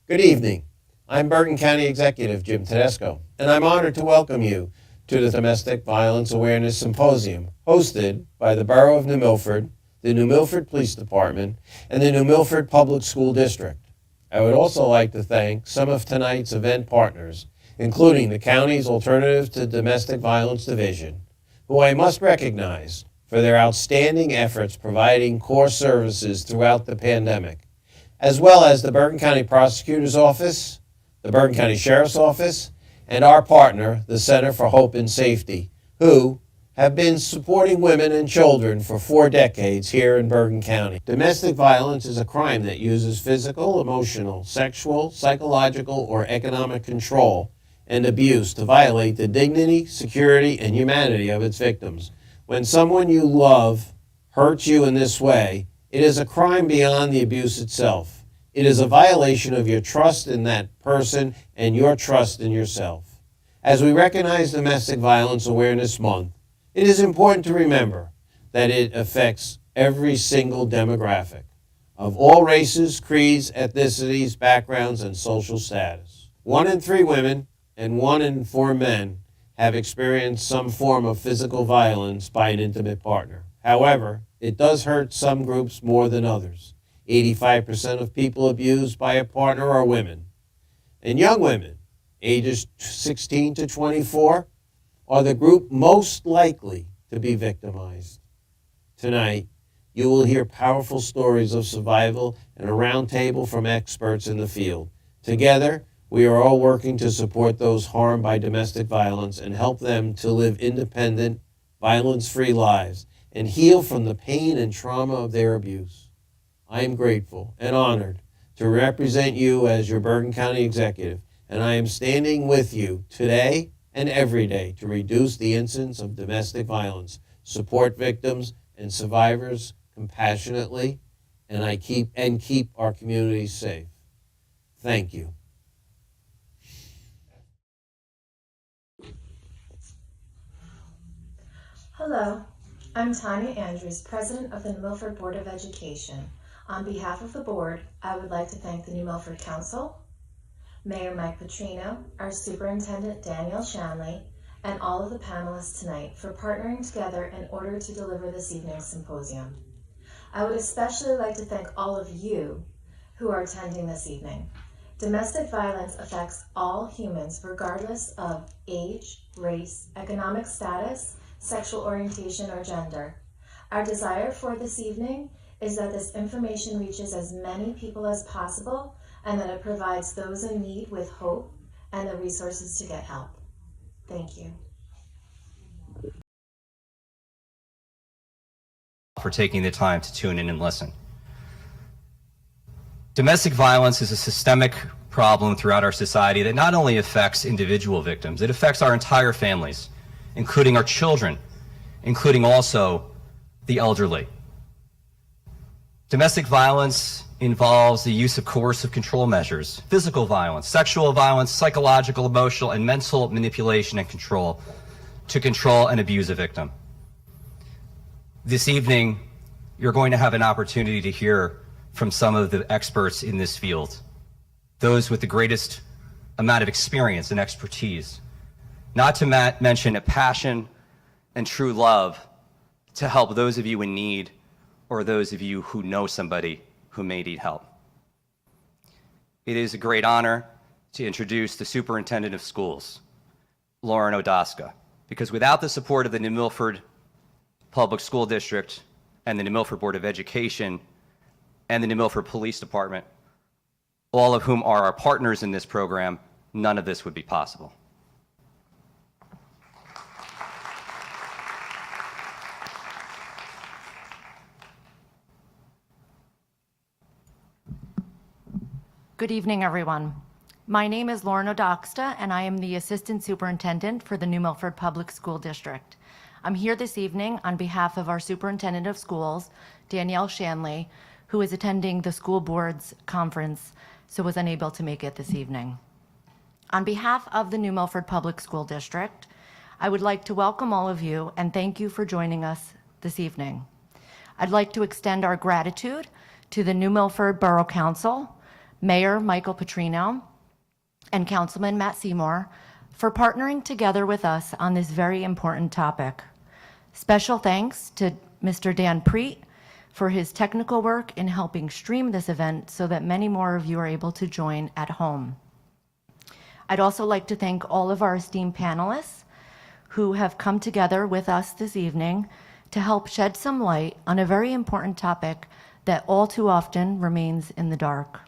Good evening. I'm Bergen County Executive Jim Tedesco, and I'm honored to welcome you to the Domestic Violence Awareness Symposium hosted by the Borough of New Milford, the New Milford Police Department, and the New Milford Public School District. I would also like to thank some of tonight's event partners, including the county's Alternative to Domestic Violence Division, who I must recognize for their outstanding efforts providing core services throughout the pandemic, as well as the Bergen County Prosecutor's Office, the Bergen County Sheriff's Office, and our partner, the Center for Hope and Safety, who have been supporting women and children for 4 decades here in Bergen County. Domestic violence is a crime that uses physical, emotional, sexual, psychological, or economic control and abuse to violate the dignity, security, and humanity of its victims. When someone you love hurts you in this way, it is a crime beyond the abuse itself. It is a violation of your trust in that person and your trust in yourself. As we recognize Domestic Violence Awareness Month, it is important to remember that it affects every single demographic of all races, creeds, ethnicities, backgrounds, and social status. 1 in 3 women and 1 in 4 men have experienced some form of physical violence by an intimate partner. However, it does hurt some groups more than others. 85% of people abused by a partner are women. And young women, ages 16 to 24, are the group most likely to be victimized. Tonight, you will hear powerful stories of survival and a roundtable from experts in the field. Together, we are all working to support those harmed by domestic violence and help them to live independent, violence-free lives and heal from the pain and trauma of their abuse. I am grateful and honored to represent you as your Bergen County Executive, and I am standing with you today and every day to reduce the incidence of domestic violence, support victims and survivors compassionately, and keep our communities safe. Thank you. Hello, I'm Tanya Andrews, President of the New Milford Board of Education. On behalf of the board, I would like to thank the New Milford Council, Mayor Mike Petrino, our Superintendent Danielle Shanley, and all of the panelists tonight for partnering together in order to deliver this evening's symposium. I would especially like to thank all of you who are attending this evening. Domestic violence affects all humans regardless of age, race, economic status, sexual orientation, or gender. Our desire for this evening is that this information reaches as many people as possible and that it provides those in need with hope and the resources to get help. Thank you. For taking the time to tune in and listen. Domestic violence is a systemic problem throughout our society that not only affects individual victims, it affects our entire families, including our children, including also the elderly. Domestic violence involves the use of coercive control measures, physical violence, sexual violence, psychological, emotional, and mental manipulation and control to control and abuse a victim. This evening, you're going to have an opportunity to hear from some of the experts in this field, those with the greatest amount of experience and expertise, not to mention a passion and true love to help those of you in need or those of you who know somebody who may need help. It is a great honor to introduce the Superintendent of Schools, Lauren Odaska, because without the support of the New Milford Public School District and the New Milford Board of Education and the New Milford Police Department, all of whom are our partners in this program, none of this would be possible. Good evening, everyone. My name is Lauren Odaska, and I am the Assistant Superintendent for the New Milford Public School District. I'm here this evening on behalf of our Superintendent of Schools, Danielle Shanley, who is attending the school board's conference, so was unable to make it this evening. On behalf of the New Milford Public School District, I would like to welcome all of you and thank you for joining us this evening. I'd like to extend our gratitude to the New Milford Borough Council, Mayor Michael Petrino, and Councilman Matt Seymour for partnering together with us on this very important topic. Special thanks to Mr. Dan Preet for his technical work in helping stream this event so that many more of you are able to join at home. I'd also like to thank all of our esteemed panelists who have come together with us this evening to help shed some light on a very important topic that all too often remains in the dark.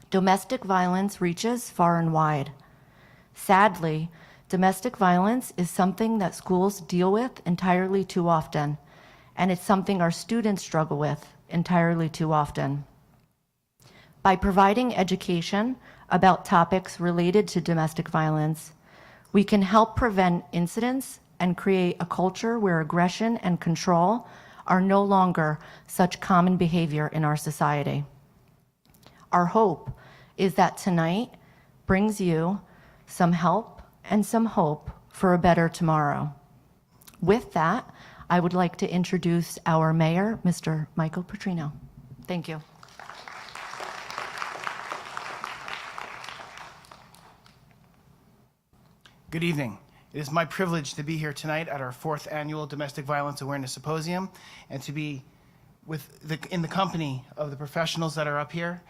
Domestic violence reaches far and wide. Sadly, domestic violence is something that schools deal with entirely too often, and it's something our students struggle with entirely too often. By providing education about topics related to domestic violence, we can help prevent incidents and create a culture where aggression and control are no longer such common behavior in our society. Our hope is that tonight brings you some help and some hope for a better tomorrow. With that, I would like to introduce our mayor, Mr. Michael Petrino. Thank you. Good evening. It is my privilege to be here tonight at our 4th annual Domestic Violence Awareness Symposium and to be in the company of the professionals that are up here.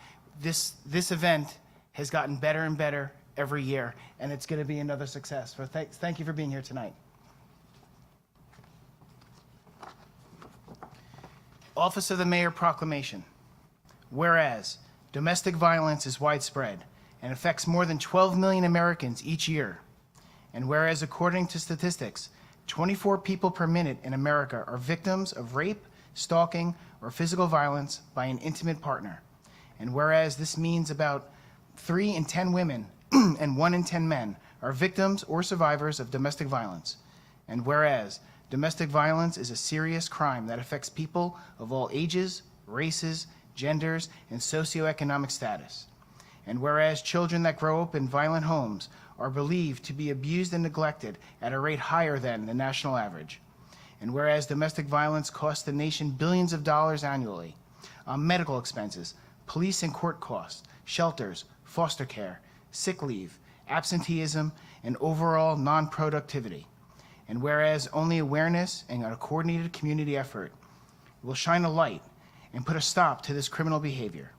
This event has gotten better and better every year, and it's going to be another success. So thank you for being here tonight. Office of the Mayor Proclamation. Whereas domestic violence is widespread and affects more than 12 million Americans each year. And whereas, according to statistics, 24 people per minute in America are victims of rape, stalking, or physical violence by an intimate partner. And whereas this means about 3 in 10 women and 1 in 10 men are victims or survivors of domestic violence. And whereas domestic violence is a serious crime that affects people of all ages, races, genders, and socioeconomic status. And whereas children that grow up in violent homes are believed to be abused and neglected at a rate higher than the national average. And whereas domestic violence costs the nation billions of dollars annually on medical expenses, police and court costs, shelters, foster care, sick leave, absenteeism, and overall non-productivity. And whereas only awareness and a coordinated community effort will shine a light and put a stop to this criminal behavior.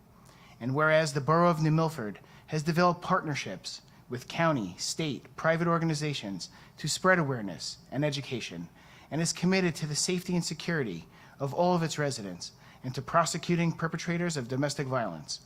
And whereas the Borough of New Milford has developed partnerships with county, state, private organizations to spread awareness and education, and is committed to the safety and security of all of its residents and to prosecuting perpetrators of domestic violence.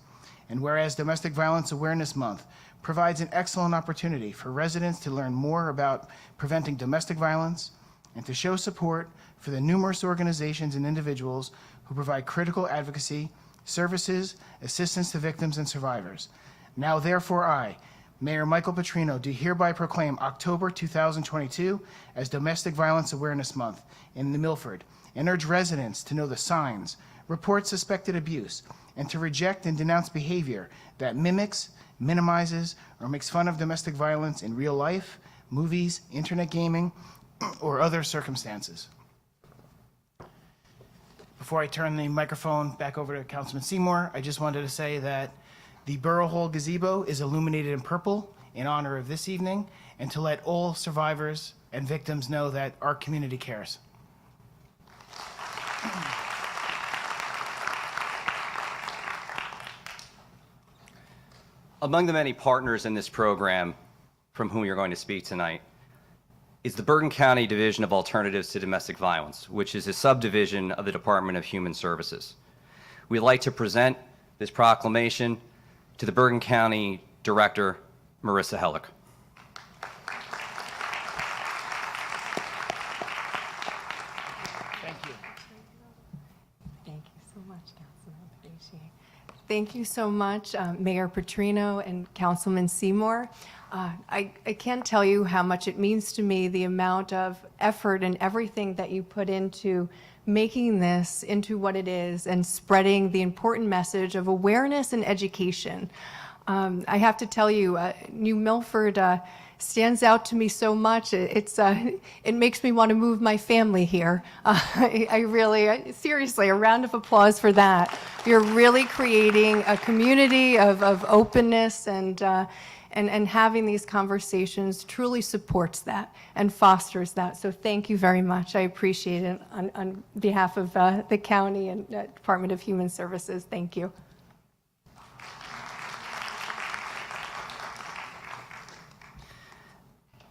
And whereas Domestic Violence Awareness Month provides an excellent opportunity for residents to learn more about preventing domestic violence and to show support for the numerous organizations and individuals who provide critical advocacy, services, assistance to victims and survivors. Now, therefore, I, Mayor Michael Petrino, do hereby proclaim October 2022 as Domestic Violence Awareness Month in New Milford and urge residents to know the signs, report suspected abuse, and to reject and denounce behavior that mimics, minimizes, or makes fun of domestic violence in real life, movies, internet gaming, or other circumstances. Before I turn the microphone back over to Councilman Seymour, I just wanted to say that the Borough Hall gazebo is illuminated in purple in honor of this evening, and to let all survivors and victims know that our community cares. Among the many partners in this program from whom you're going to speak tonight is the Bergen County Division of Alternatives to Domestic Violence, which is a subdivision of the Department of Human Services. We'd like to present this proclamation to the Bergen County Director, Marissa Hellick. Thank you. Thank you so much, Councilman. Appreciate it. Thank you so much, Mayor Petrino and Councilman Seymour. I can't tell you how much it means to me, the amount of effort and everything that you put into making this into what it is and spreading the important message of awareness and education. I have to tell you, New Milford stands out to me so much. It makes me want to move my family here. I really, seriously, a round of applause for that. You're really creating a community of openness, and having these conversations truly supports that and fosters that. So thank you very much. I appreciate it on behalf of the county and Department of Human Services. Thank you.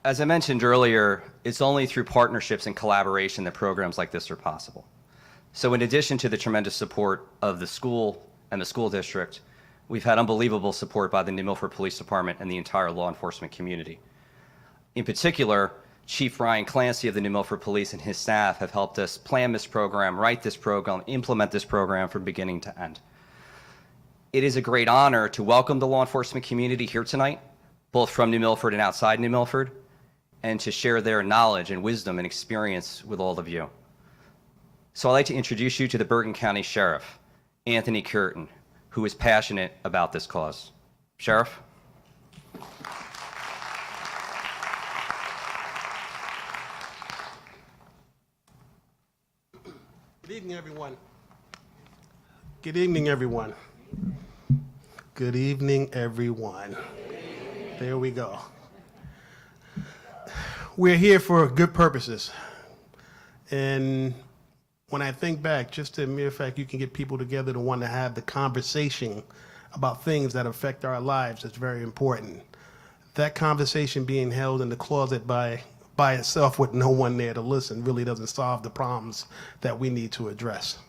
As I mentioned earlier, it's only through partnerships and collaboration that programs like this are possible. So in addition to the tremendous support of the school and the school district, we've had unbelievable support by the New Milford Police Department and the entire law enforcement community. In particular, Chief Ryan Clancy of the New Milford Police and his staff have helped us plan this program, write this program, implement this program from beginning to end. It is a great honor to welcome the law enforcement community here tonight, both from New Milford and outside New Milford, and to share their knowledge and wisdom and experience with all of you. So I'd like to introduce you to the Bergen County Sheriff, Anthony Curtin, who is passionate about this cause. Sheriff? Good evening, everyone. Good evening, everyone. Good evening, everyone. There we go. We're here for good purposes. And when I think back, just the mere fact you can get people together to want to have the conversation about things that affect our lives is very important. That conversation being held in the closet by itself with no one there to listen really doesn't solve the problems that we need to address.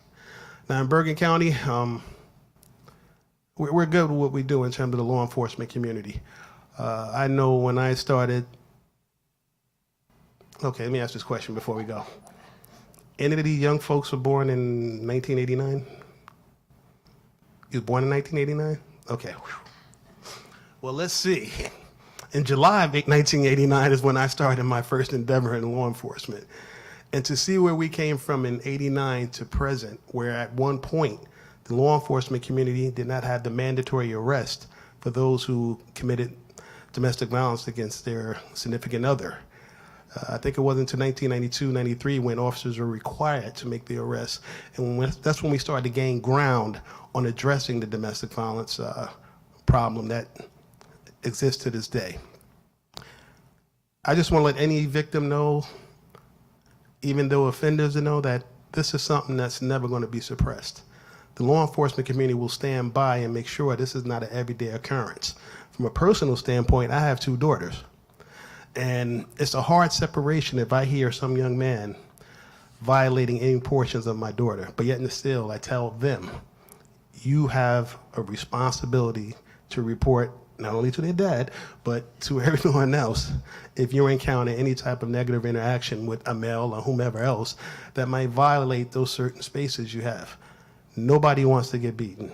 Now in Bergen County, we're good with what we do in terms of the law enforcement community. I know when I started. Okay, let me ask this question before we go. Any of these young folks were born in 1989? You were born in 1989? Okay. Well, let's see. In July of 1989 is when I started my first endeavor in law enforcement. And to see where we came from in 89 to present, where at one point the law enforcement community did not have the mandatory arrest for those who committed domestic violence against their significant other. I think it wasn't until 1992, 93 when officers were required to make the arrest. And that's when we started to gain ground on addressing the domestic violence problem that exists to this day. I just want to let any victim know, even though offenders know, that this is something that's never going to be suppressed. The law enforcement community will stand by and make sure this is not an everyday occurrence. From a personal standpoint, I have 2 daughters. And it's a hard separation if I hear some young man violating any portions of my daughter, but yet and still I tell them, you have a responsibility to report not only to their dad, but to everyone else if you encounter any type of negative interaction with a male or whomever else that might violate those certain spaces you have. Nobody wants to get beaten.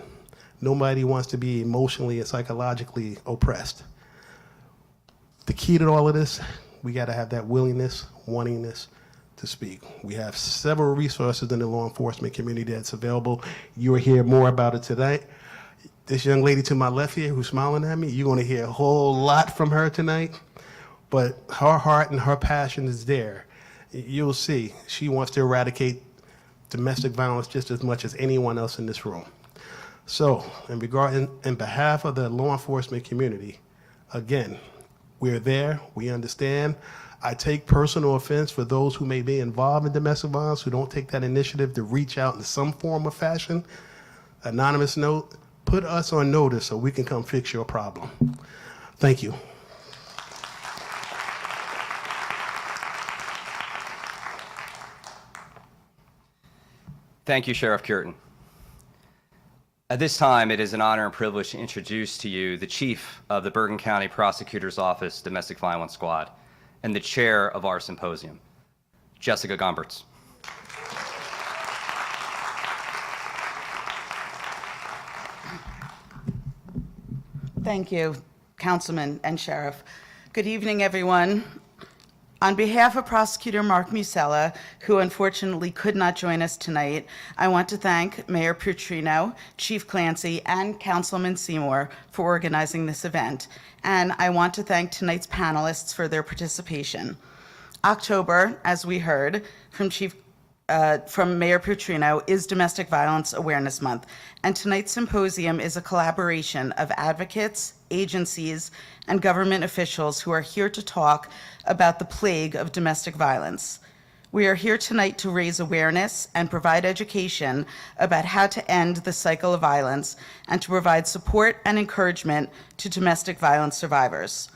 Nobody wants to be emotionally and psychologically oppressed. The key to all of this, we got to have that willingness, wantingness to speak. We have several resources in the law enforcement community that's available. You'll hear more about it tonight. This young lady to my left here who's smiling at me, you're going to hear a whole lot from her tonight, but her heart and her passion is there. You'll see she wants to eradicate domestic violence just as much as anyone else in this room. So, in behalf of the law enforcement community, again, we're there, we understand. I take personal offense for those who may be involved in domestic violence, who don't take that initiative to reach out in some form or fashion. Anonymous note, put us on notice so we can come fix your problem. Thank you. Thank you, Sheriff Curtin. At this time, it is an honor and privilege to introduce to you the Chief of the Bergen County Prosecutor's Office Domestic Violence Squad and the Chair of our Symposium, Jessica Gomberts. Thank you, Councilman and Sheriff. Good evening, everyone. On behalf of Prosecutor Mark Musella, who unfortunately could not join us tonight, I want to thank Mayor Petrino, Chief Clancy, and Councilman Seymour for organizing this event. And I want to thank tonight's panelists for their participation. October, as we heard from Mayor Petrino, is Domestic Violence Awareness Month, and tonight's symposium is a collaboration of advocates, agencies, and government officials who are here to talk about the plague of domestic violence. We are here tonight to raise awareness and provide education about how to end the cycle of violence and to provide support and encouragement to domestic violence survivors.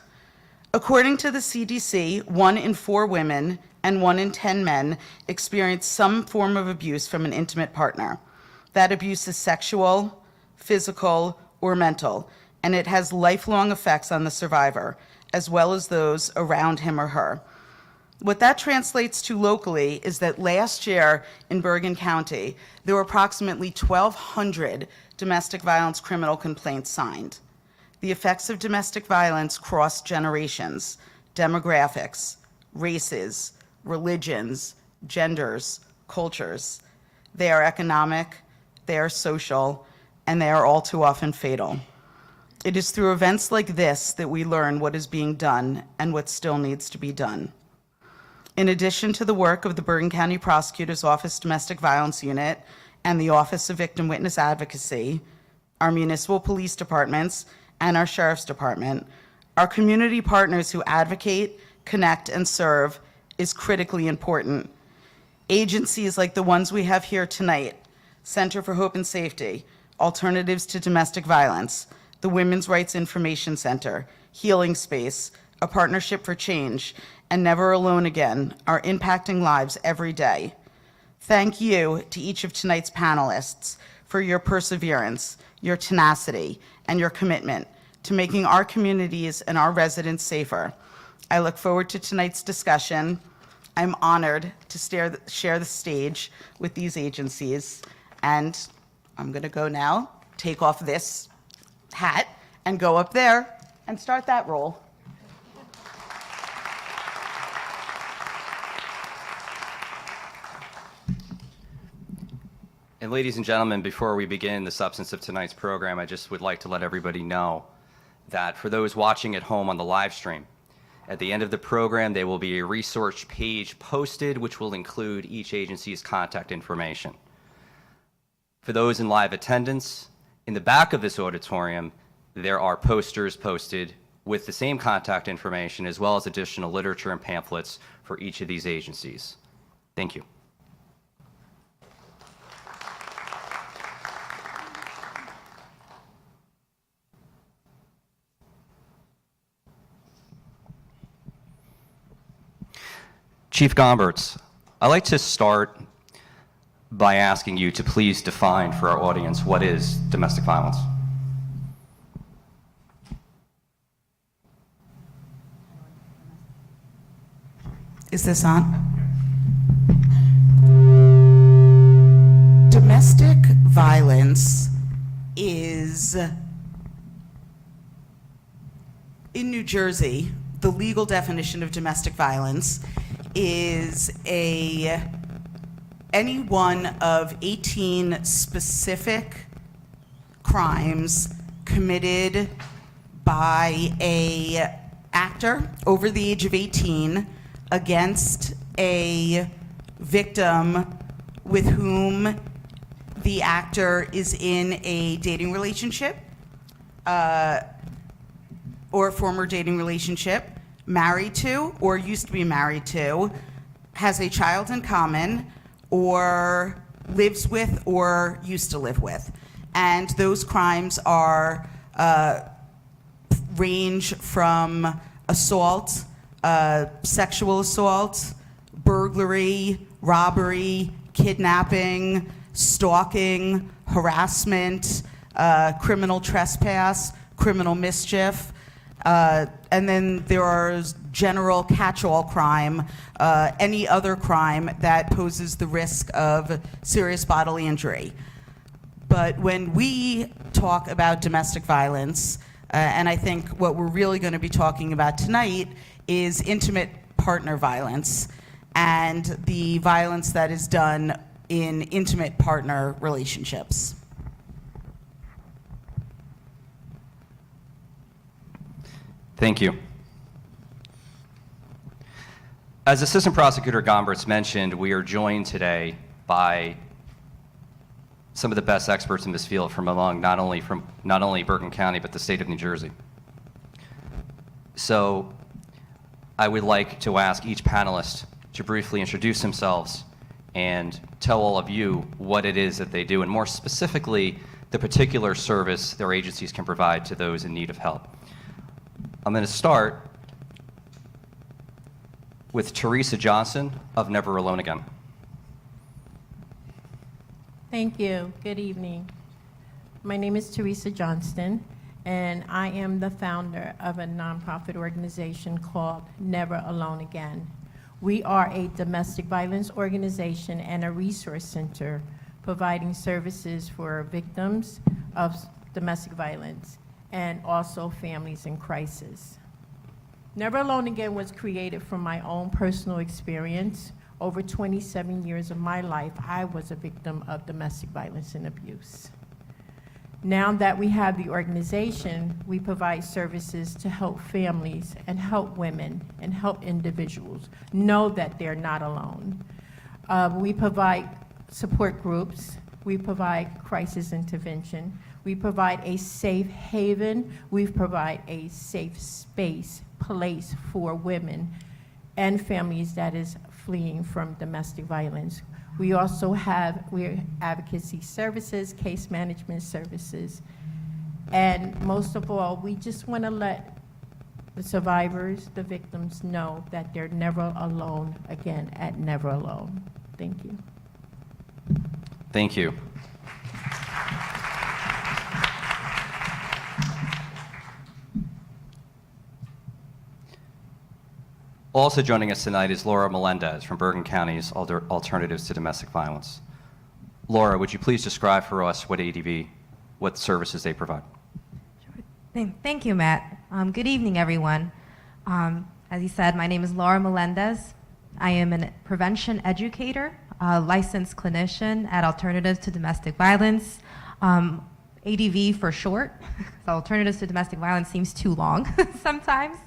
According to the CDC, 1 in 4 women and 1 in 10 men experience some form of abuse from an intimate partner. That abuse is sexual, physical, or mental, and it has lifelong effects on the survivor, as well as those around him or her. What that translates to locally is that last year in Bergen County, there were approximately 1,200 domestic violence criminal complaints signed. The effects of domestic violence cross generations, demographics, races, religions, genders, cultures. They are economic, they are social, and they are all too often fatal. It is through events like this that we learn what is being done and what still needs to be done. In addition to the work of the Bergen County Prosecutor's Office Domestic Violence Unit and the Office of Victim Witness Advocacy, our municipal police departments, and our Sheriff's Department, our community partners who advocate, connect, and serve is critically important. Agencies like the ones we have here tonight, Center for Hope and Safety, Alternatives to Domestic Violence, the Women's Rights Information Center, Healing Space, A Partnership for Change, and Never Alone Again are impacting lives every day. Thank you to each of tonight's panelists for your perseverance, your tenacity, and your commitment to making our communities and our residents safer. I look forward to tonight's discussion. I'm honored to share the stage with these agencies, and I'm going to go now, take off this hat, and go up there and start that roll. And ladies and gentlemen, before we begin the substance of tonight's program, I just would like to let everybody know that for those watching at home on the live stream, at the end of the program, there will be a resource page posted, which will include each agency's contact information. For those in live attendance, in the back of this auditorium, there are posters posted with the same contact information, as well as additional literature and pamphlets for each of these agencies. Thank you. Chief Gomberts, I'd like to start by asking you to please define for our audience what is domestic violence. Is this on? Domestic violence is, in New Jersey, the legal definition of domestic violence is any one of 18 specific crimes committed by a actor over the age of 18 against a victim with whom the actor is in a dating relationship or a former dating relationship, married to or used to be married to, has a child in common, or lives with or used to live with. And those crimes are range from assault, sexual assault, burglary, robbery, kidnapping, stalking, harassment, criminal trespass, criminal mischief. And then there are general catch-all crime, any other crime that poses the risk of serious bodily injury. But when we talk about domestic violence, and I think what we're really going to be talking about tonight is intimate partner violence and the violence that is done in intimate partner relationships. Thank you. As Assistant Prosecutor Gombertz mentioned, we are joined today by some of the best experts in this field from not only Bergen County, but the state of New Jersey. So I would like to ask each panelist to briefly introduce themselves and tell all of you what it is that they do, and more specifically, the particular service their agencies can provide to those in need of help. I'm going to start with Teresa Johnson of Never Alone Again. Thank you. Good evening. My name is Teresa Johnston, and I am the founder of a nonprofit organization called Never Alone Again. We are a domestic violence organization and a resource center providing services for victims of domestic violence and also families in crisis. Never Alone Again was created from my own personal experience. Over 27 years of my life, I was a victim of domestic violence and abuse. Now that we have the organization, we provide services to help families and help women and help individuals know that they're not alone. We provide support groups. We provide crisis intervention. We provide a safe haven. We provide a safe space, place for women and families that is fleeing from domestic violence. We also have advocacy services, case management services, and most of all, we just want to let the survivors, the victims, know that they're never alone again at Never Alone. Thank you. Thank you. Also joining us tonight is Laura Melendez from Bergen County's Alternatives to Domestic Violence. Laura, would you please describe for us what services they provide? Sure. Thank you, Matt. Good evening, everyone. As you said, my name is Laura Melendez. I am a prevention educator, a licensed clinician at Alternatives to Domestic Violence, ADV for short. So Alternatives to Domestic Violence seems too long sometimes.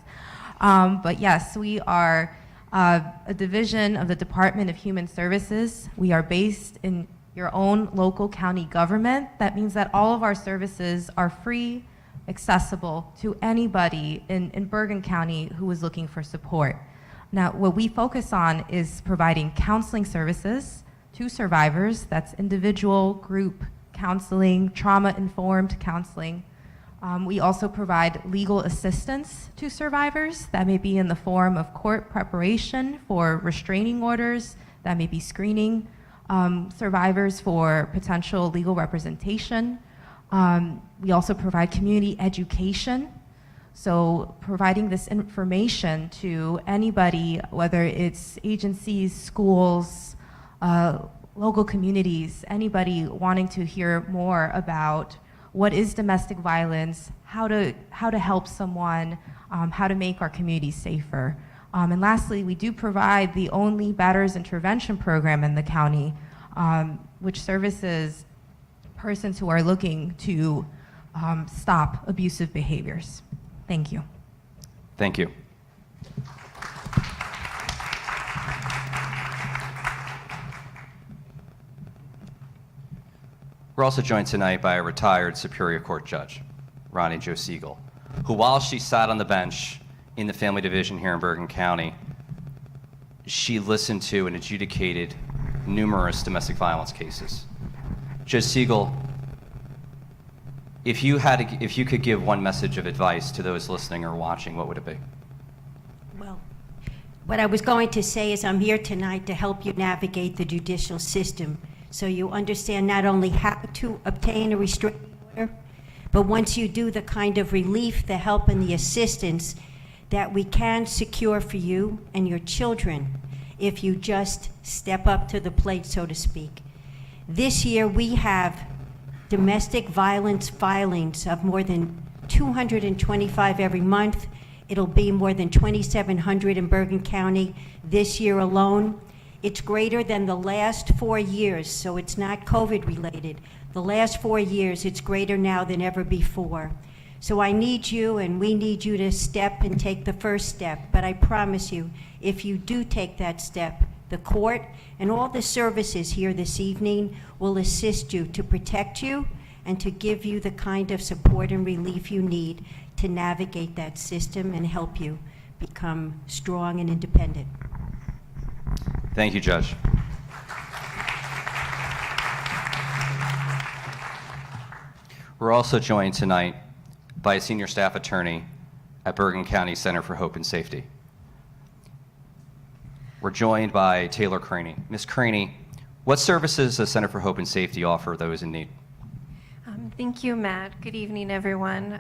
But yes, we are a division of the Department of Human Services. We are based in your own local county government. That means that all of our services are free, accessible to anybody in Bergen County who is looking for support. Now, what we focus on is providing counseling services to survivors. That's individual, group counseling, trauma-informed counseling. We also provide legal assistance to survivors. That may be in the form of court preparation for restraining orders, that may be screening survivors for potential legal representation. We also provide community education. So providing this information to anybody, whether it's agencies, schools, local communities, anybody wanting to hear more about what is domestic violence, how to help someone, how to make our communities safer. And lastly, we do provide the only batterers intervention program in the county, which services persons who are looking to stop abusive behaviors. Thank you. Thank you. We're also joined tonight by a retired Superior Court judge, Ronnie Jo Siegel, who, while she sat on the bench in the family division here in Bergen County, she listened to and adjudicated numerous domestic violence cases. Judge Siegel, if you could give one message of advice to those listening or watching, what would it be? Well, what I was going to say is I'm here tonight to help you navigate the judicial system so you understand not only how to obtain a restraining order, but once you do, the kind of relief, the help, and the assistance that we can secure for you and your children if you just step up to the plate, so to speak. This year, we have domestic violence filings of more than 225 every month. It'll be more than 2,700 in Bergen County this year alone. It's greater than the last 4 years, so it's not COVID related. The last 4 years, it's greater now than ever before. So I need you, and we need you to step and take the first step. But I promise you, if you do take that step, the court and all the services here this evening will assist you to protect you and to give you the kind of support and relief you need to navigate that system and help you become strong and independent. Thank you, Judge. We're also joined tonight by a senior staff attorney at Bergen County Center for Hope and Safety. We're joined by Taylor Craney. Ms. Craney, what services does Center for Hope and Safety offer those in need? Thank you, Matt. Good evening, everyone.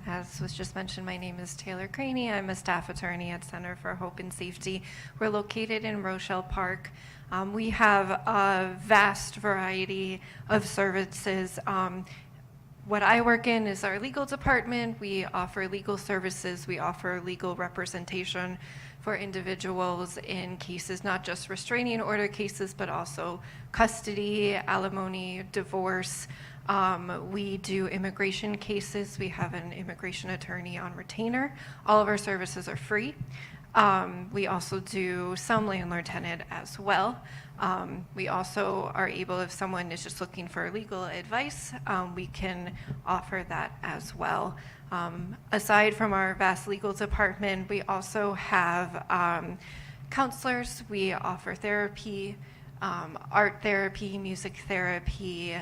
As was just mentioned, my name is Taylor Craney. I'm a staff attorney at Center for Hope and Safety. We're located in Rochelle Park. We have a vast variety of services. What I work in is our legal department. We offer legal services. We offer legal representation for individuals in cases, not just restraining order cases, but also custody, alimony, divorce. We do immigration cases. We have an immigration attorney on retainer. All of our services are free. We also do some landlord-tenant as well. We also are able, if someone is just looking for legal advice, we can offer that as well. Aside from our vast legal department, we also have counselors. We offer therapy, art therapy, music therapy.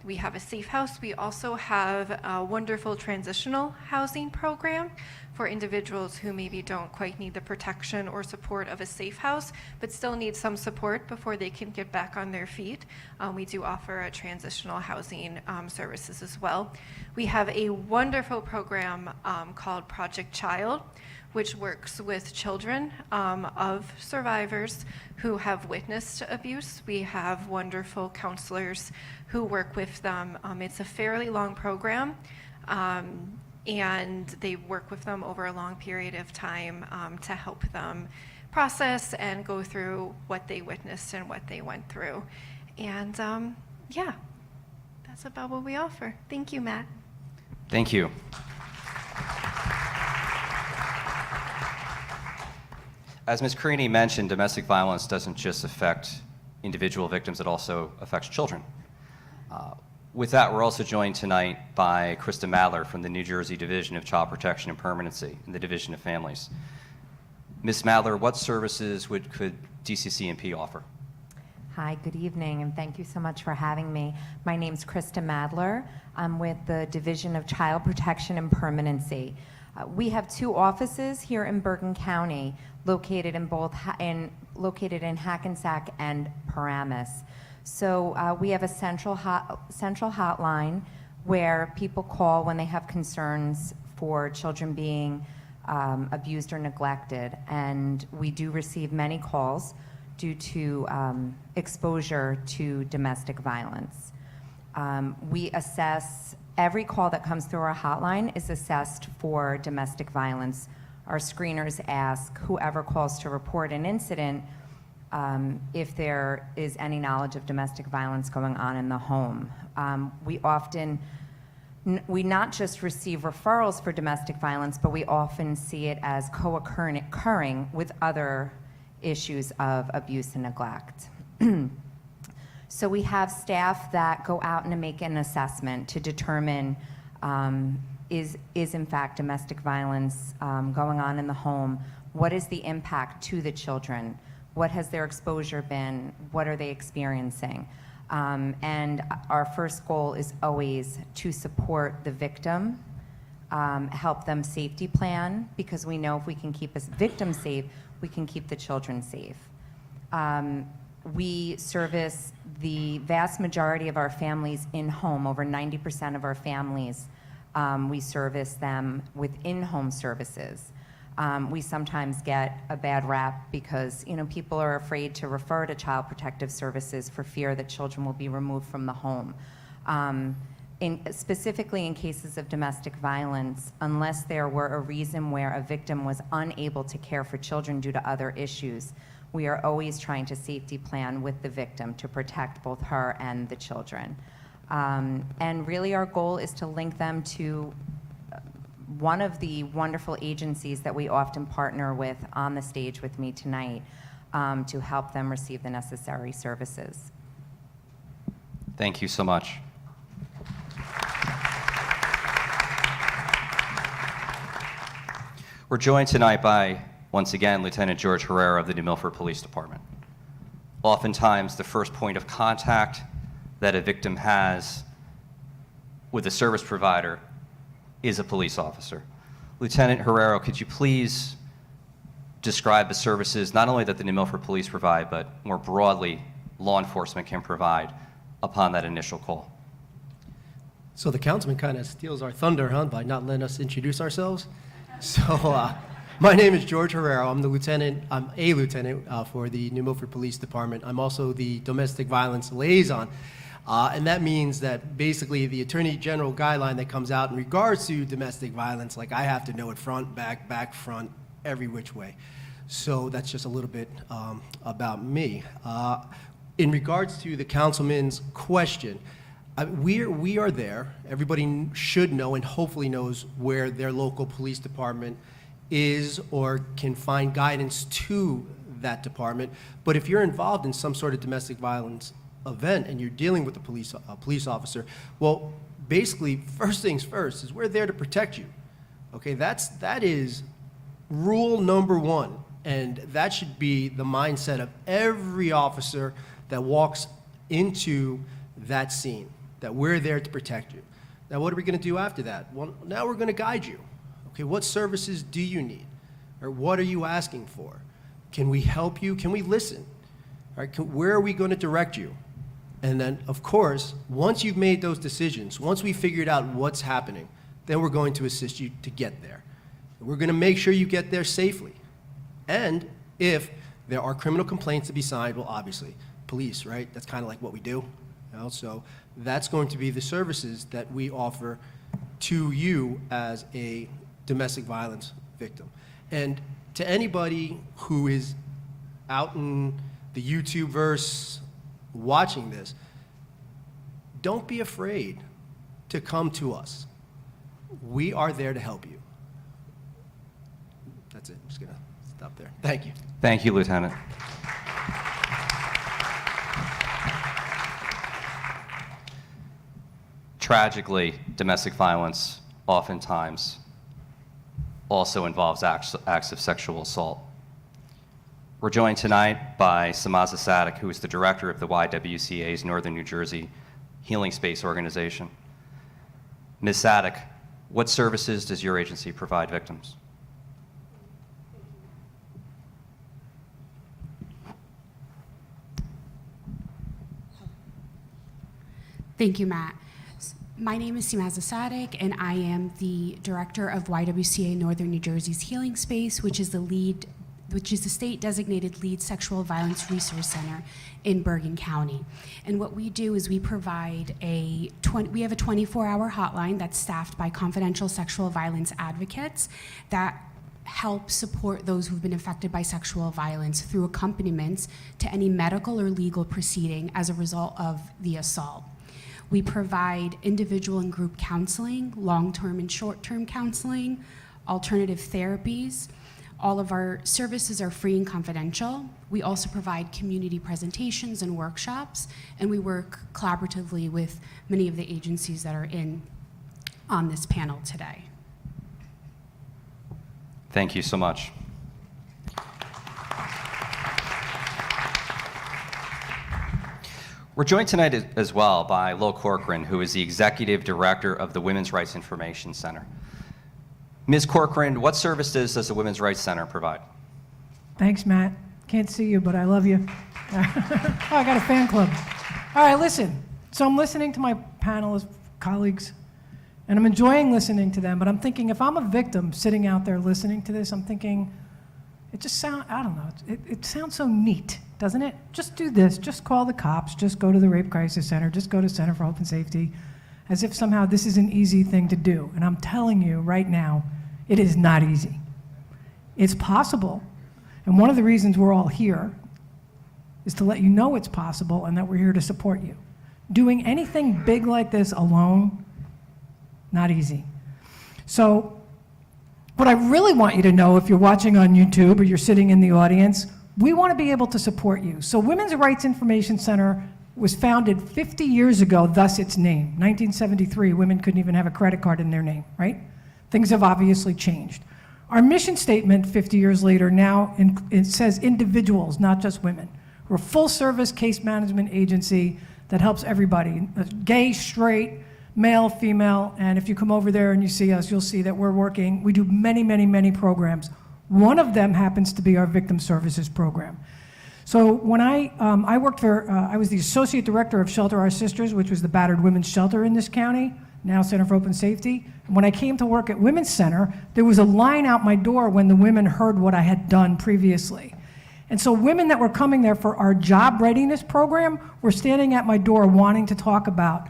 We have a safe house. We also have a wonderful transitional housing program for individuals who maybe don't quite need the protection or support of a safe house, but still need some support before they can get back on their feet. We do offer a transitional housing services as well. We have a wonderful program called Project Child, which works with children of survivors who have witnessed abuse. We have wonderful counselors who work with them. It's a fairly long program, and they work with them over a long period of time to help them process and go through what they witnessed and what they went through. And yeah, that's about what we offer. Thank you, Matt. Thank you. As Ms. Carini mentioned, domestic violence doesn't just affect individual victims, it also affects children. With that, we're also joined tonight by Krista Madler from the New Jersey Division of Child Protection and Permanency and the Division of Families. Ms. Madler, what services could DCCMP offer? Hi, good evening, and thank you so much for having me. My name's Krista Madler. I'm with the Division of Child Protection and Permanency. We have 2 offices here in Bergen County, located in Hackensack and Paramus. So we have a central hotline where people call when they have concerns for children being abused or neglected, and we do receive many calls due to exposure to domestic violence. We assess every call that comes through our hotline is assessed for domestic violence. Our screeners ask whoever calls to report an incident if there is any knowledge of domestic violence going on in the home. We not just receive referrals for domestic violence, but we often see it as co-occurring with other issues of abuse and neglect. So we have staff that go out and make an assessment to determine is in fact domestic violence going on in the home? What is the impact to the children? What has their exposure been? What are they experiencing? And our first goal is always to support the victim, help them safety plan, because we know if we can keep a victim safe, we can keep the children safe. We service the vast majority of our families in home, over 90% of our families. We service them with in-home services. We sometimes get a bad rap because people are afraid to refer to Child Protective Services for fear that children will be removed from the home. Specifically in cases of domestic violence, unless there were a reason where a victim was unable to care for children due to other issues, we are always trying to safety plan with the victim to protect both her and the children. And really our goal is to link them to one of the wonderful agencies that we often partner with on the stage with me tonight, to help them receive the necessary services. Thank you so much. We're joined tonight by, once again, Lieutenant George Herrera of the New Milford Police Department. Oftentimes, the first point of contact that a victim has with a service provider is a police officer. Lieutenant Herrera, could you please describe the services not only that the New Milford Police provide, but more broadly, law enforcement can provide upon that initial call? So the councilman kind of steals our thunder, huh, by not letting us introduce ourselves. So my name is George Herrera. I'm a lieutenant for the New Milford Police Department. I'm also the domestic violence liaison. And that means that basically the Attorney General guideline that comes out in regards to domestic violence, like I have to know it front, back, front, every which way. So that's just a little bit about me. In regards to the councilman's question, we are there. Everybody should know and hopefully knows where their local police department is or can find guidance to that department. But if you're involved in some sort of domestic violence event and you're dealing with a police officer, well, basically, first things first is we're there to protect you. Okay, that is rule number one, and that should be the mindset of every officer that walks into that scene, that we're there to protect you. Now, what are we going to do after that? Well, now we're going to guide you. Okay, what services do you need? Or what are you asking for? Can we help you? Can we listen? All right, where are we going to direct you? And then, of course, once you've made those decisions, once we figured out what's happening, then we're going to assist you to get there. We're going to make sure you get there safely. And if there are criminal complaints to be signed, well, obviously, police, right? That's kind of like what we do. You know? So that's going to be the services that we offer to you as a domestic violence victim. And to anybody who is out in the YouTube-verse watching this, don't be afraid to come to us. We are there to help you. That's it. I'm just going to stop there. Thank you. Thank you, Lieutenant. Tragically, domestic violence oftentimes also involves acts of sexual assault. We're joined tonight by Samaza Sadek, who is the director of the YWCA's Northern New Jersey Healing Space Organization. Ms. Sadek, what services does your agency provide victims? Thank you, Matt. My name is Samaza Sadek, and I am the director of YWCA Northern New Jersey's Healing Space, which is the state-designated lead sexual violence resource center in Bergen County. And what we do is we provide we have a 24-hour hotline that's staffed by confidential sexual violence advocates that help support those who've been affected by sexual violence through accompaniments to any medical or legal proceeding as a result of the assault. We provide individual and group counseling, long-term and short-term counseling, alternative therapies. All of our services are free and confidential. We also provide community presentations and workshops, and we work collaboratively with many of the agencies that are on this panel today. Thank you so much. We're joined tonight as well by Lo Corcoran, who is the executive director of the Women's Rights Information Center. Ms. Corcoran, what services does the Women's Rights Center provide? Thanks, Matt. Can't see you, but I love you. Oh, I got a fan club. All right, listen. So I'm listening to my panel of colleagues, and I'm enjoying listening to them, but I'm thinking if I'm a victim sitting out there listening to this, I'm thinking, it just sounds, I don't know, it sounds so neat, doesn't it? Just do this, just call the cops, just go to the Rape Crisis Center, just go to Center for Hope and Safety. as if somehow this is an easy thing to do. And I'm telling you right now, it is not easy. It's possible. And one of the reasons we're all here is to let you know it's possible and that we're here to support you. Doing anything big like this alone, not easy. So what I really want you to know, if you're watching on YouTube or you're sitting in the audience, we want to be able to support you. So Women's Rights Information Center was founded 50 years ago, thus its name. 1973, women couldn't even have a credit card in their name, right? Things have obviously changed. Our mission statement 50 years later now, it says individuals, not just women. We're a full-service case management agency that helps everybody, gay, straight, male, female, and if you come over there and you see us, you'll see that we do many, many, many programs. One of them happens to be our victim services program. So when I was the associate director of Shelter Our Sisters, which was the battered women's shelter in this county, now Center for Open Safety. And when I came to work at Women's Center, there was a line out my door when the women heard what I had done previously. And so women that were coming there for our job readiness program were standing at my door wanting to talk about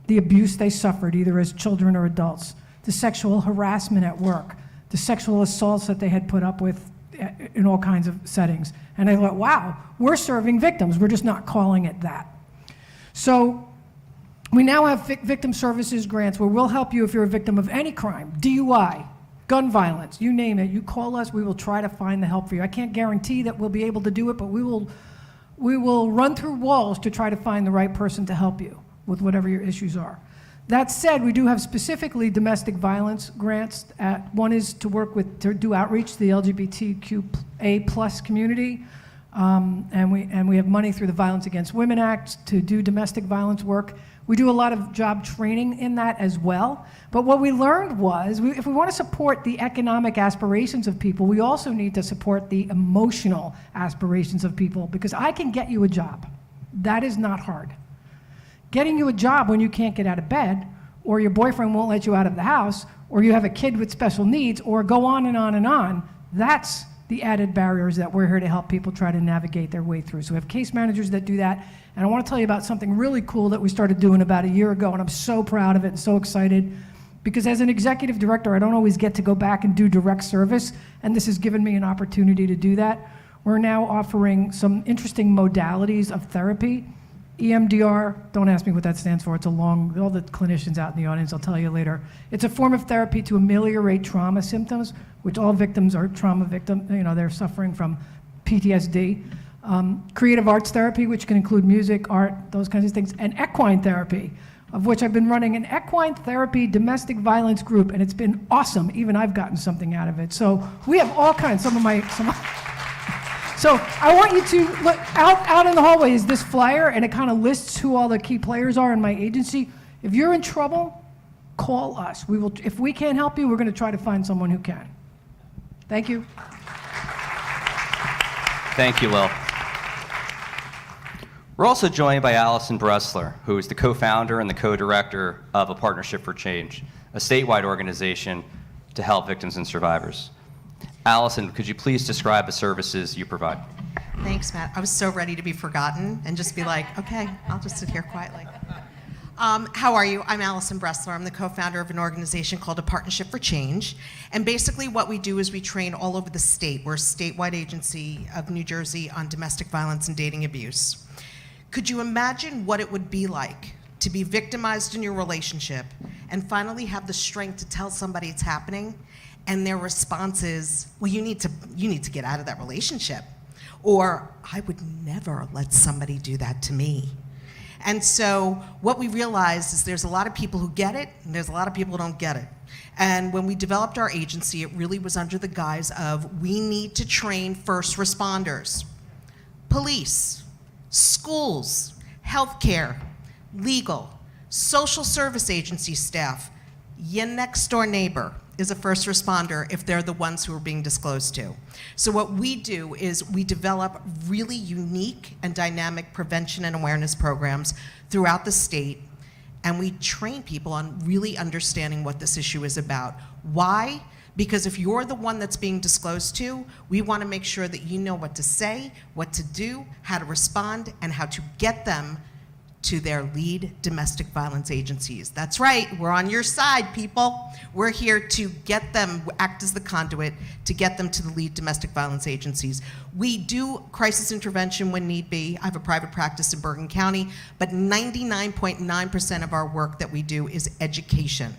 the abuse they suffered, either as children or adults, the sexual harassment at work, the sexual assaults that they had put up with in all kinds of settings. And I thought, wow, we're serving victims. We're just not calling it that. So we now have victim services grants where we'll help you if you're a victim of any crime, DUI, gun violence, you name it. You call us, we will try to find the help for you. I can't guarantee that we'll be able to do it, but we will run through walls to try to find the right person to help you with whatever your issues are. That said, we do have specifically domestic violence grants. One is to do outreach to the LGBTQA+ community, and we have money through the Violence Against Women Act to do domestic violence work. We do a lot of job training in that as well. But what we learned was, if we want to support the economic aspirations of people, we also need to support the emotional aspirations of people, because I can get you a job. That is not hard. Getting you a job when you can't get out of bed, or your boyfriend won't let you out of the house, or you have a kid with special needs, or go on and on and on, that's the added barriers that we're here to help people try to navigate their way through. So we have case managers that do that, and I want to tell you about something really cool that we started doing about a year ago, and I'm so proud of it and so excited, because as an executive director, I don't always get to go back and do direct service, and this has given me an opportunity to do that. We're now offering some interesting modalities of therapy. EMDR, don't ask me what that stands for. It's all the clinicians out in the audience, I'll tell you later. It's a form of therapy to ameliorate trauma symptoms, which all victims are trauma victims, they're suffering from PTSD. Creative arts therapy, which can include music, art, those kinds of things, and equine therapy, of which I've been running an equine therapy domestic violence group, and it's been awesome. Even I've gotten something out of it. So we have all kinds, So I want you to look out in the hallway is this flyer, and it kind of lists who all the key players are in my agency. If you're in trouble, call us. If we can't help you, we're going to try to find someone who can. Thank you. Thank you, Lil. We're also joined by Allison Bressler, who is the co-founder and the co-director of A Partnership for Change, a statewide organization to help victims and survivors. Allison, could you please describe the services you provide? Thanks, Matt. I was so ready to be forgotten and just be like, okay, I'll just sit here quietly. How are you? I'm Allison Bressler. I'm the co-founder of an organization called A Partnership for Change. And basically what we do is we train all over the state. We're a statewide agency of New Jersey on domestic violence and dating abuse. Could you imagine what it would be like to be victimized in your relationship and finally have the strength to tell somebody it's happening, and their response is, well, you need to get out of that relationship, or I would never let somebody do that to me. And so what we realized is there's a lot of people who get it, and there's a lot of people who don't get it. And when we developed our agency, it really was under the guise of, we need to train first responders, police, schools, healthcare, legal, social service agency staff. Your next door neighbor is a first responder if they're the ones who are being disclosed to. So what we do is we develop really unique and dynamic prevention and awareness programs throughout the state, and we train people on really understanding what this issue is about. Why? Because if you're the one that's being disclosed to, we want to make sure that you know what to say, what to do, how to respond, and how to get them to their lead domestic violence agencies. That's right, we're on your side, people. We're here to get them, act as the conduit to get them to the lead domestic violence agencies. We do crisis intervention when need be. I have a private practice in Bergen County, but 99.9% of our work that we do is education.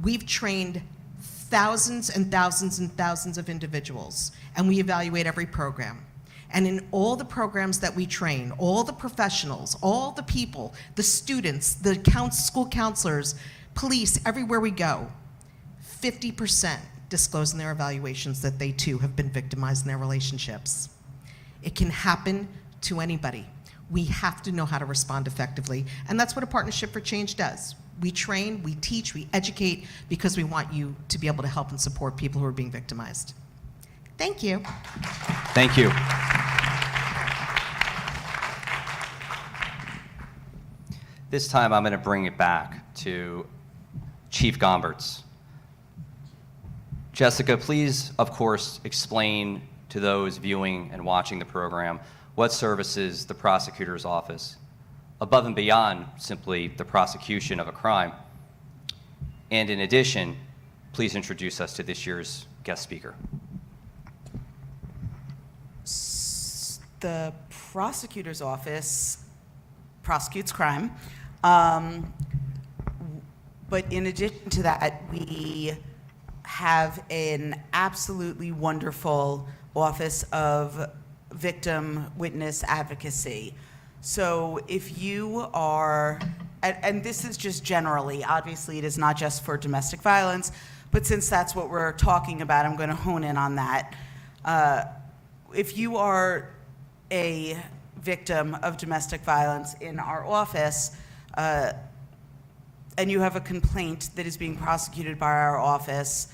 We've trained thousands and thousands and thousands of individuals, and we evaluate every program. And in all the programs that we train, all the professionals, all the people, the students, the school counselors, police, everywhere we go, 50% disclose in their evaluations that they too have been victimized in their relationships. It can happen to anybody. We have to know how to respond effectively, and that's what a Partnership for Change does. We train, we teach, we educate, because we want you to be able to help and support people who are being victimized. Thank you. Thank you. This time I'm going to bring it back to Chief Gomberts. Jessica, please, of course, explain to those viewing and watching the program what services the prosecutor's office, above and beyond simply the prosecution of a crime. And in addition, please introduce us to this year's guest speaker. The prosecutor's office prosecutes crime, but in addition to that, we have an absolutely wonderful office of victim witness advocacy. So if you are, and this is just generally, obviously it is not just for domestic violence, but since that's what we're talking about, I'm going to hone in on that. If you are a victim of domestic violence in our office, and you have a complaint that is being prosecuted by our office,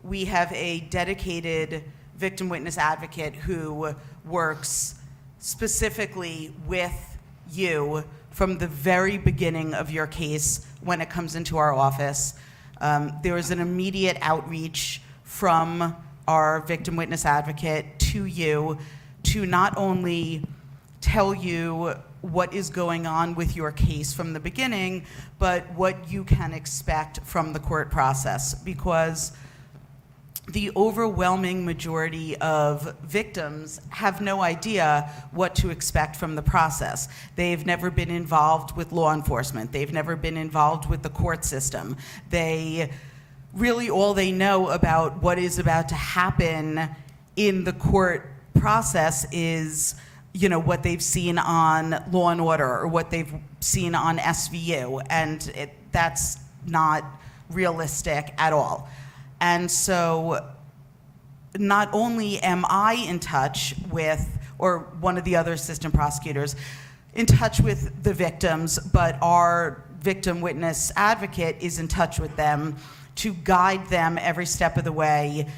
we have a dedicated victim witness advocate who works specifically with you from the very beginning of your case when it comes into our office. There is an immediate outreach from our victim witness advocate to you to not only tell you what is going on with your case from the beginning, but what you can expect from the court process, because the overwhelming majority of victims have no idea what to expect from the process. They've never been involved with law enforcement. They've never been involved with the court system. All they know about what is about to happen in the court process is, what they've seen on Law and Order or what they've seen on SVU, and that's not realistic at all. And so not only am I in touch with, or one of the other assistant prosecutors, in touch with the victims, but our victim witness advocate is in touch with them to guide them every step of the way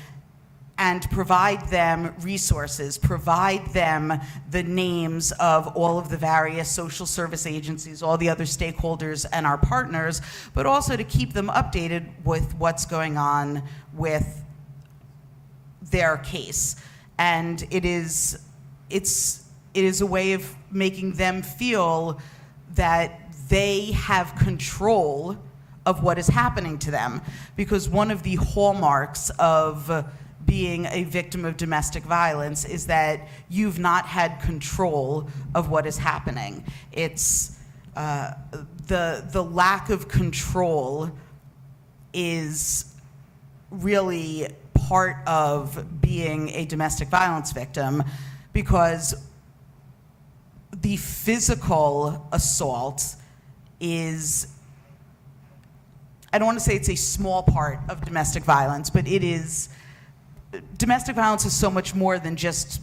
and provide them resources, provide them the names of all of the various social service agencies, all the other stakeholders and our partners, but also to keep them updated with what's going on with their case. And it is a way of making them feel that they have control of what is happening to them. Because one of the hallmarks of being a victim of domestic violence is that you've not had control of what is happening. It's the lack of control is really part of being a domestic violence victim, because the physical assault is, I don't want to say it's a small part of domestic violence, but it is. Domestic violence is so much more than just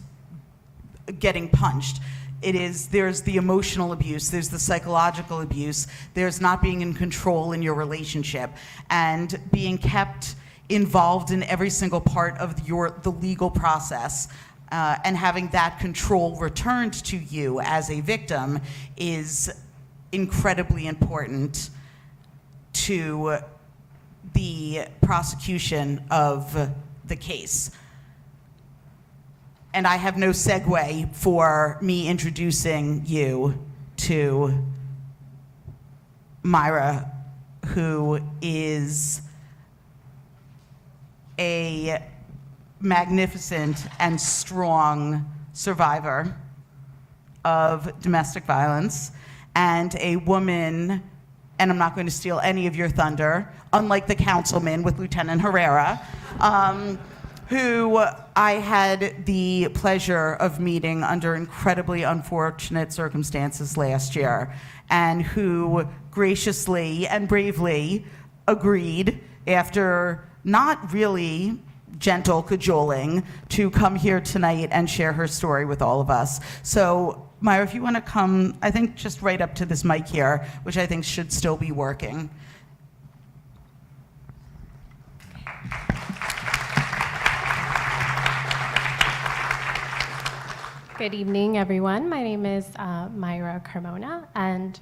getting punched. There's the emotional abuse, there's the psychological abuse, there's not being in control in your relationship, and being kept involved in every single part of the legal process, and having that control returned to you as a victim is incredibly important to the prosecution of the case. And I have no segue for me introducing you to Myra, who is a magnificent and strong survivor of domestic violence, and a woman, and I'm not going to steal any of your thunder, unlike the councilman with Lieutenant Herrera, who I had the pleasure of meeting under incredibly unfortunate circumstances last year, and who graciously and bravely agreed, after not really gentle cajoling, to come here tonight and share her story with all of us. So, Myra, if you want to come, I think just right up to this mic here, which I think should still be working. Good evening, everyone. My name is Myra Carmona, and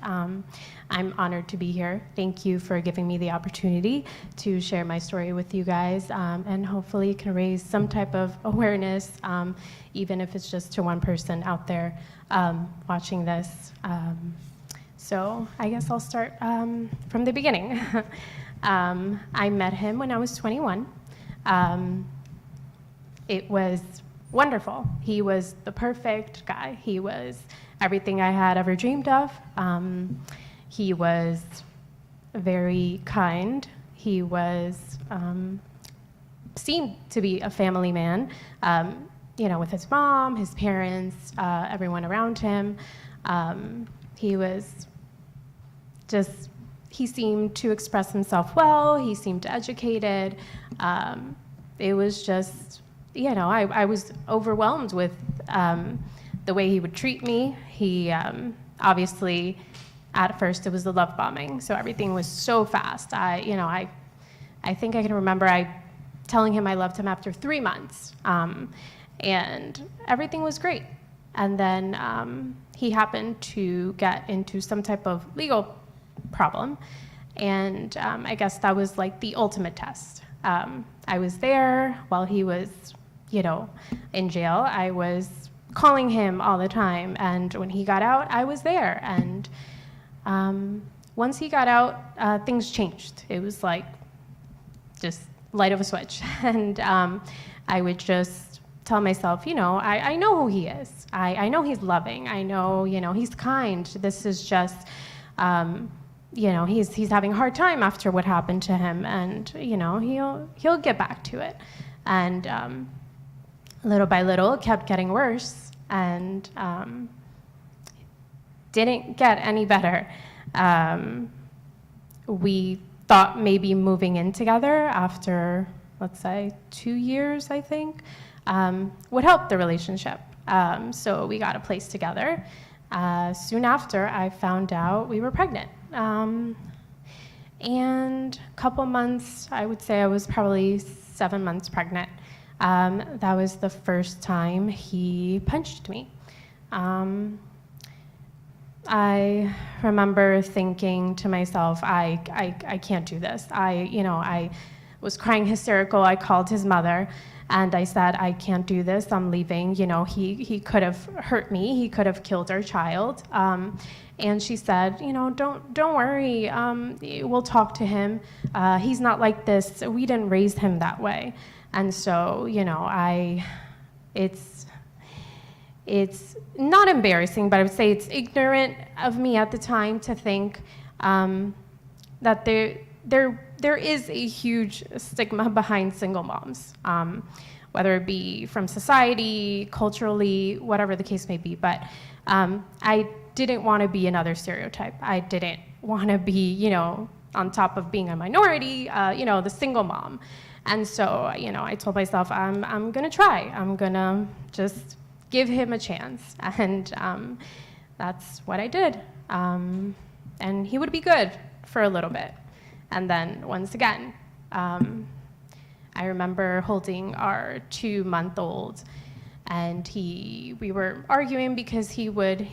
I'm honored to be here. Thank you for giving me the opportunity to share my story with you guys, and hopefully it can raise some type of awareness, even if it's just to one person out there watching this. So I guess I'll start from the beginning. I met him when I was 21. It was wonderful. He was the perfect guy. He was everything I had ever dreamed of. He was very kind. He was seemed to be a family man, with his mom, his parents, everyone around him. He was just, he seemed to express himself well. He seemed educated. It was just, I was overwhelmed with the way he would treat me. He obviously, at first, it was the love bombing, so everything was so fast. I think I can remember telling him I loved him after 3 months, and everything was great. And then he happened to get into some type of legal problem, and I guess that was like the ultimate test. I was there while he was in jail. I was calling him all the time, and when he got out, I was there. And once he got out, things changed. It was like just light of a switch. And I would just tell myself, I know who he is. I know he's loving. I know, he's kind. This is just, he's having a hard time after what happened to him, and he'll get back to it. And little by little, it kept getting worse, and didn't get any better. We thought maybe moving in together after, let's say, 2 years, I think, would help the relationship. So we got a place together. Soon after, I found out we were pregnant. And a couple months, I would say I was probably 7 months pregnant. That was the first time he punched me. I remember thinking to myself, I can't do this. I was crying hysterical. I called his mother and I said, I can't do this. I'm leaving. He could have hurt me. He could have killed our child. And she said, don't worry. We'll talk to him. He's not like this. We didn't raise him that way. And so, it's not embarrassing, but I would say it's ignorant of me at the time to think that there is a huge stigma behind single moms, whether it be from society, culturally, whatever the case may be. But I didn't want to be another stereotype. I didn't want to be, on top of being a minority, the single mom. And so, I told myself, I'm going to try. I'm going to just give him a chance. And that's what I did. And he would be good for a little bit. And then once again, I remember holding our 2-month-old, and we were arguing because he would,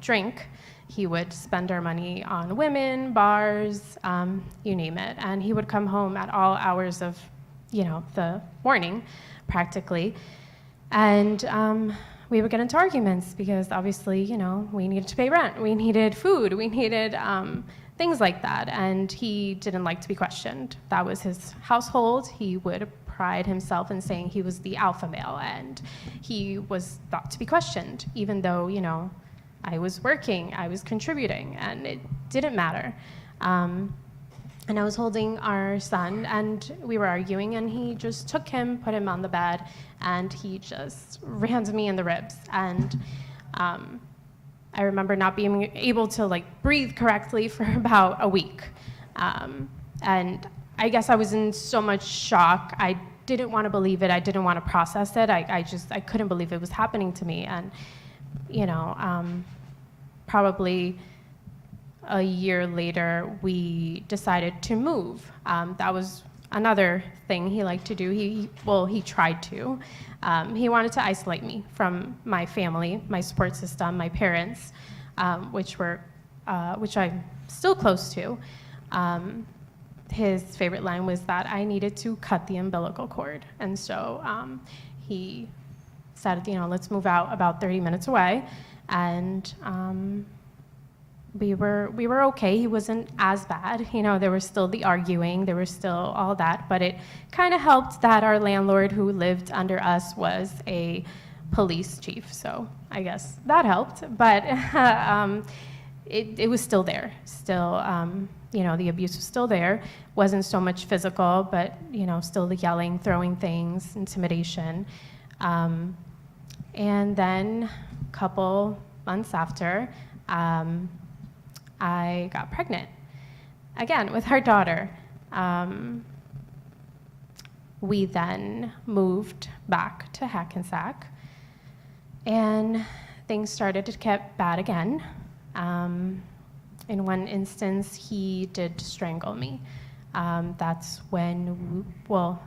drink. He would spend our money on women, bars, you name it. And he would come home at all hours of, the morning, practically. And we would get into arguments because obviously, we needed to pay rent. We needed food. We needed things like that. And he didn't like to be questioned. That was his household. He would pride himself in saying he was the alpha male, and he was thought to be questioned, even though, you know, I was working, I was contributing, and it didn't matter. And I was holding our son, and we were arguing, and he just took him, put him on the bed, and he just rammed me in the ribs. And I remember not being able to like breathe correctly for about a week. And I guess I was in so much shock. I didn't want to believe it. I didn't want to process it. I couldn't believe it was happening to me. And, you know, probably a year later, we decided to move. That was another thing he liked to do. He tried to. He wanted to isolate me from my family, my support system, my parents, which I'm still close to. His favorite line was that I needed to cut the umbilical cord. And so he said, you know, let's move out about 30 minutes away. And we were okay. He wasn't as bad. You know, there was still the arguing, there was still all that, but it kind of helped that our landlord who lived under us was a police chief. So I guess that helped, but it was still there. Still, you know, the abuse was still there. Wasn't so much physical, but, you know, still the yelling, throwing things, intimidation. And then a couple months after, I got pregnant, again, with our daughter. We then moved back to Hackensack, and things started to get bad again. In one instance, he did strangle me. That's when,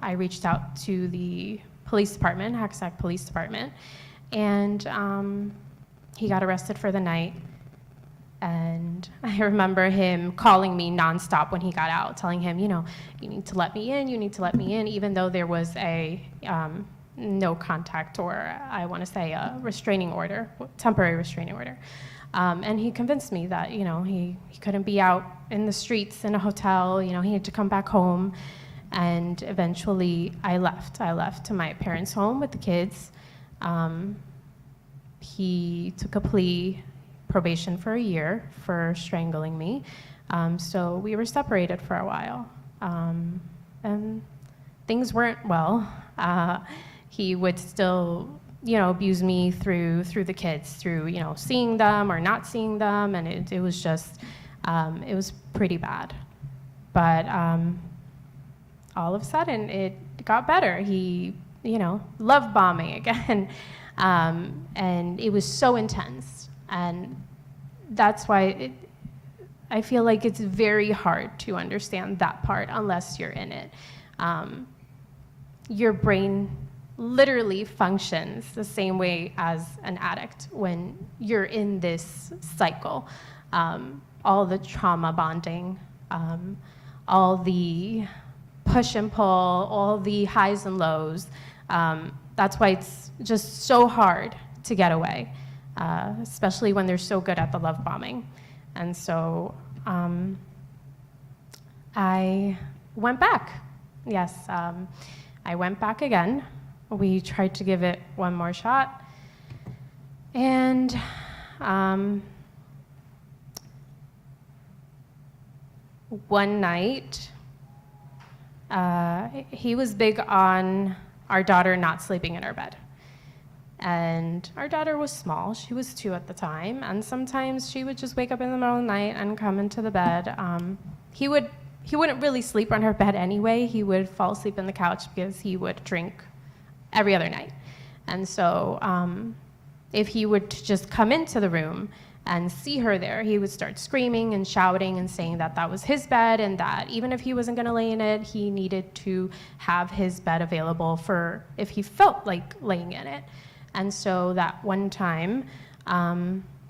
I reached out to the police department, Hackensack Police Department, and he got arrested for the night. And I remember him calling me nonstop when he got out, telling him, you know, you need to let me in, you need to let me in, even though there was a no contact, or I want to say a restraining order, temporary restraining order. And he convinced me that, you know, he couldn't be out in the streets in a hotel, you know, he had to come back home. And eventually I left. I left to my parents' home with the kids. He took a plea, probation for a year for strangling me. So we were separated for a while. And things weren't well. He would still, you know, abuse me through the kids, through, you know, seeing them or not seeing them, and it was just, it was pretty bad. But all of a sudden, it got better. He, you know, love bombing again, and it was so intense. And that's why I feel like it's very hard to understand that part unless you're in it. Your brain literally functions the same way as an addict when you're in this cycle. All the trauma bonding, all the push and pull, all the highs and lows. That's why it's just so hard to get away, especially when they're so good at the love bombing. And so I went back. Yes, I went back again. We tried to give it one more shot. And one night, he was big on our daughter not sleeping in our bed. And our daughter was small. She was 2 at the time. And sometimes she would just wake up in the middle of the night and come into the bed. He wouldn't really sleep on her bed anyway. He would fall asleep on the couch because he would drink every other night. And so if he would just come into the room and see her there, he would start screaming and shouting and saying that that was his bed, and that even if he wasn't going to lay in it, he needed to have his bed available for if he felt like laying in it. And so that one time,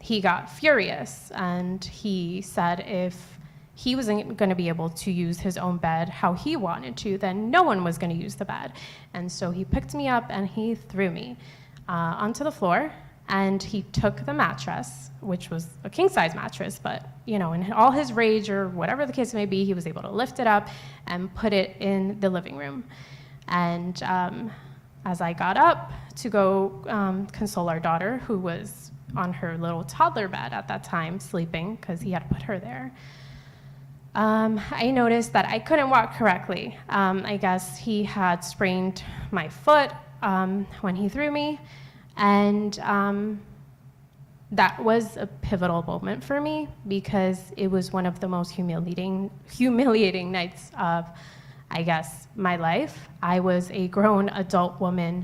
he got furious, and he said if he wasn't going to be able to use his own bed how he wanted to, then no one was going to use the bed. And so he picked me up and he threw me onto the floor, and he took the mattress, which was a king-size mattress, but, in all his rage or whatever the case may be, he was able to lift it up and put it in the living room. And as I got up to go console our daughter, who was on her little toddler bed at that time, sleeping, because he had to put her there, I noticed that I couldn't walk correctly. I guess he had sprained my foot when he threw me, and that was a pivotal moment for me because it was one of the most humiliating nights of, I guess, my life. I was a grown adult woman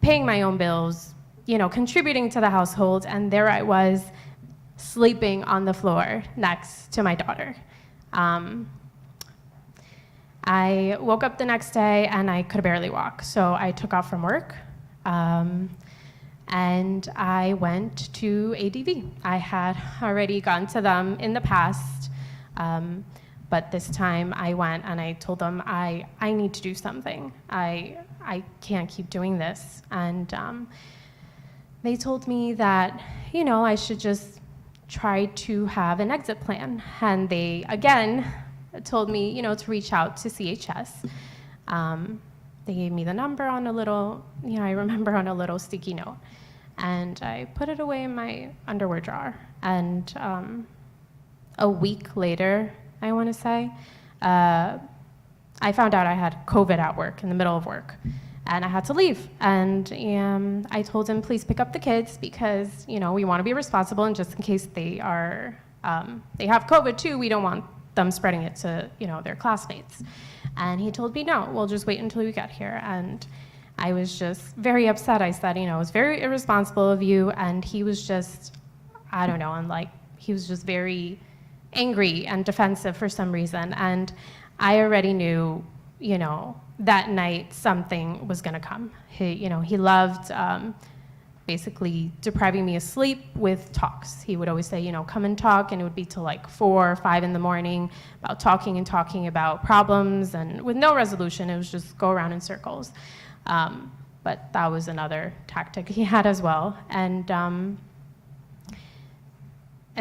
paying my own bills, contributing to the household, and there I was sleeping on the floor next to my daughter. I woke up the next day and I could barely walk, so I took off from work and I went to ADV. I had already gone to them in the past, but this time I went and I told them I need to do something. I can't keep doing this. And they told me that, I should just try to have an exit plan. And they, again, told me, to reach out to CHS. They gave me the number on a little, I remember on a little sticky note. And I put it away in my underwear drawer. And a week later, I want to say, I found out I had COVID at work, in the middle of work. And I had to leave. And I told him, please pick up the kids because, we want to be responsible, and just in case they are, they have COVID too, we don't want them spreading it to, their classmates. And he told me, no, we'll just wait until you get here. And I was just very upset. I said, it was very irresponsible of you. And he was just, I don't know, and he was just very angry and defensive for some reason. And I already knew, that night something was gonna come. He loved basically depriving me of sleep with talks. He would always say, come and talk, and it would be till 4 or 5 in the morning about talking about problems, and with no resolution. It was just go around in circles. But that was another tactic he had as well. And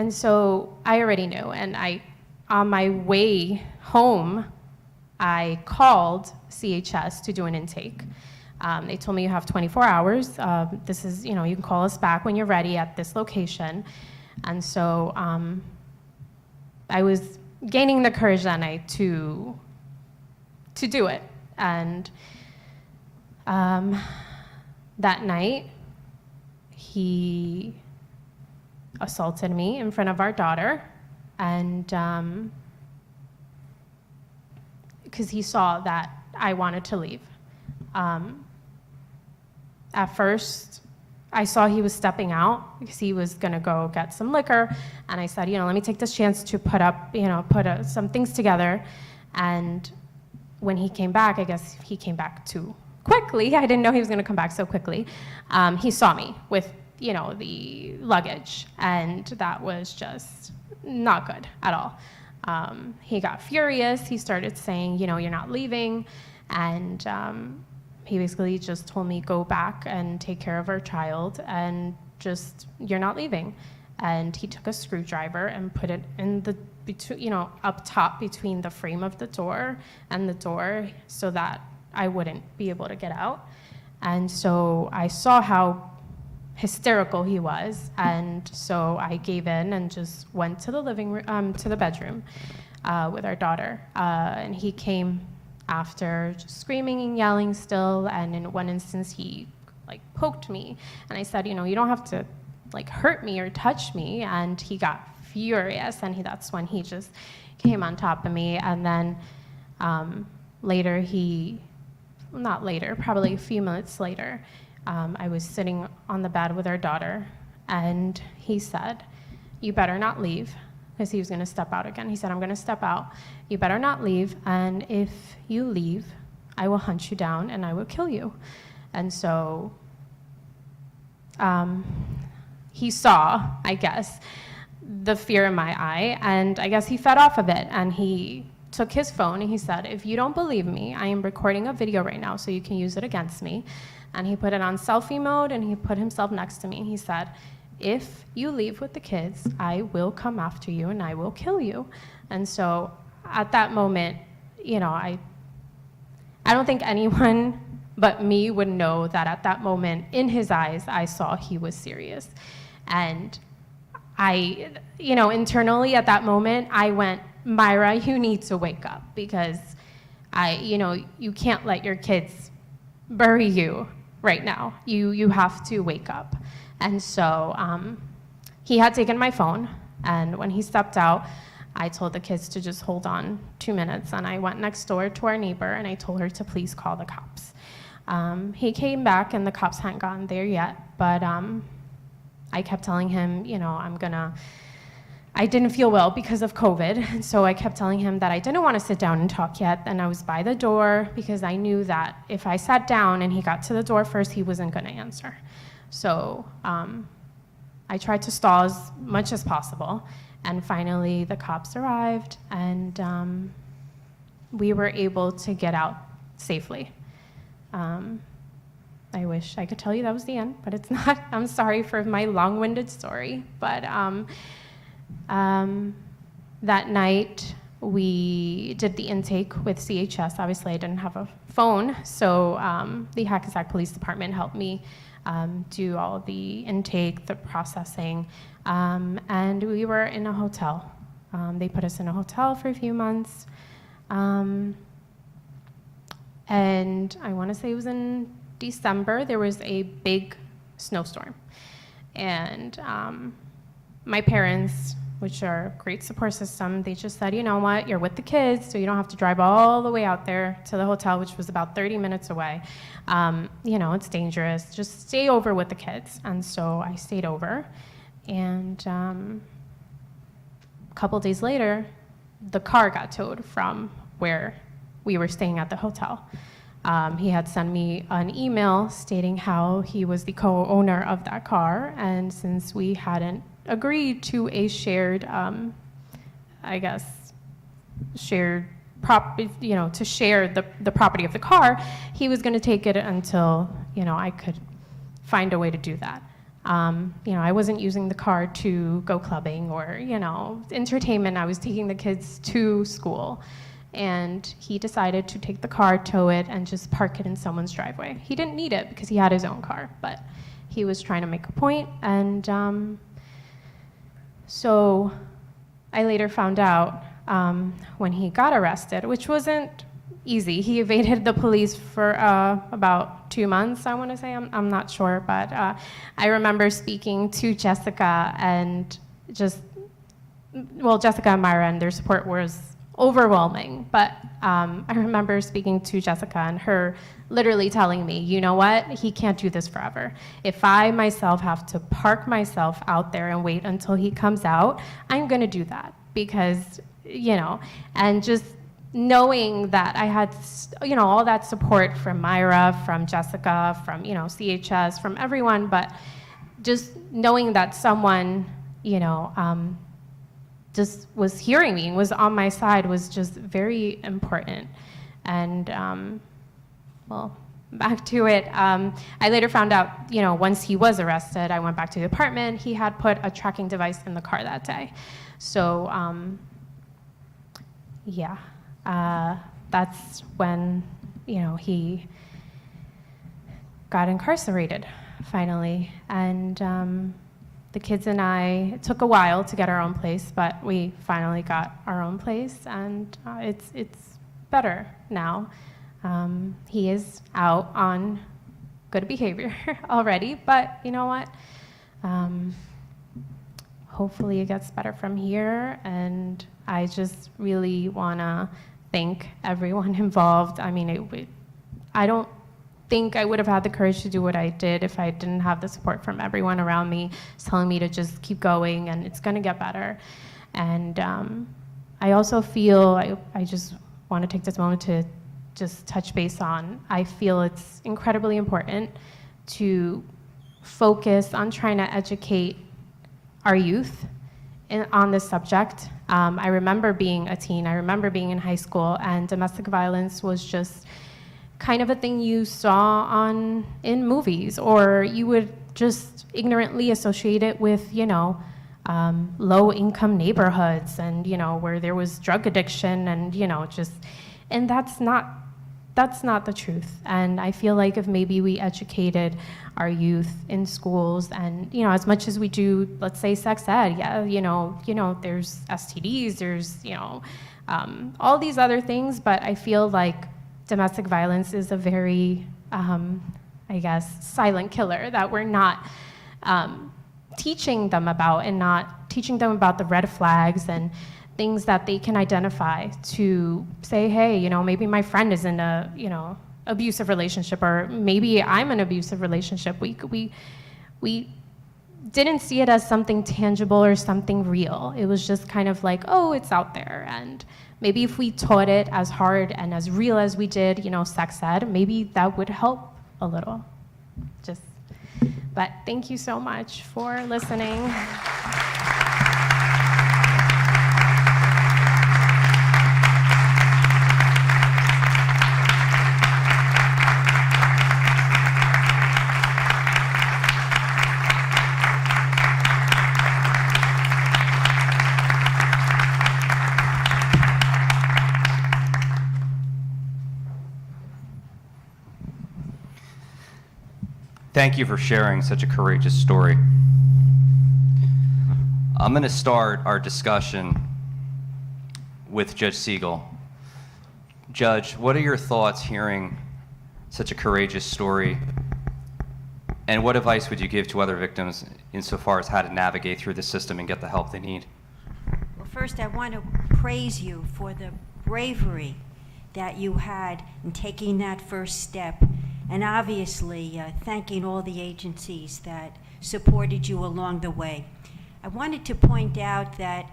so I already knew, and on my way home, I called CHS to do an intake. They told me you have 24 hours. This is, you can call us back when you're ready at this location. And so I was gaining the courage that night to do it. And that night, he assaulted me in front of our daughter, and because he saw that I wanted to leave. At first, I saw he was stepping out because he was gonna go get some liquor, and I said, let me take this chance to put some things together. And when he came back, I guess he came back too quickly. I didn't know he was gonna come back so quickly. He saw me with, the luggage, and that was just not good at all. He got furious. He started saying, you're not leaving. And he basically just told me, go back and take care of our child, and just, you're not leaving. And he took a screwdriver and put it in up top between the frame of the door and the door so that I wouldn't be able to get out. And so I saw how hysterical he was, and so I gave in and just went to the living room, to the bedroom with our daughter. And he came after, just screaming and yelling still, and in one instance he poked me, and I said, you don't have to hurt me or touch me, and he got furious, and that's when he just came on top of me. And then later probably a few minutes later, I was sitting on the bed with our daughter, and he said, you better not leave, because he was going to step out again. He said, I'm going to step out. You better not leave, and if you leave, I will hunt you down and I will kill you. And so he saw, I guess, the fear in my eye, and I guess he fed off of it, and he took his phone and he said, if you don't believe me, I am recording a video right now so you can use it against me. And he put it on selfie mode and he put himself next to me. He said, if you leave with the kids, I will come after you and I will kill you. And so at that moment, you know, I don't think anyone but me would know that at that moment, in his eyes, I saw he was serious. And I, you know, internally at that moment, I went, Myra, you need to wake up, because you know, you can't let your kids bury you right now. You have to wake up. And so he had taken my phone, and when he stepped out, I told the kids to just hold on 2 minutes, and I went next door to our neighbor, and I told her to please call the cops. He came back, and the cops hadn't gotten there yet, but I kept telling him, you know, I didn't feel well because of COVID, and so I kept telling him that I didn't want to sit down and talk yet, and I was by the door because I knew that if I sat down and he got to the door first, he wasn't going to answer. So I tried to stall as much as possible, and finally the cops arrived, and we were able to get out safely. I wish I could tell you that was the end, but it's not. I'm sorry for my long-winded story, but that night we did the intake with CHS. Obviously, I didn't have a phone, so the Hackensack Police Department helped me do all the intake, the processing, and we were in a hotel. They put us in a hotel for a few months, and I want to say it was in December. There was a big snowstorm, and my parents, which are a great support system, they just said, you know what, you're with the kids, so you don't have to drive all the way out there to the hotel, which was about 30 minutes away. You know, it's dangerous. Just stay over with the kids. And so I stayed over. And a couple days later, the car got towed from where we were staying at the hotel. He had sent me an email stating how he was the co-owner of that car, and since we hadn't agreed to a shared, I guess, shared you know, to share the property of the car, he was going to take it until, you know, I could find a way to do that. You know, I wasn't using the car to go clubbing or, you know, entertainment. I was taking the kids to school. And he decided to take the car, tow it, and just park it in someone's driveway. He didn't need it because he had his own car, but he was trying to make a point. And so I later found out when he got arrested, which wasn't easy. He evaded the police for about 2 months, I want to say. I'm not sure, but I remember speaking to Jessica and Jessica and Myra, and their support was overwhelming, but I remember speaking to Jessica and her literally telling me, you know what, he can't do this forever. If I myself have to park myself out there and wait until he comes out, I'm gonna do that because, you know, and just knowing that I had, you know, all that support from Myra, from Jessica, from, you know, CHS, from everyone, but just knowing that someone, you know, just was hearing me, was on my side, was just very important. And well, back to it. I later found out, you know, once he was arrested, I went back to the apartment. He had put a tracking device in the car that day. So yeah, that's when, you know, he got incarcerated finally. And the kids and I, it took a while to get our own place, but we finally got our own place, and it's better now. He is out on good behavior already, but you know what? Hopefully it gets better from here, and I just really want to thank everyone involved. I mean, I don't think I would have had the courage to do what I did if I didn't have the support from everyone around me telling me to just keep going and it's going to get better. And I also feel, I just want to take this moment to just touch base on, I feel it's incredibly important to focus on trying to educate our youth on this subject. I remember being a teen, I remember being in high school, and domestic violence was just kind of a thing you saw in movies, or you would just ignorantly associate it with, low-income neighborhoods and, where there was drug addiction and, and that's not the truth. And I feel like if maybe we educated our youth in schools and, as much as we do, let's say sex ed, there's STDs, there's, all these other things, but I feel like domestic violence is a very, silent killer that we're not teaching them about, and not teaching them about the red flags and things that they can identify to say, hey, maybe my friend is in a, abusive relationship, or maybe I'm in an abusive relationship. We didn't see it as something tangible or something real. It was just kind of like, oh, it's out there. And maybe if we taught it as hard and as real as we did, sex ed, maybe that would help a little. But thank you so much for listening. Thank you for sharing such a courageous story. I'm going to start our discussion with Judge Siegel. Judge, what are your thoughts hearing such a courageous story? And what advice would you give to other victims insofar as how to navigate through the system and get the help they need? Well, first, I want to praise you for the bravery that you had in taking that first step, and obviously thanking all the agencies that supported you along the way. I wanted to point out that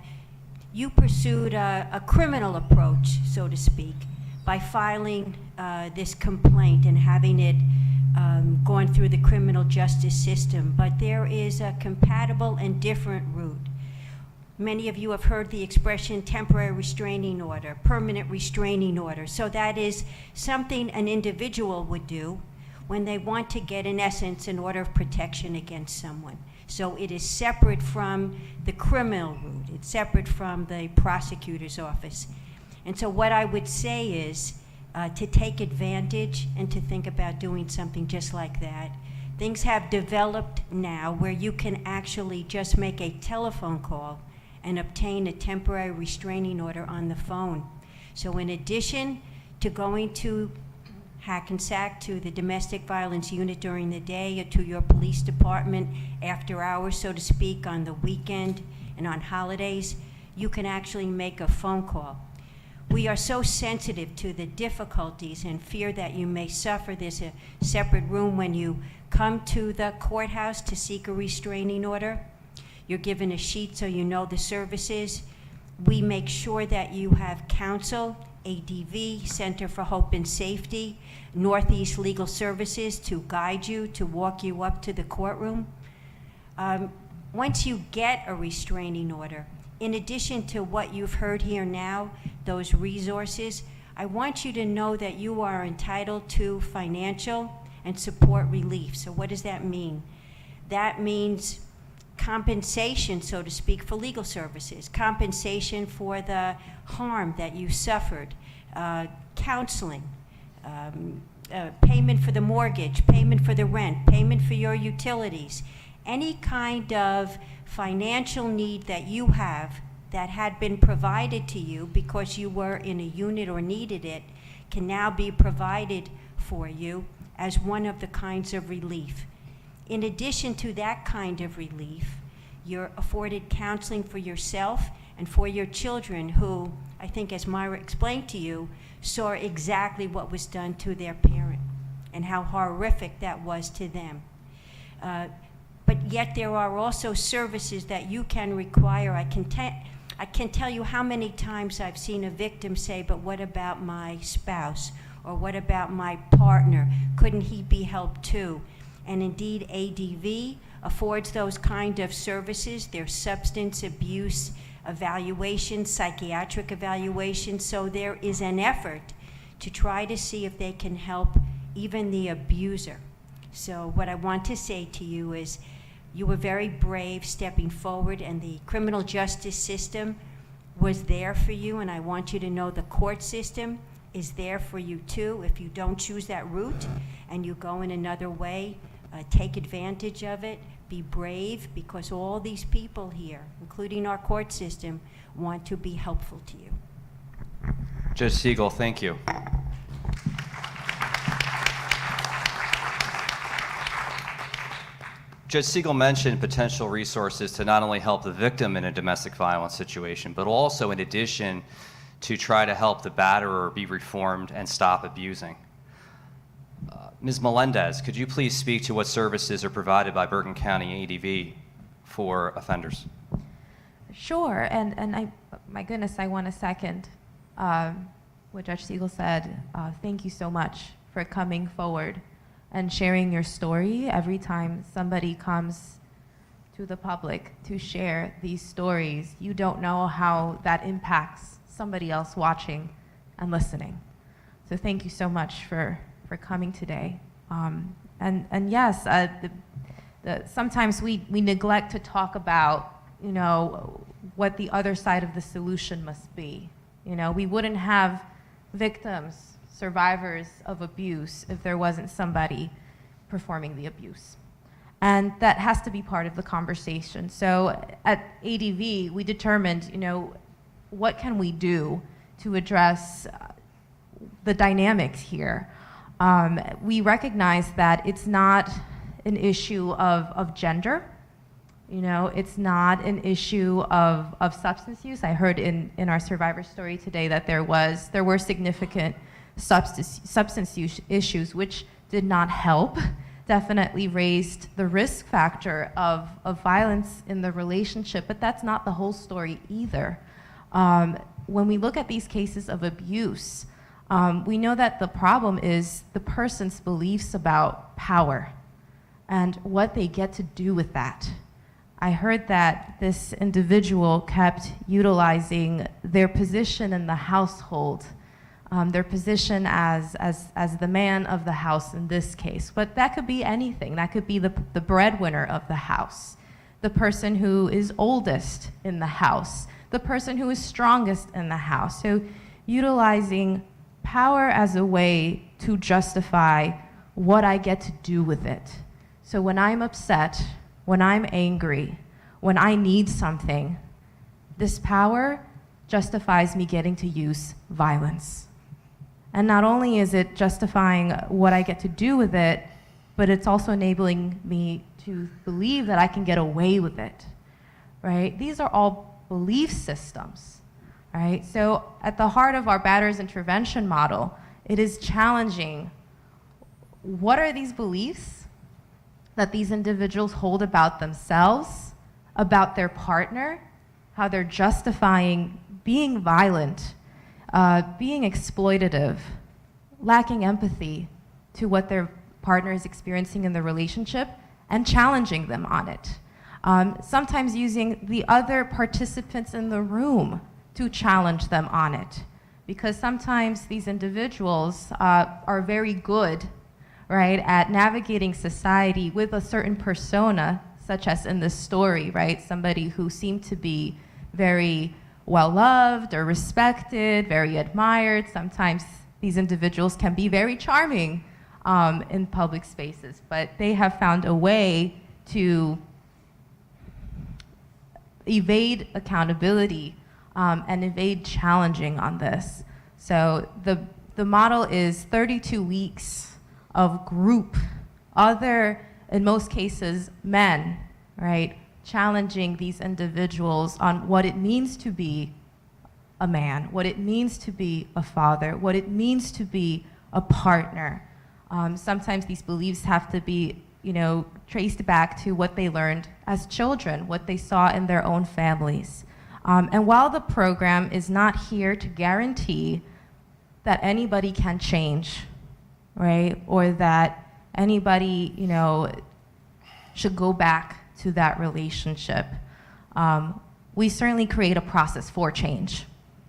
you pursued a criminal approach, so to speak, by filing this complaint and having it gone through the criminal justice system. But there is a compatible and different route. Many of you have heard the expression temporary restraining order, permanent restraining order. So that is something an individual would do when they want to get, in essence, an order of protection against someone. So it is separate from the criminal route. It's separate from the prosecutor's office. And so what I would say is to take advantage and to think about doing something just like that. Things have developed now where you can actually just make a telephone call and obtain a temporary restraining order on the phone. So in addition to going to Hackensack, to the domestic violence unit during the day, or to your police department after hours, so to speak, on the weekend and on holidays, you can actually make a phone call. We are so sensitive to the difficulties and fear that you may suffer. There's a separate room when you come to the courthouse to seek a restraining order. You're given a sheet so you know the services. We make sure that you have counsel, ADV, Center for Hope and Safety, Northeast Legal Services to guide you, to walk you up to the courtroom. Once you get a restraining order, in addition to what you've heard here now, those resources, I want you to know that you are entitled to financial and support relief. So what does that mean? That means compensation, so to speak, for legal services, compensation for the harm that you suffered, counseling, payment for the mortgage, payment for the rent, payment for your utilities, any kind of financial need that you have that had been provided to you because you were in a unit or needed it can now be provided for you as one of the kinds of relief. In addition to that kind of relief, you're afforded counseling for yourself and for your children who, I think as Myra explained to you, saw exactly what was done to their parent and how horrific that was to them. But yet there are also services that you can require. I can tell you how many times I've seen a victim say, but what about my spouse? Or what about my partner? Couldn't he be helped too? And indeed, ADV, affords those kind of services. There's substance abuse evaluation, psychiatric evaluation, so there is an effort to try to see if they can help even the abuser. So what I want to say to you is you were very brave stepping forward, and the criminal justice system was there for you, and I want you to know the court system is there for you too. If you don't choose that route and you go in another way, take advantage of it, be brave, because all these people here, including our court system, want to be helpful to you. Judge Siegel, thank you. Judge Siegel mentioned potential resources to not only help the victim in a domestic violence situation, but also in addition to try to help the batterer be reformed and stop abusing. Ms. Melendez, could you please speak to what services are provided by Bergen County ADV for offenders? Sure, and my goodness, I want to second what Judge Siegel said. Thank you so much for coming forward and sharing your story. Every time somebody comes to the public to share these stories, you don't know how that impacts somebody else watching and listening. So thank you so much for coming today. And yes, sometimes we neglect to talk about, you know, what the other side of the solution must be. You know, we wouldn't have victims, survivors of abuse if there wasn't somebody performing the abuse. And that has to be part of the conversation. So at ADV, we determined, you know, what can we do to address the dynamics here? We recognize that it's not an issue of gender. You know, it's not an issue of substance use. I heard in our survivor story today that there were significant substance use issues, which did not help, definitely raised the risk factor of violence in the relationship, but that's not the whole story either. When we look at these cases of abuse, we know that the problem is the person's beliefs about power and what they get to do with that. I heard that this individual kept utilizing their position in the household, their position as the man of the house in this case. But that could be anything. That could be the breadwinner of the house, the person who is oldest in the house, the person who is strongest in the house. So utilizing power as a way to justify what I get to do with it. So when I'm upset, when I'm angry, when I need something, this power justifies me getting to use violence. And not only is it justifying what I get to do with it, but it's also enabling me to believe that I can get away with it, right? These are all belief systems, right? So at the heart of our batterers intervention model, it is challenging what are these beliefs that these individuals hold about themselves, about their partner, how they're justifying being violent, being exploitative, lacking empathy to what their partner is experiencing in the relationship, and challenging them on it. Sometimes using the other participants in the room to challenge them on it. Because sometimes these individuals are very good, right, at navigating society with a certain persona, such as in this story, right? Somebody who seemed to be very well-loved or respected, very admired. Sometimes these individuals can be very charming in public spaces, but they have found a way to evade accountability and evade challenging on this. So the model is 32 weeks of group, in most cases, men, right, challenging these individuals on what it means to be a man, what it means to be a father, what it means to be a partner. Sometimes these beliefs have to be, you know, traced back to what they learned as children, what they saw in their own families. And while the program is not here to guarantee that anybody can change, right, or that anybody, you know, should go back to that relationship. We certainly create a process for change,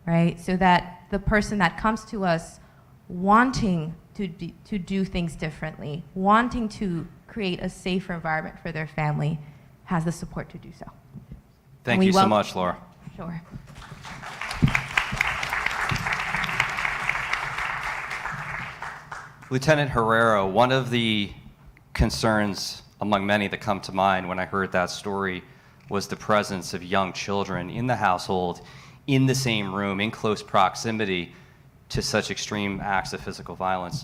right? So that the person that comes to us wanting to do things differently, wanting to create a safer environment for their family, has the support to do so. Thank you so much, Laura. Sure. Lieutenant Herrero, one of the concerns among many that come to mind when I heard that story was the presence of young children in the household, in the same room, in close proximity to such extreme acts of physical violence.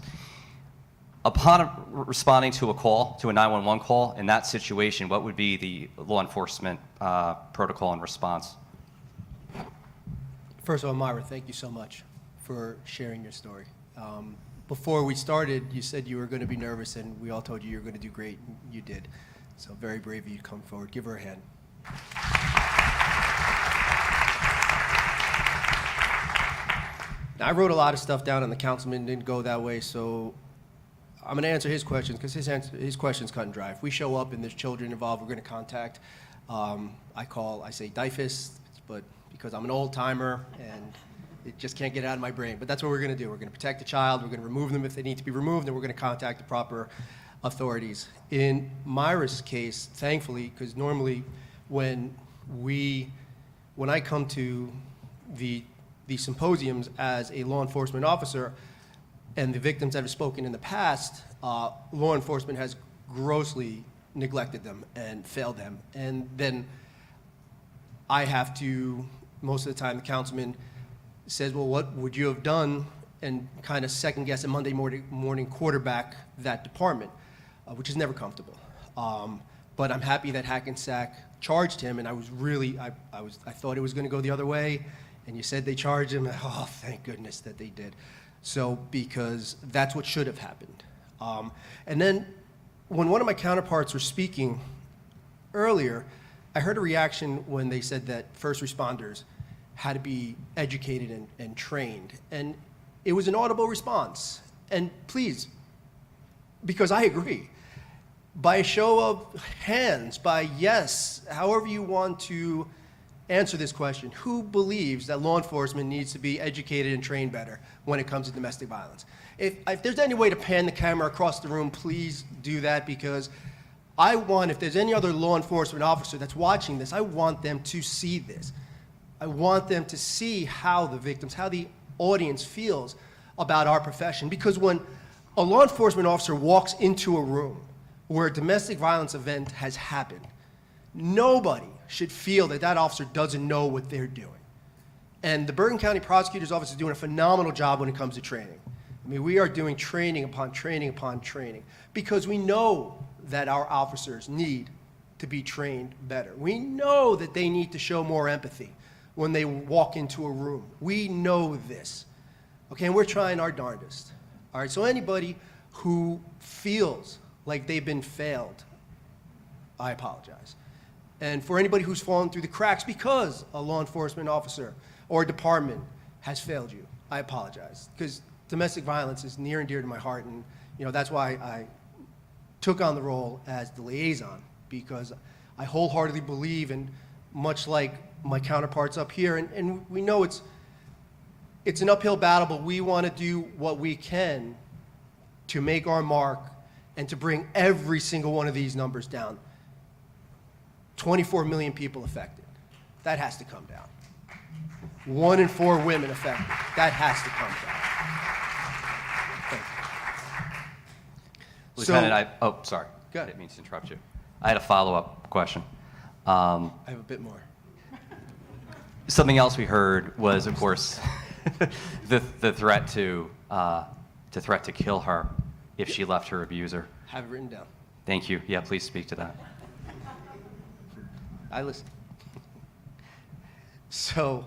Upon responding to a call, to a 911 call, in that situation, what would be the law enforcement protocol and response? First of all, Myra, thank you so much for sharing your story. Before we started, you said you were going to be nervous, and we all told you you were going to do great, and you did. So very brave of you to come forward. Give her a hand. Now, I wrote a lot of stuff down, and the councilman didn't go that way, so I'm going to answer his questions, because his question's cut and dry. If we show up and there's children involved, we're going to contact, I say DIFUS, but because I'm an old timer, and it just can't get out of my brain. But that's what we're going to do. We're going to protect the child. We're going to remove them if they need to be removed, and we're going to contact the proper authorities. In Myra's case, thankfully, because normally when I come to the symposiums as a law enforcement officer, and the victims that have spoken in the past, law enforcement has grossly neglected them and failed them. And then I have to, most of the time, the councilman says, well, what would you have done? And kind of second guess and Monday morning quarterback that department, which is never comfortable. But I'm happy that Hackensack charged him, and I was really, I thought it was going to go the other way, and you said they charged him. Oh, thank goodness that they did. So, because that's what should have happened. And then when one of my counterparts were speaking earlier, I heard a reaction when they said that first responders had to be educated and trained. And it was an audible response. And please, because I agree, by a show of hands, by yes, however you want to answer this question, who believes that law enforcement needs to be educated and trained better when it comes to domestic violence? If there's any way to pan the camera across the room, please do that, because I want, if there's any other law enforcement officer that's watching this, I want them to see this. I want them to see how the victims, how the audience feels about our profession. Because when a law enforcement officer walks into a room where a domestic violence event has happened, nobody should feel that that officer doesn't know what they're doing. And the Bergen County Prosecutor's Office is doing a phenomenal job when it comes to training. I mean, we are doing training upon training upon training, because we know that our officers need to be trained better. We know that they need to show more empathy when they walk into a room. We know this. Okay, and we're trying our darndest. All right, so anybody who feels like they've been failed, I apologize. And for anybody who's fallen through the cracks because a law enforcement officer or a department has failed you, I apologize. Because domestic violence is near and dear to my heart, and that's why I took on the role as the liaison, because I wholeheartedly believe, and much like my counterparts up here, and we know it's an uphill battle, but we want to do what we can to make our mark and to bring every single one of these numbers down. 24 million people affected. That has to come down. 1 in 4 women affected. That has to come down. Lieutenant, sorry. Go ahead. I didn't mean to interrupt you. I had a follow-up question. I have a bit more. Something else we heard was, of course, the threat to kill her if she left her abuser. Have it written down. Thank you. Yeah, please speak to that. I listen. So,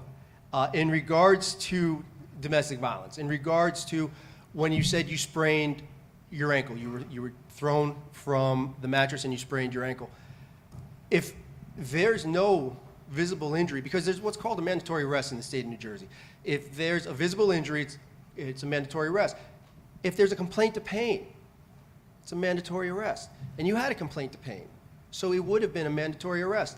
in regards to domestic violence, in regards to when you said you sprained your ankle, you were thrown from the mattress and you sprained your ankle. If there's no visible injury, because there's what's called a mandatory arrest in the state of New Jersey. If there's a visible injury, it's a mandatory arrest. If there's a complaint to pain, it's a mandatory arrest. And you had a complaint to pain. So it would have been a mandatory arrest.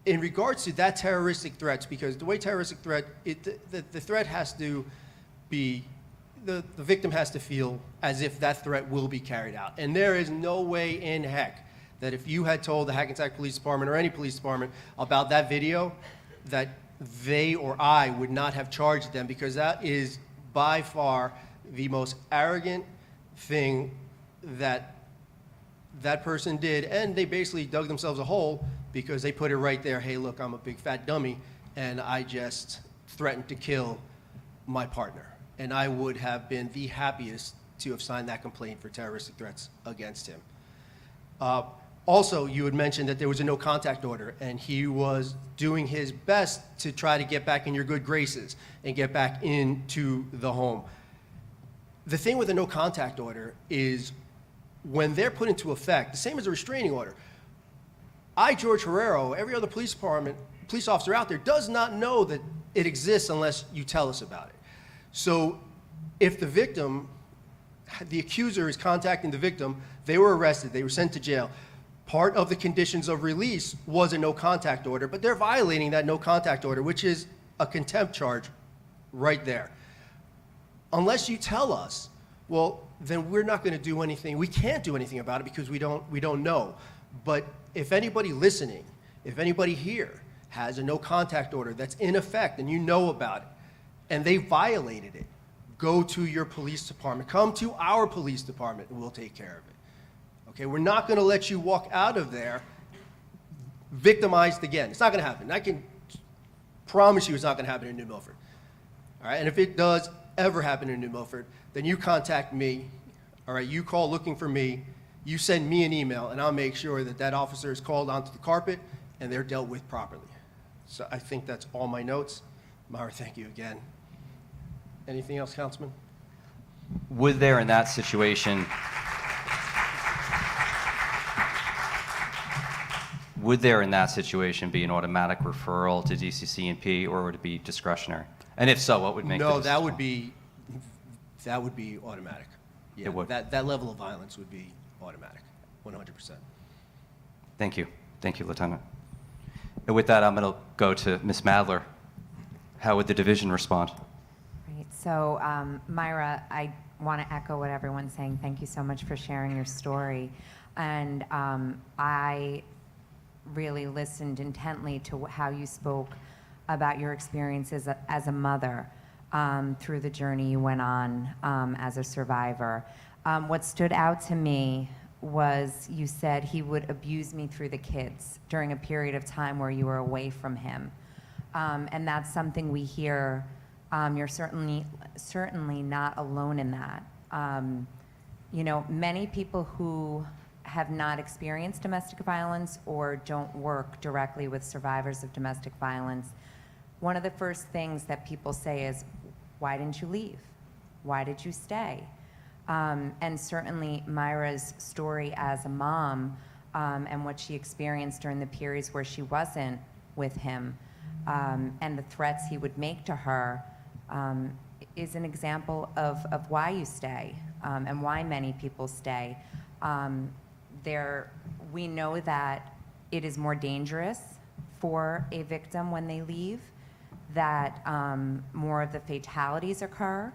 In regards to that terroristic threats, because the way terroristic threat, the threat has to be, the victim has to feel as if that threat will be carried out. And there is no way in heck that if you had told the Hackensack Police Department or any police department about that video, that they or I would not have charged them, because that is by far the most arrogant thing that that person did. And they basically dug themselves a hole because they put it right there. Hey, look, I'm a big fat dummy, and I just threatened to kill my partner. And I would have been the happiest to have signed that complaint for terroristic threats against him. Also, you had mentioned that there was a no contact order, and he was doing his best to try to get back in your good graces and get back into the home. The thing with a no contact order is when they're put into effect, the same as a restraining order, George Herrero, every other police officer out there does not know that it exists unless you tell us about it. So if the victim, the accuser is contacting the victim, they were arrested, they were sent to jail. Part of the conditions of release was a no contact order, but they're violating that no contact order, which is a contempt charge right there. Unless you tell us, well, then we're not going to do anything. We can't do anything about it because we don't know. But if anybody listening, if anybody here has a no contact order that's in effect and you know about it and they violated it, go to your police department. Come to our police department and we'll take care of it. Okay, we're not going to let you walk out of there victimized again. It's not going to happen. I can promise you it's not going to happen in New Milford. All right, and if it does ever happen in New Milford, then you contact me. All right, you call looking for me. You send me an email, and I'll make sure that that officer is called onto the carpet and they're dealt with properly. So I think that's all my notes. Myra, thank you again. Anything else, Councilman? Would there in that situation be an automatic referral to DCC&P, or would it be discretionary? And if so, what would make No, the that would be automatic. Yeah, It would. That level of violence would be automatic, 100%. Thank you. Thank you, Lieutenant. And with that, I'm going to go to Ms. Madler. How would the division respond? Right. So, Myra, I want to echo what everyone's saying. Thank you so much for sharing your story. And I really listened intently to how you spoke about your experiences as a mother through the journey you went on as a survivor. What stood out to me was you said he would abuse me through the kids during a period of time where you were away from him. And that's something we hear. You're certainly not alone in that. You know, many people who have not experienced domestic violence or don't work directly with survivors of domestic violence, one of the first things that people say is, why didn't you leave? Why did you stay? And certainly Myra's story as a mom and what she experienced during the periods where she wasn't with him and the threats he would make to her is an example of why you stay and why many people stay. We know that it is more dangerous for a victim when they leave, that more of the fatalities occur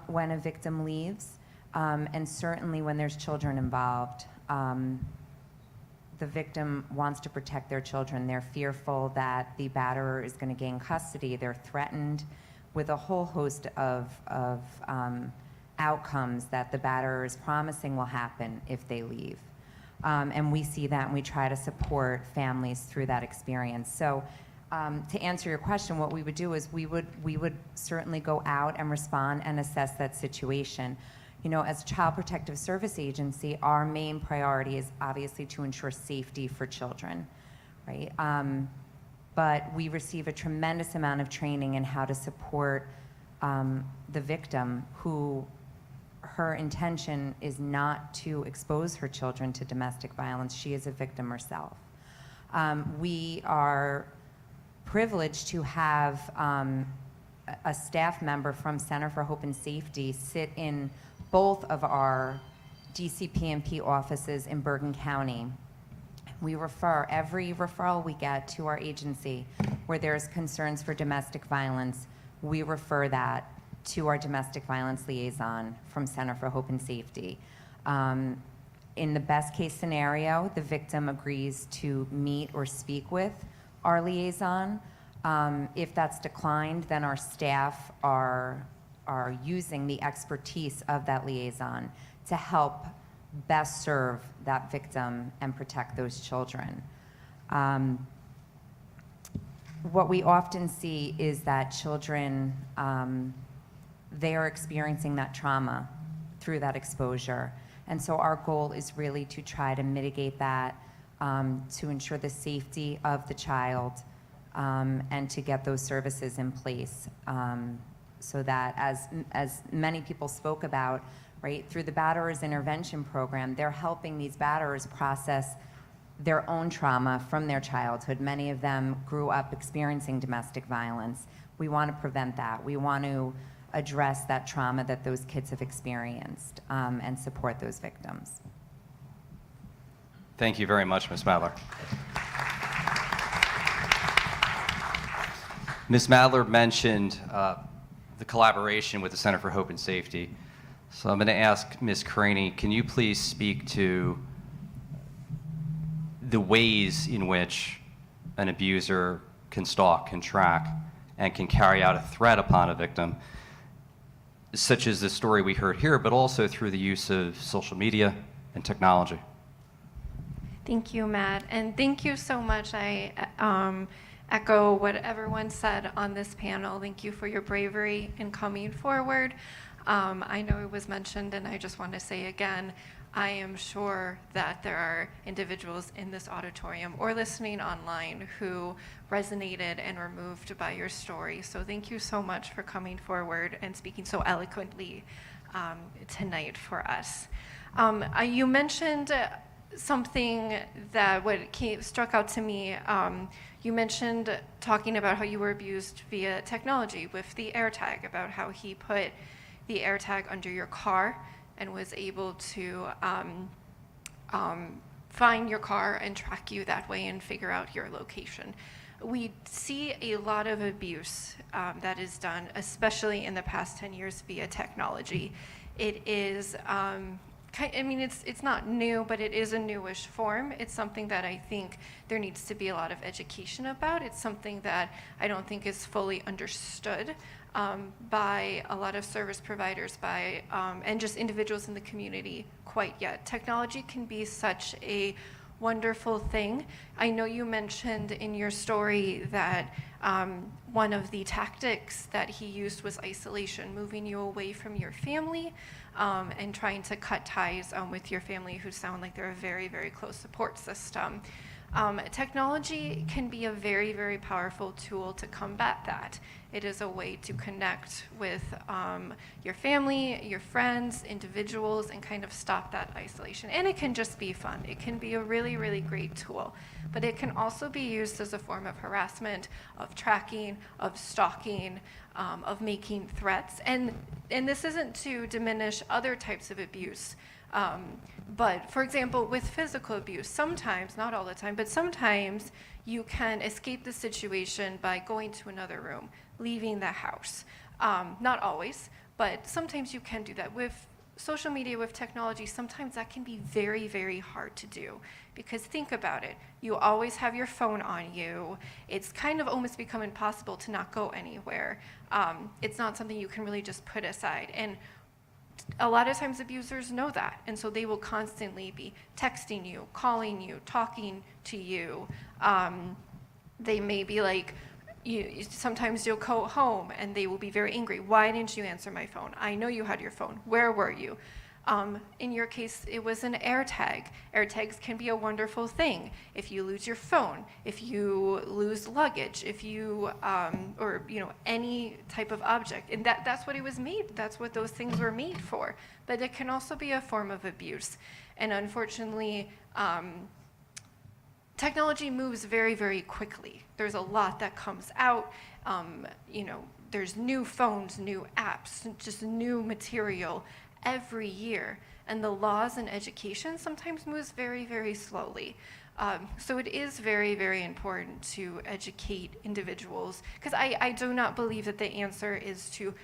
when a victim leaves, and certainly when there's children involved. The victim wants to protect their children. They're fearful that the batterer is going to gain custody. They're threatened with a whole host of outcomes that the batterer is promising will happen if they leave. And we see that and we try to support families through that experience. So to answer your question, what we would do is we would certainly go out and respond and assess that situation. You know, as a Child Protective Service agency, our main priority is obviously to ensure safety for children, right? But we receive a tremendous amount of training in how to support the victim who her intention is not to expose her children to domestic violence. She is a victim herself. We are privileged to have a staff member from Center for Hope and Safety sit in both of our DCP&P offices in Bergen County. We refer, every referral we get to our agency where there's concerns for domestic violence, we refer that to our domestic violence liaison from Center for Hope and Safety. In the best case scenario, the victim agrees to meet or speak with our liaison. If that's declined, then our staff are using the expertise of that liaison to help best serve that victim and protect those children. What we often see is that children, they are experiencing that trauma through that exposure. And so our goal is really to try to mitigate that, to ensure the safety of the child, and to get those services in place, so that as many people spoke about, right, through the Batterers Intervention Program, they're helping these batterers process their own trauma from their childhood. Many of them grew up experiencing domestic violence. We want to prevent that. We want to address that trauma that those kids have experienced, and support those victims. Thank you very much, Ms. Madler. Ms. Madler mentioned the collaboration with the Center for Hope and Safety. So I'm going to ask Ms. Craney, can you please speak to the ways in which an abuser can stalk, can track, and can carry out a threat upon a victim, such as the story we heard here, but also through the use of social media and technology? Thank you, Matt, and thank you so much. I echo what everyone said on this panel. Thank you for your bravery in coming forward. I know it was mentioned, and I just want to say again, I am sure that there are individuals in this auditorium or listening online who resonated and were moved by your story. So thank you so much for coming forward and speaking so eloquently tonight for us. You mentioned something that struck out to me. You mentioned talking about how you were abused via technology with the AirTag, about how he put the AirTag under your car and was able to find your car and track you that way and figure out your location. We see a lot of abuse that is done, especially in the past 10 years via technology. It is, it's not new, but it is a newish form. It's something that I think there needs to be a lot of education about. It's something that I don't think is fully understood by a lot of service providers, and just individuals in the community quite yet. Technology can be such a wonderful thing. I know you mentioned in your story that one of the tactics that he used was isolation, moving you away from your family, and trying to cut ties with your family, who sound like they're a very, very close support system. Technology can be a very, very powerful tool to combat that. It is a way to connect with your family, your friends, individuals, and kind of stop that isolation. And it can just be fun. It can be a really, really great tool. But it can also be used as a form of harassment, of tracking, of stalking, of making threats. And this isn't to diminish other types of abuse. But for example, with physical abuse, sometimes, not all the time, but sometimes you can escape the situation by going to another room, leaving the house. Not always, but sometimes you can do that. With social media, with technology, sometimes that can be very, very hard to do. Because think about it, you always have your phone on you. It's kind of almost become impossible to not go anywhere. It's not something you can really just put aside. And a lot of times abusers know that, and so they will constantly be texting you, calling you, talking to you. They may be like, sometimes you'll go home and they will be very angry. Why didn't you answer my phone? I know you had your phone. Where were you? In your case, it was an AirTag. AirTags can be a wonderful thing. If you lose your phone, if you lose luggage, if you, or any type of object, and that's what it was made. That's what those things were made for. But it can also be a form of abuse, and unfortunately, technology moves very, very quickly. There's a lot that comes out. There's new phones, new apps, just new material every year, and the laws and education sometimes moves very, very slowly. So it is very, very important to educate individuals, because I do not believe that the answer is to,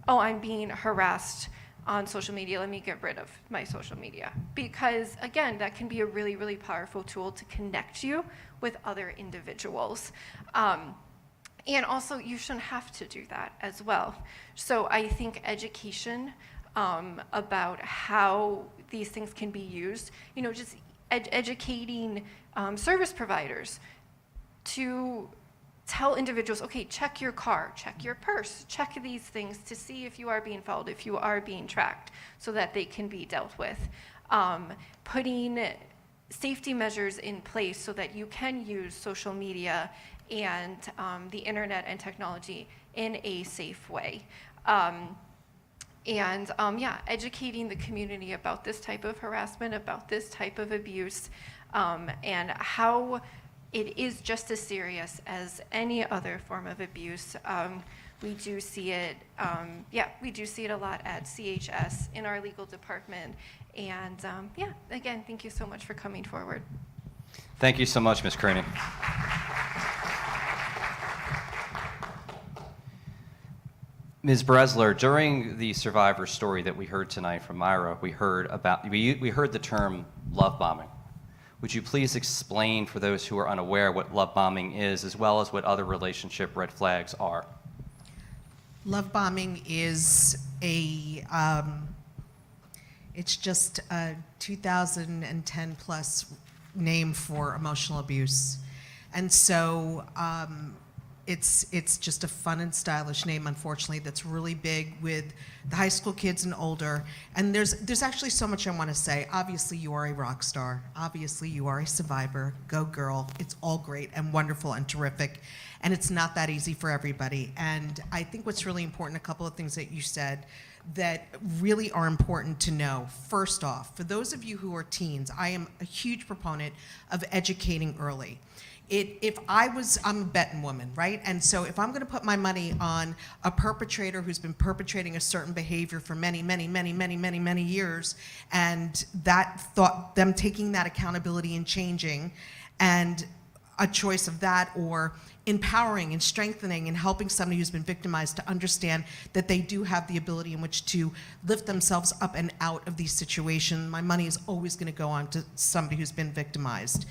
oh, I'm being harassed on social media, let me get rid of my social media. Because again, that can be a really, really powerful tool to connect you with other individuals. And also, you shouldn't have to do that as well. So I think education about how these things can be used, just educating service providers to tell individuals, okay, check your car, check your purse, check these things to see if you are being followed, if you are being tracked, so that they can be dealt with. Putting safety measures in place so that you can use social media and the internet and technology in a safe way. Educating the community about this type of harassment, about this type of abuse, and how it is just as serious as any other form of abuse. We do see it, we do see it a lot at CHS in our legal department. And again, thank you so much for coming forward. Thank you so much, Ms. Kearney. Ms. Bresler, during the survivor story that we heard tonight from Myra, we heard the term love bombing. Would you please explain for those who are unaware what love bombing is, as well as what other relationship red flags are? Love bombing is it's just a 2010 plus name for emotional abuse. And so it's just a fun and stylish name, unfortunately, that's really big with the high school kids and older. And there's actually so much I want to say. Obviously, you are a rock star. Obviously, you are a survivor. Go girl. It's all great and wonderful and terrific. And it's not that easy for everybody. And I think what's really important, a couple of things that you said that really are important to know. First off, for those of you who are teens, I am a huge proponent of educating early. I'm a betting woman, right? And so if I'm going to put my money on a perpetrator who's been perpetrating a certain behavior for many, many, many, many, many, many years, and them taking that accountability and changing, and a choice of that, or empowering and strengthening and helping somebody who's been victimized to understand that they do have the ability in which to lift themselves up and out of these situations, my money is always going to go on to somebody who's been victimized.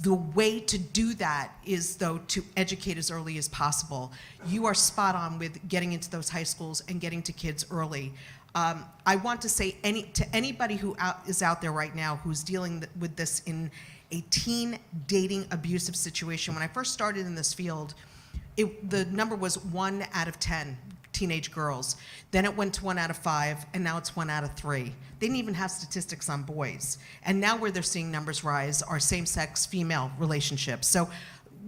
The way to do that is, though, to educate as early as possible. You are spot on with getting into those high schools and getting to kids early. I want to say to anybody who is out there right now who's dealing with this in a teen dating abusive situation. When I first started in this field, the number was 1 out of 10 teenage girls. Then it went to 1 out of 5, and now it's 1 out of 3. They didn't even have statistics on boys. And now where they're seeing numbers rise are same-sex female relationships. So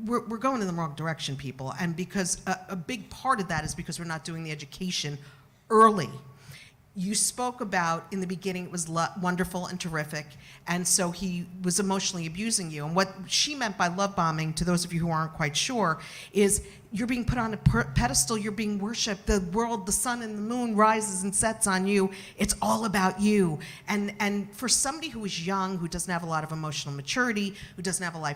we're going in the wrong direction, people. And because a big part of that is because we're not doing the education early. You spoke about, in the beginning, it was wonderful and terrific, and so he was emotionally abusing you. And what she meant by love bombing, to those of you who aren't quite sure, is you're being put on a pedestal, you're being worshipped, the world, the sun and the moon rises and sets on you, it's all about you. And for somebody who is young, who doesn't have a lot of emotional maturity, who doesn't have a lot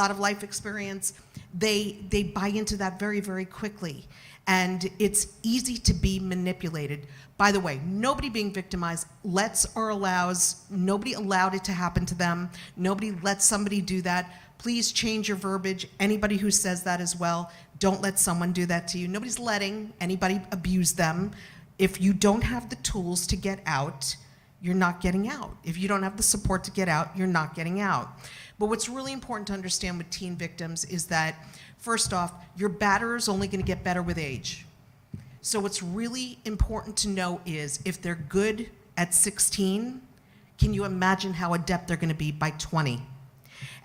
of life experience, they buy into that very, very quickly. And it's easy to be manipulated. By the way, nobody being victimized lets or allows, nobody allowed it to happen to them. Nobody lets somebody do that. Please change your verbiage. Anybody who says that as well, don't let someone do that to you. Nobody's letting anybody abuse them. If you don't have the tools to get out, you're not getting out. If you don't have the support to get out, you're not getting out. But what's really important to understand with teen victims is that, first off, your batter is only going to get better with age. So what's really important to know is if they're good at 16, can you imagine how adept they're going to be by 20?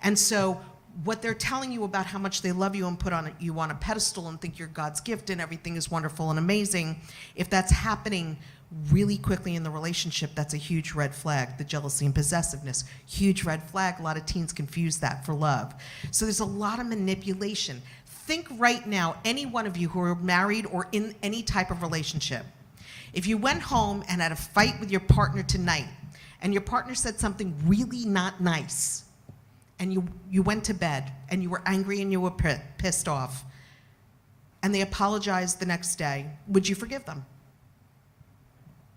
And so what they're telling you about how much they love you and put you on a pedestal and think you're God's gift and everything is wonderful and amazing, if that's happening really quickly in the relationship, that's a huge red flag. The jealousy and possessiveness, huge red flag. A lot of teens confuse that for love. So there's a lot of manipulation. Think right now, any one of you who are married or in any type of relationship, if you went home and had a fight with your partner tonight, and your partner said something really not nice, and you went to bed and you were angry and you were pissed off, and they apologized the next day, would you forgive them?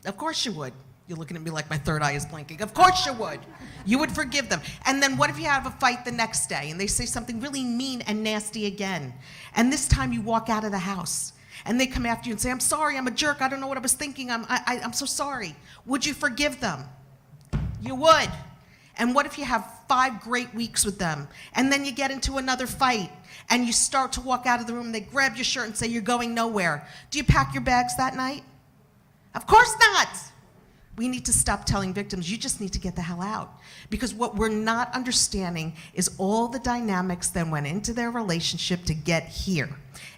Of course you would. You're looking at me like my third eye is blinking. Of course you would. You would forgive them. And then what if you have a fight the next day and they say something really mean and nasty again? And this time you walk out of the house and they come after you and say, I'm sorry, I'm a jerk, I don't know what I was thinking, I'm so sorry. Would you forgive them? You would. And what if you have 5 great weeks with them and then you get into another fight and you start to walk out of the room and they grab your shirt and say you're going nowhere? Do you pack your bags that night? Of course not. We need to stop telling victims, you just need to get the hell out. Because what we're not understanding is all the dynamics that went into their relationship to get here.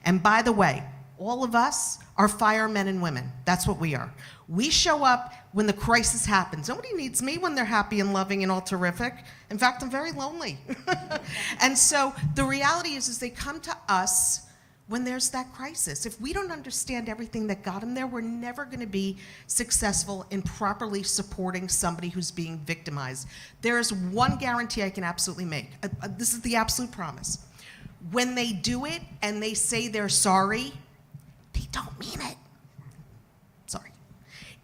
And by the way, all of us are firemen and women. That's what we are. We show up when the crisis happens. Nobody needs me when they're happy and loving and all terrific. In fact, I'm very lonely. And so the reality is they come to us when there's that crisis. If we don't understand everything that got them there, we're never going to be successful in properly supporting somebody who's being victimized. There is one guarantee I can absolutely make. This is the absolute promise. When they do it and they say they're sorry, they don't mean it. Sorry.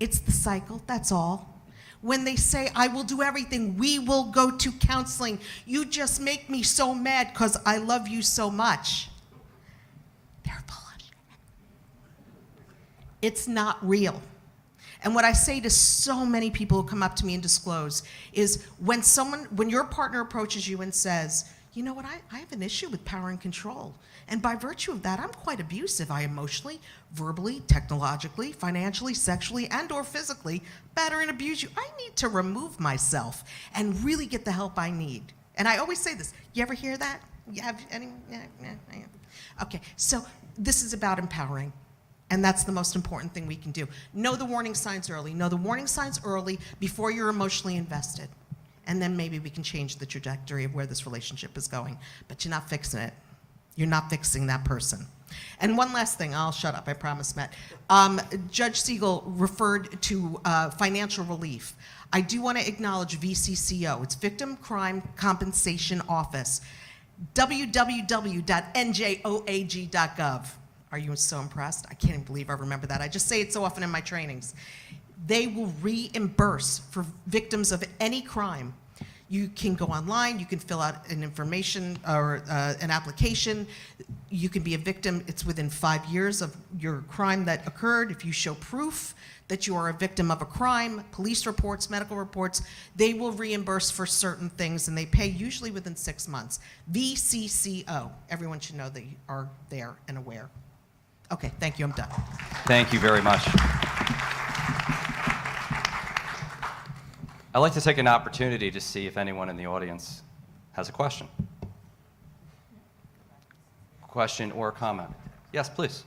It's the cycle, that's all. When they say, I will do everything, we will go to counseling, you just make me so mad because I love you so much. They're full of shit. It's not real. And what I say to so many people who come up to me and disclose is when your partner approaches you and says, you know what, I have an issue with power and control. And by virtue of that, I'm quite abusive. I emotionally, verbally, technologically, financially, sexually, and or physically batter and abuse you. I need to remove myself and really get the help I need. And I always say this. You ever hear that? You have any? Okay, so this is about empowering. And that's the most important thing we can do. Know the warning signs early. Know the warning signs early before you're emotionally invested. And then maybe we can change the trajectory of where this relationship is going. But you're not fixing it. You're not fixing that person. And one last thing, I'll shut up, I promise, Matt. Judge Siegel referred to financial relief. I do want to acknowledge VCCO. It's Victim Crime Compensation Office. www.njoag.gov. Are you so impressed? I can't even believe I remember that. I just say it so often in my trainings. They will reimburse for victims of any crime. You can go online, you can fill out an information or an application. You can be a victim, it's within 5 years of your crime that occurred. If you show proof that you are a victim of a crime, police reports, medical reports, they will reimburse for certain things and they pay usually within 6 months. VCCO, everyone should know they are there and aware. Okay, thank you, I'm done. Thank you very much. I'd like to take an opportunity to see if anyone in the audience has a question. Question or comment? Yes, please.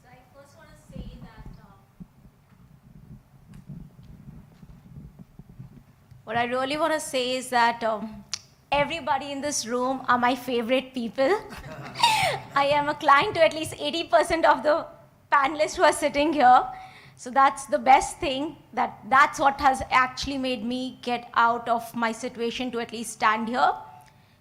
So I first want to say that what I really want to say is that everybody in this room are my favorite people. I am a client to at least 80% of the panelists who are sitting here. So that's the best thing, that's what has actually made me get out of my situation to at least stand here.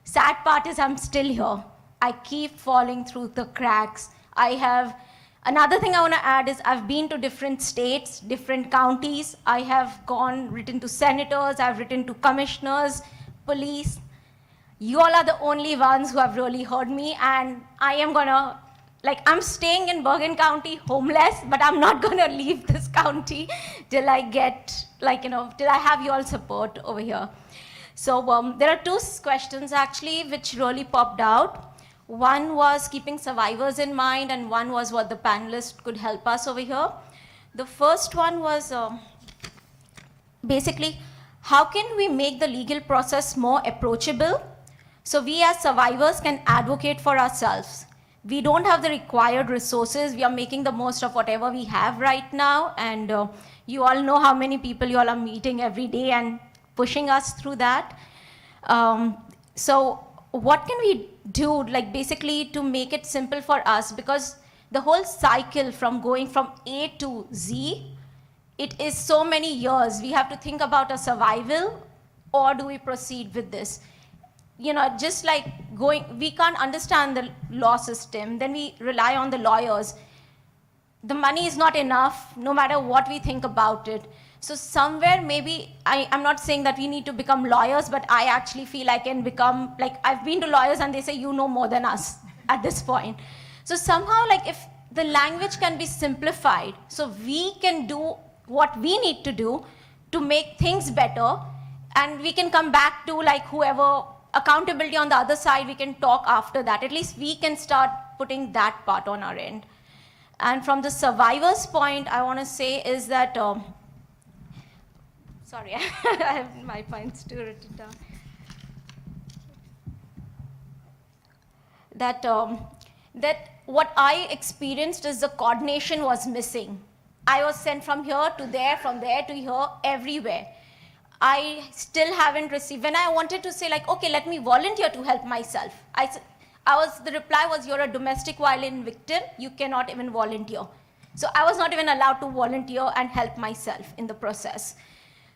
Sad part is I'm still here. I keep falling through the cracks. Another thing I want to add is I've been to different states, different counties. I have written to senators, I've written to commissioners, police. You all are the only ones who have really heard me, and I am gonna, I'm staying in Bergen County homeless, but I'm not gonna leave this county till I get, till I have your support over here. So there are 2 questions actually which really popped out. One was keeping survivors in mind, and one was what the panelists could help us over here. The first one was basically, how can we make the legal process more approachable so we as survivors can advocate for ourselves? We don't have the required resources. We are making the most of whatever we have right now. And you all know how many people you all are meeting every day and pushing us through that. So what can we do, basically to make it simple for us? Because the whole cycle from going from A to Z, it is so many years. We have to think about our survival or do we proceed with this? Just like we can't understand the law system, then we rely on the lawyers. The money is not enough, no matter what we think about it. So somewhere maybe, I'm not saying that we need to become lawyers, but I actually feel I can become, I've been to lawyers and they say, you know more than us at this point. So somehow, if the language can be simplified, so we can do what we need to do to make things better, and we can come back to whoever, accountability on the other side, we can talk after that. At least we can start putting that part on our end. And from the survivor's point, I want to say is that, sorry, I have my points too written down. That what I experienced is the coordination was missing. I was sent from here to there, from there to here, everywhere. I still haven't received. When I wanted to say okay, let me volunteer to help myself, the reply was, you're a domestic violence victim, you cannot even volunteer. So I was not even allowed to volunteer and help myself in the process.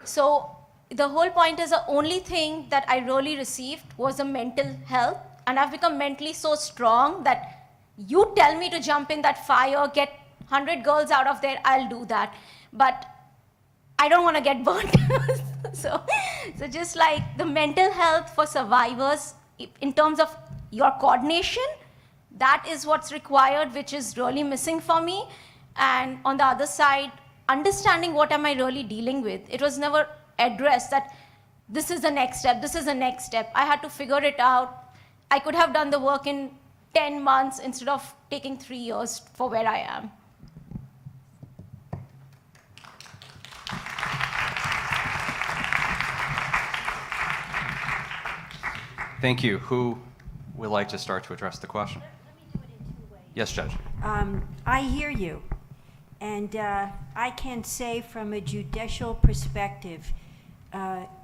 So the whole point is the only thing that I really received was the mental health, and I've become mentally so strong that you tell me to jump in that fire, get 100 girls out of there, I'll do that. But I don't want to get burnt. So just like the mental health for survivors, in terms of your coordination, that is what's required, which is really missing for me. And on the other side, understanding what am I really dealing with. It was never addressed that this is the next step, this is the next step. I had to figure it out. I could have done the work in 10 months instead of taking 3 years for where I am. Thank you. Who would like to start to address the question? Let me do it in 2 ways. Yes, Judge. I hear you. And I can say from a judicial perspective,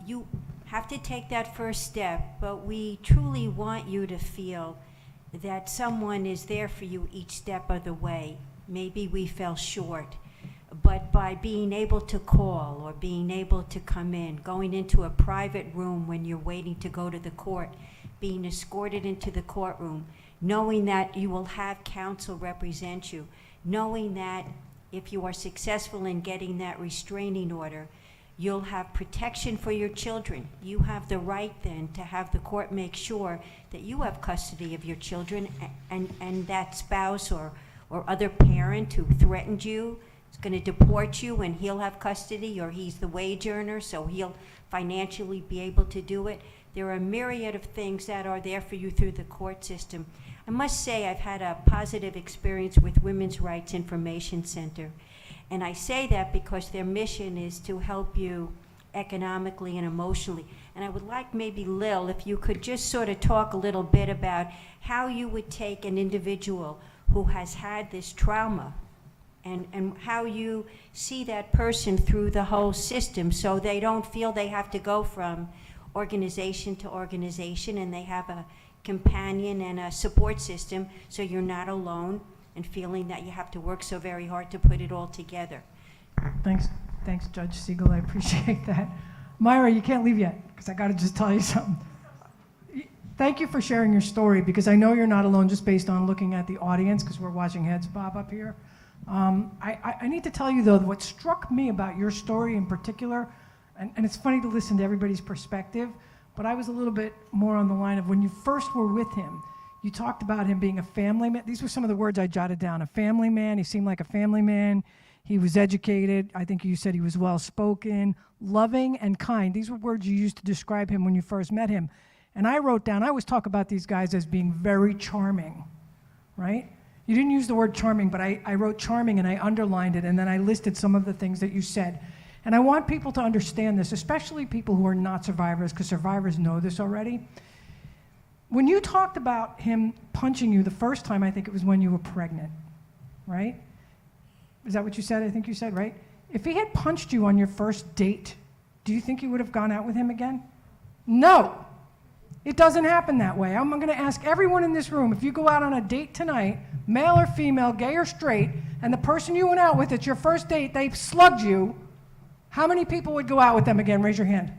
you have to take that first step, but we truly want you to feel that someone is there for you each step of the way. Maybe we fell short, but by being able to call or being able to come in, going into a private room when you're waiting to go to the court, being escorted into the courtroom, knowing that you will have counsel represent you, knowing that if you are successful in getting that restraining order, you'll have protection for your children. You have the right then to have the court make sure that you have custody of your children, and that spouse or other parent who threatened you is going to deport you, and he'll have custody, or he's the wage earner, so he'll financially be able to do it. There are a myriad of things that are there for you through the court system. I must say I've had a positive experience with Women's Rights Information Center. And I say that because their mission is to help you economically and emotionally. And I would like maybe, Lil, if you could just sort of talk a little bit about how you would take an individual who has had this trauma and how you see that person through the whole system so they don't feel they have to go from organization to organization, and they have a companion and a support system so you're not alone and feeling that you have to work so very hard to put it all together. Thanks, Judge Siegel. I appreciate that. Myra, you can't leave yet because I got to just tell you something. Thank you for sharing your story, because I know you're not alone just based on looking at the audience, because we're watching heads bob up here. I need to tell you, though, what struck me about your story in particular, and it's funny to listen to everybody's perspective, but I was a little bit more on the line of when you first were with him, you talked about him being a family man. These were some of the words I jotted down. A family man. He seemed like a family man. He was educated. I think you said he was well-spoken, loving, and kind. These were words you used to describe him when you first met him. And I wrote down, I always talk about these guys as being very charming, right? You didn't use the word charming, but I wrote charming and I underlined it, and then I listed some of the things that you said. And I want people to understand this, especially people who are not survivors, because survivors know this already. When you talked about him punching you the first time, I think it was when you were pregnant, right? Is that what you said? I think you said, right? If he had punched you on your first date, do you think you would have gone out with him again? No. It doesn't happen that way. I'm going to ask everyone in this room, if you go out on a date tonight, male or female, gay or straight, and the person you went out with at your first date, they slugged you, how many people would go out with them again? Raise your hand.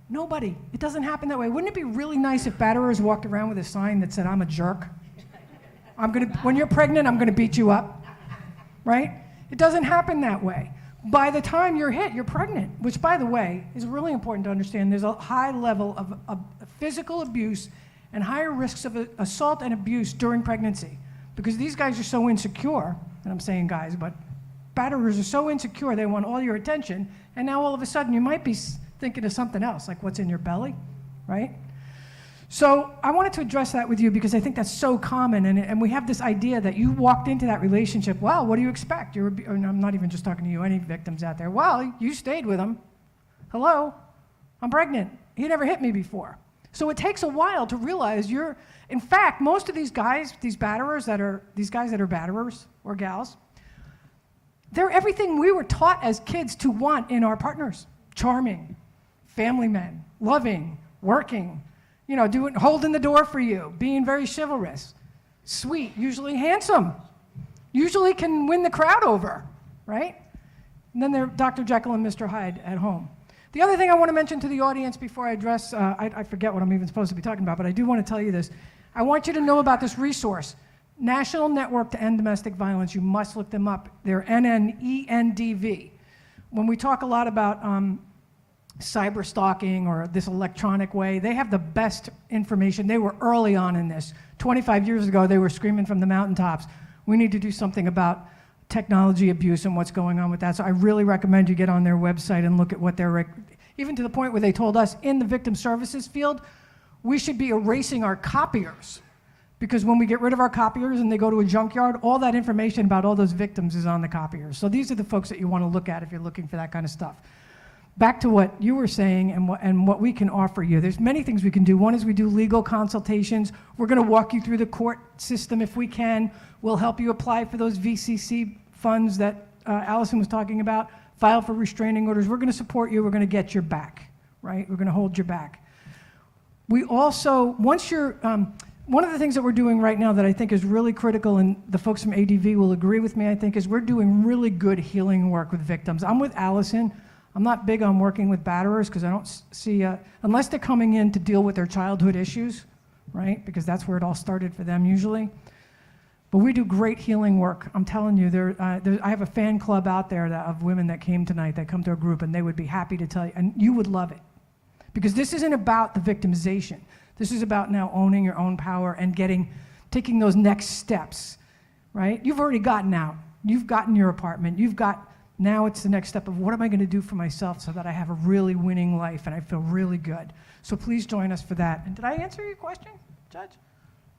Nobody. It doesn't happen that way. Wouldn't it be really nice if batterers walked around with a sign that said, "I'm a jerk"? When you're pregnant, I'm gonna beat you up, right? It doesn't happen that way. By the time you're hit, you're pregnant, which, by the way, is really important to understand. There's a high level of physical abuse and higher risks of assault and abuse during pregnancy, because these guys are so insecure, and I'm saying guys, but batterers are so insecure, they want all your attention, and now all of a sudden you might be thinking of something else, like what's in your belly, right? So I wanted to address that with you because I think that's so common, and we have this idea that you walked into that relationship, well, what do you expect? I'm not even just talking to you, any victims out there. Well, you stayed with him. Hello, I'm pregnant. He never hit me before. So it takes a while to realize in fact, most of these guys, these guys that are batterers or gals, they're everything we were taught as kids to want in our partners. Charming, family men, loving, working, holding the door for you, being very chivalrous, sweet, usually handsome, usually can win the crowd over, right? And then they're Dr. Jekyll and Mr. Hyde at home. The other thing I want to mention to the audience before I address, I forget what I'm even supposed to be talking about, but I do want to tell you this. I want you to know about this resource, National Network to End Domestic Violence. You must look them up. They're NNENDV. When we talk a lot about cyber stalking or this electronic way, they have the best information. They were early on in this. 25 years ago, they were screaming from the mountaintops, we need to do something about technology abuse and what's going on with that. So I really recommend you get on their website and look at what they're, even to the point where they told us in the victim services field, we should be erasing our copiers. Because when we get rid of our copiers and they go to a junkyard, all that information about all those victims is on the copiers. So these are the folks that you want to look at if you're looking for that kind of stuff. Back to what you were saying and what we can offer you. There's many things we can do. One is we do legal consultations. We're going to walk you through the court system if we can. We'll help you apply for those VCC funds that Allison was talking about, file for restraining orders. We're going to support you. We're going to get your back, right? We're going to hold your back. We also, one of the things that we're doing right now that I think is really critical, and the folks from ADV will agree with me, I think, is we're doing really good healing work with victims. I'm with Allison. I'm not big on working with batterers because I don't see, unless they're coming in to deal with their childhood issues, right? Because that's where it all started for them usually. But we do great healing work. I'm telling you, I have a fan club out there of women that came tonight that come to our group, and they would be happy to tell you, and you would love it. Because this isn't about the victimization. This is about now owning your own power and taking those next steps, right? You've already gotten out. You've gotten your apartment. Now it's the next step of what am I going to do for myself so that I have a really winning life and I feel really good. So please join us for that. And did I answer your question, Judge?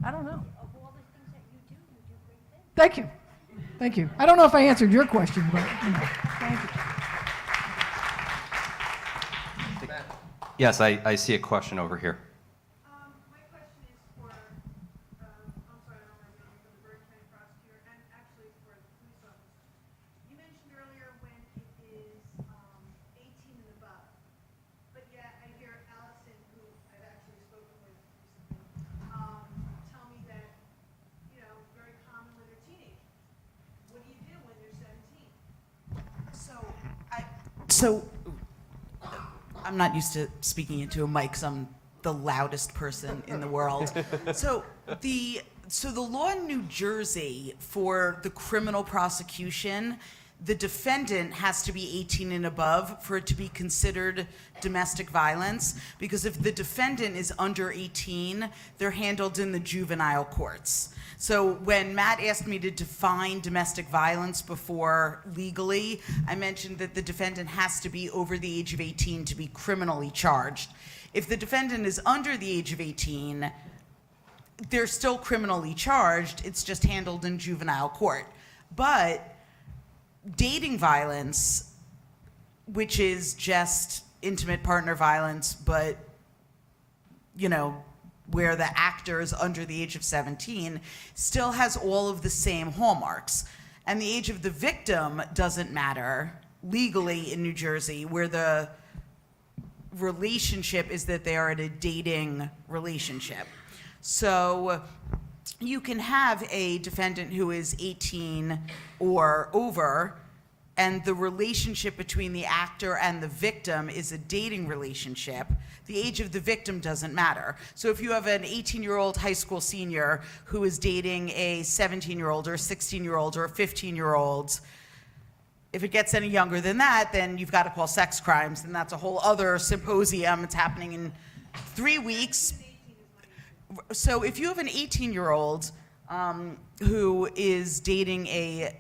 I don't know. Of all the things that you do great things. Thank you. Thank you. I don't know if I answered your question, but thank you. Yes, I see a question over here. My question is for, I'm sorry, I don't know my name, for the Bergen County Prosecutor and actually for the police officer. You mentioned earlier when it is 18 and above, but yet I hear Allison, who I've actually spoken with recently, tell me that, very common when they're teenagers. What do you do when they're 17? So I'm not used to speaking into a mic, so I'm the loudest person in the world. So the law in New Jersey for the criminal prosecution, the defendant has to be 18 and above for it to be considered domestic violence, because if the defendant is under 18, they're handled in the juvenile courts. So when Matt asked me to define domestic violence before legally, I mentioned that the defendant has to be over the age of 18 to be criminally charged. If the defendant is under the age of 18, they're still criminally charged, it's just handled in juvenile court. But dating violence, which is just intimate partner violence, but, where the actor is under the age of 17, still has all of the same hallmarks. And the age of the victim doesn't matter legally in New Jersey, where the relationship is that they are in a dating relationship. So you can have a defendant who is 18 or over and the relationship between the actor and the victim is a dating relationship, the age of the victim doesn't matter. So if you have an 18-year-old high school senior who is dating a 17-year-old or a 16-year-old or a 15-year-old, if it gets any younger than that, then you've got to call sex crimes, and that's a whole other symposium. It's happening in 3 weeks. So if you have an 18-year-old who is dating a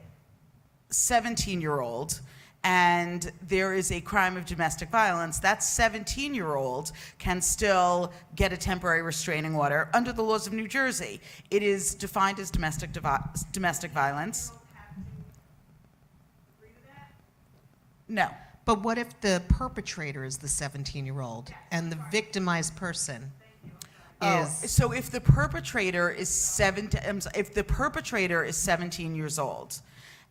17-year-old, and there is a crime of domestic violence, that 17-year-old can still get a temporary restraining order under the laws of New Jersey. It is defined as domestic violence. No. But what if the perpetrator is the 17-year-old and the victimized person is? So if the perpetrator is 17 years old,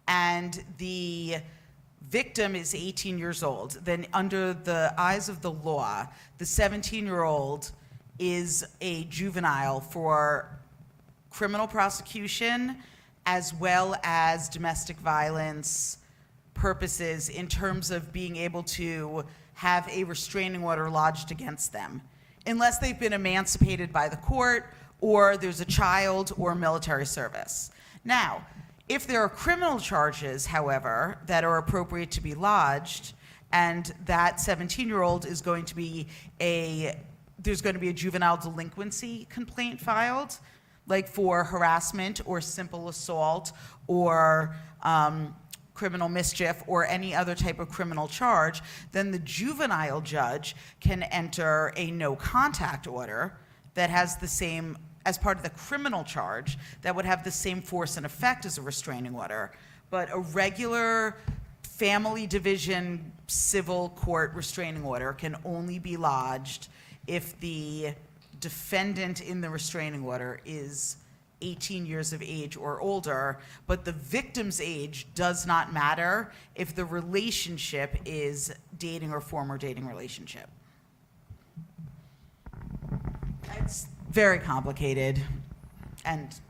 and the victim is 18 years old, then under the eyes of the law, the 17-year-old is a juvenile for criminal prosecution as well as domestic violence purposes in terms of being able to have a restraining order lodged against them, unless they've been emancipated by the court or there's a child or military service. Now, if there are criminal charges, however, that are appropriate to be lodged, and that 17-year-old is going to be there's going to be a juvenile delinquency complaint filed, like for harassment or simple assault or criminal mischief or any other type of criminal charge, then the juvenile judge can enter a no contact order that has the same, as part of the criminal charge, that would have the same force and effect as a restraining order. But a regular family division civil court restraining order can only be lodged if the defendant in the restraining order is 18 years of age or older, but the victim's age does not matter if the relationship is dating or former dating relationship. It's very complicated, and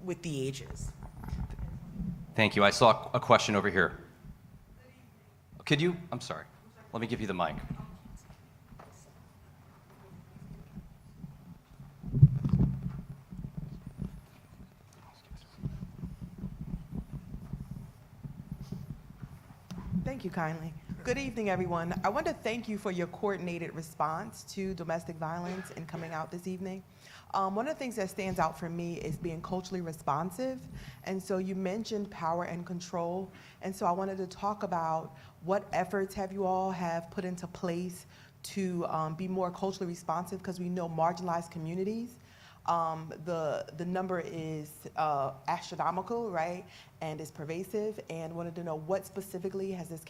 with the ages. Thank you. I saw a question over here. Could you? I'm sorry. Let me give you the mic. Thank you kindly. Good evening, everyone. I want to thank you for your coordinated response to domestic violence and coming out this evening. One of the things that stands out for me is being culturally responsive. And so you mentioned power and control. And so I wanted to talk about what efforts have you all have put into place to be more culturally responsive, because we know marginalized communities, the number is astronomical, right? And it's pervasive, and wanted to know what specifically is this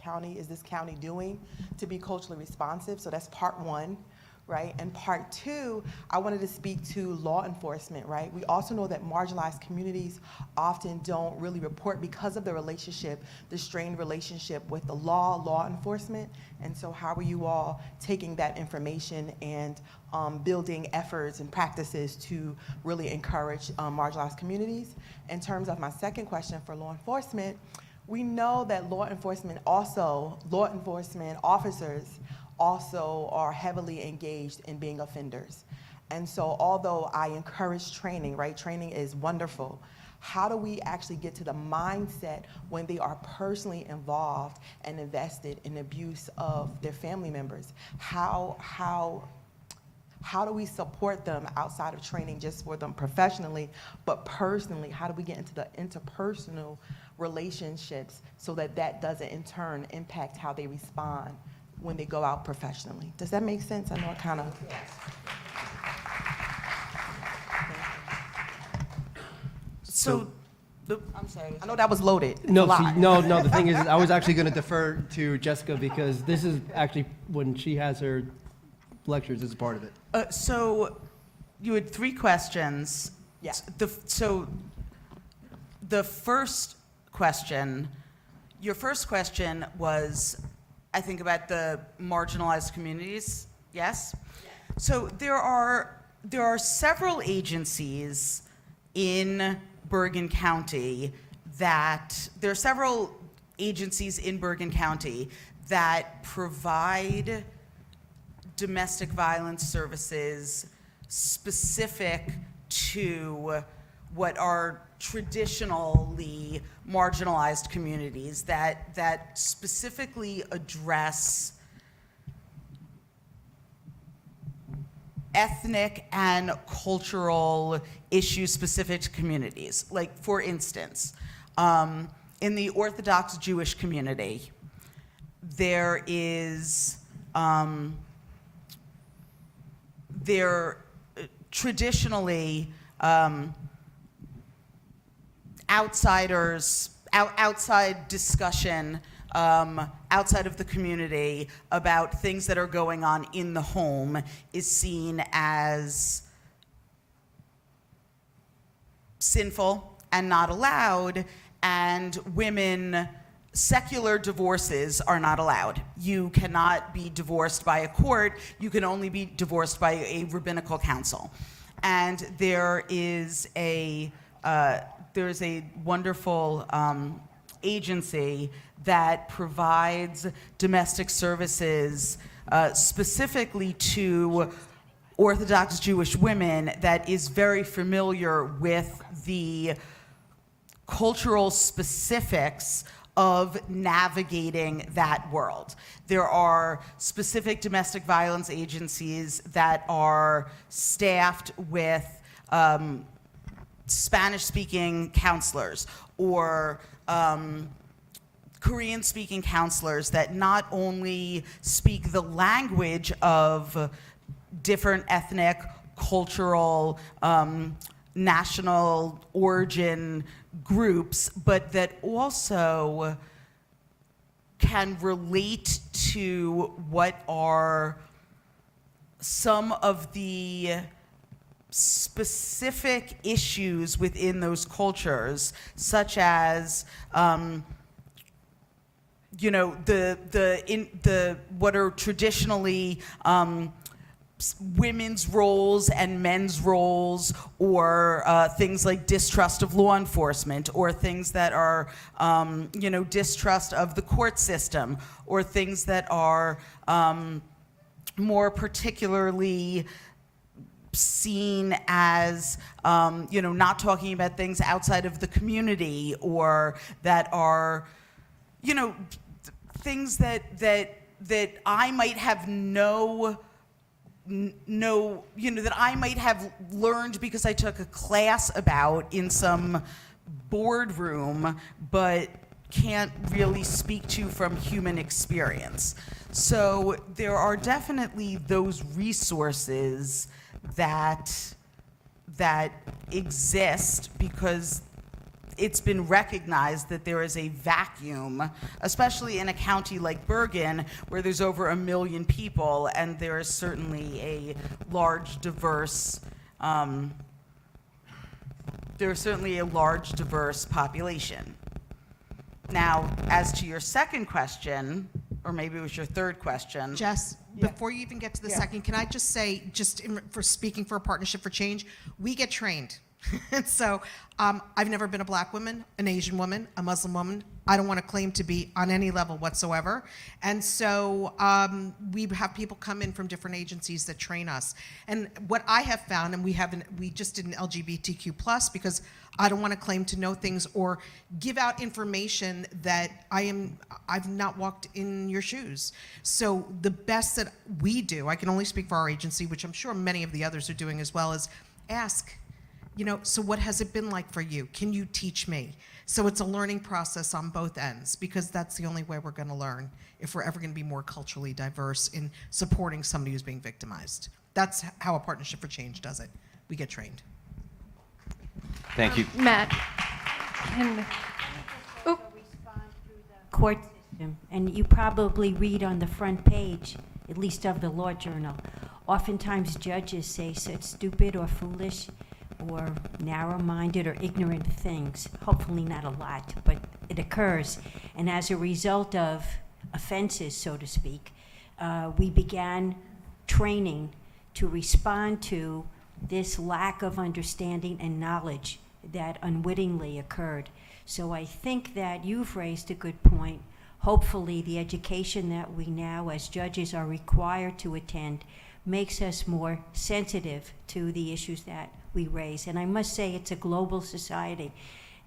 county doing to be culturally responsive. So that's part one, right? And part two, I wanted to speak to law enforcement, right? We also know that marginalized communities often don't really report because of the relationship, the strained relationship with the law enforcement. And so how are you all taking that information and building efforts and practices to really encourage marginalized communities? In terms of my second question for law enforcement, we know that law enforcement officers also are heavily engaged in being offenders. And so although I encourage training, right? Training is wonderful. How do we actually get to the mindset when they are personally involved and invested in abuse of their family members? How do we support them outside of training just for them professionally, but personally, how do we get into the interpersonal relationships so that that doesn't in turn impact how they respond when they go out professionally? Does that make sense? I know it kind of. So, I'm sorry. I know that was loaded. No, no. The thing is, I was actually going to defer to Jessica because this is actually when she has her lectures as a part of it. So you had three questions. Yeah. So the first question, your first question was, I think, about the marginalized communities. Yes? So there are several agencies in Bergen County there are several agencies in Bergen County that provide domestic violence services specific to what are traditionally marginalized communities, that specifically address ethnic and cultural issues specific to communities. Like, for instance, in the Orthodox Jewish community, there is traditionally outside discussion outside of the community about things that are going on in the home is seen as sinful and not allowed, and secular divorces are not allowed. You cannot be divorced by a court, you can only be divorced by a rabbinical council. And there's a wonderful agency that provides domestic services specifically to Orthodox Jewish women that is very familiar with the cultural specifics of navigating that world. There are specific domestic violence agencies that are staffed with Spanish-speaking counselors or Korean-speaking counselors that not only speak the language of different ethnic, cultural, national origin groups, but that also can relate to what are some of the specific issues within those cultures, such as what are traditionally women's roles and men's roles, or things like distrust of law enforcement, or things that are distrust of the court system, or things that are more particularly seen as not talking about things outside of the community, or that are things that I might have that I might have learned because I took a class about in some boardroom, but can't really speak to from human experience. So there are definitely those resources that exist because it's been recognized that there is a vacuum, especially in a county like Bergen, where there's over 1 million people, and there is certainly a large, diverse population. Now, as to your second question, or maybe it was your third question. Jess, before you even get to the second, can I just say, for speaking for a Partnership for Change, we get trained. So I've never been a black woman, an Asian woman, a Muslim woman. I don't want to claim to be on any level whatsoever. And so we have people come in from different agencies that train us. And what I have found, and we just did an LGBTQ+, because I don't want to claim to know things or give out information that I've not walked in your shoes. So the best that we do, I can only speak for our agency, which I'm sure many of the others are doing as well, is ask, so what has it been like for you? Can you teach me? So it's a learning process on both ends, because that's the only way we're going to learn if we're ever going to be more culturally diverse in supporting somebody who's being victimized. That's how a Partnership for Change does it. We get trained. Thank you. Matt, court system, and you probably read on the front page, at least of the Law Journal, oftentimes judges say such stupid or foolish or narrow-minded or ignorant things. Hopefully not a lot, but it occurs. And as a result of offenses, so to speak, we began training to respond to this lack of understanding and knowledge that unwittingly occurred. So I think that you've raised a good point. Hopefully, the education that we now as judges are required to attend makes us more sensitive to the issues that we raise. And I must say, it's a global society.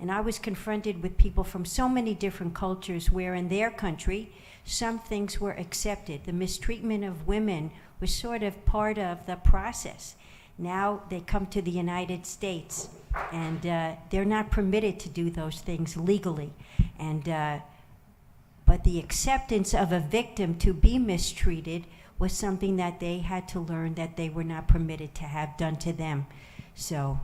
And I was confronted with people from so many different cultures where in their country, some things were accepted. The mistreatment of women was sort of part of the process. Now they come to the United States and they're not permitted to do those things legally. And but the acceptance of a victim to be mistreated was something that they had to learn that they were not permitted to have done to them. So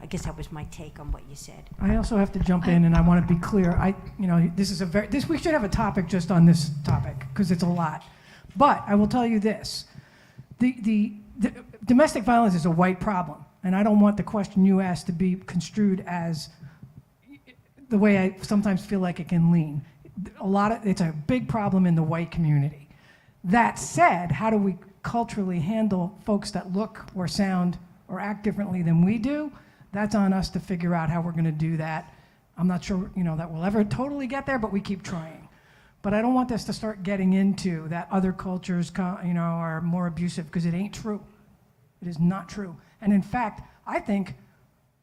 I guess that was my take on what you said. I also have to jump in, and I want to be clear. We should have a topic just on this topic because it's a lot. But I will tell you this: the domestic violence is a white problem, and I don't want the question you asked to be construed as the way I sometimes feel like it can lean. It's a big problem in the white community. That said, how do we culturally handle folks that look or sound or act differently than we do? That's on us to figure out how we're going to do that. I'm not sure, that we'll ever totally get there, but we keep trying. But I don't want us to start getting into that other cultures, are more abusive, because it ain't true. It is not true. And in fact, I think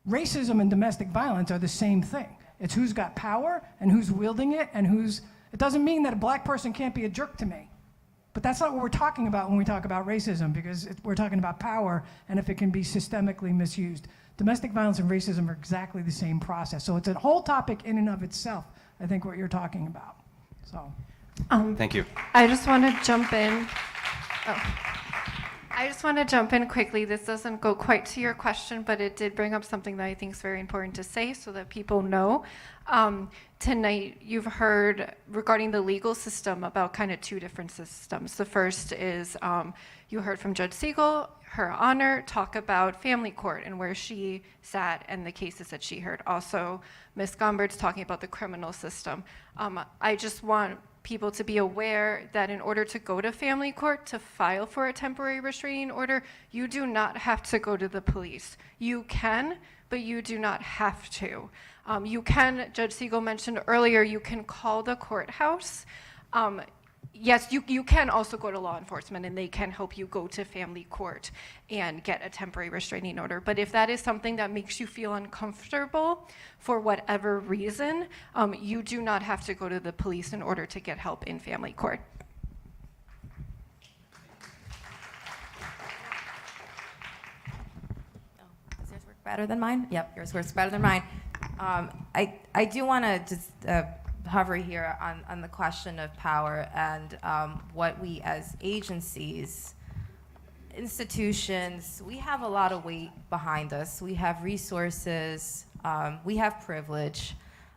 racism and domestic violence are the same thing. It's who's got power and who's wielding it and it doesn't mean that a black person can't be a jerk to me. But that's not what we're talking about when we talk about racism, because we're talking about power and if it can be systemically misused. Domestic violence and racism are exactly the same process. So it's a whole topic in and of itself, I think, what you're talking about. So. Thank you. I just want to jump in. I just want to jump in quickly. This doesn't go quite to your question, but it did bring up something that I think is very important to say so that people know. Tonight, you've heard regarding the legal system about kind of two different systems. The first is you heard from Judge Siegel, Her Honor, talk about family court and where she sat and the cases that she heard. Also, Ms. Gombert's talking about the criminal system. I just want people to be aware that in order to go to family court to file for a temporary restraining order, you do not have to go to the police. You can, but you do not have to. You can, Judge Siegel mentioned earlier, you can call the courthouse. Yes, you can also go to law enforcement and they can help you go to family court and get a temporary restraining order. But if that is something that makes you feel uncomfortable for whatever reason, you do not have to go to the police in order to get help in family court. Does yours work better than mine? Yep, yours works better than mine. I do want to just hover here on the question of power and what we as agencies, institutions, we have a lot of weight behind us. We have resources, we have privilege.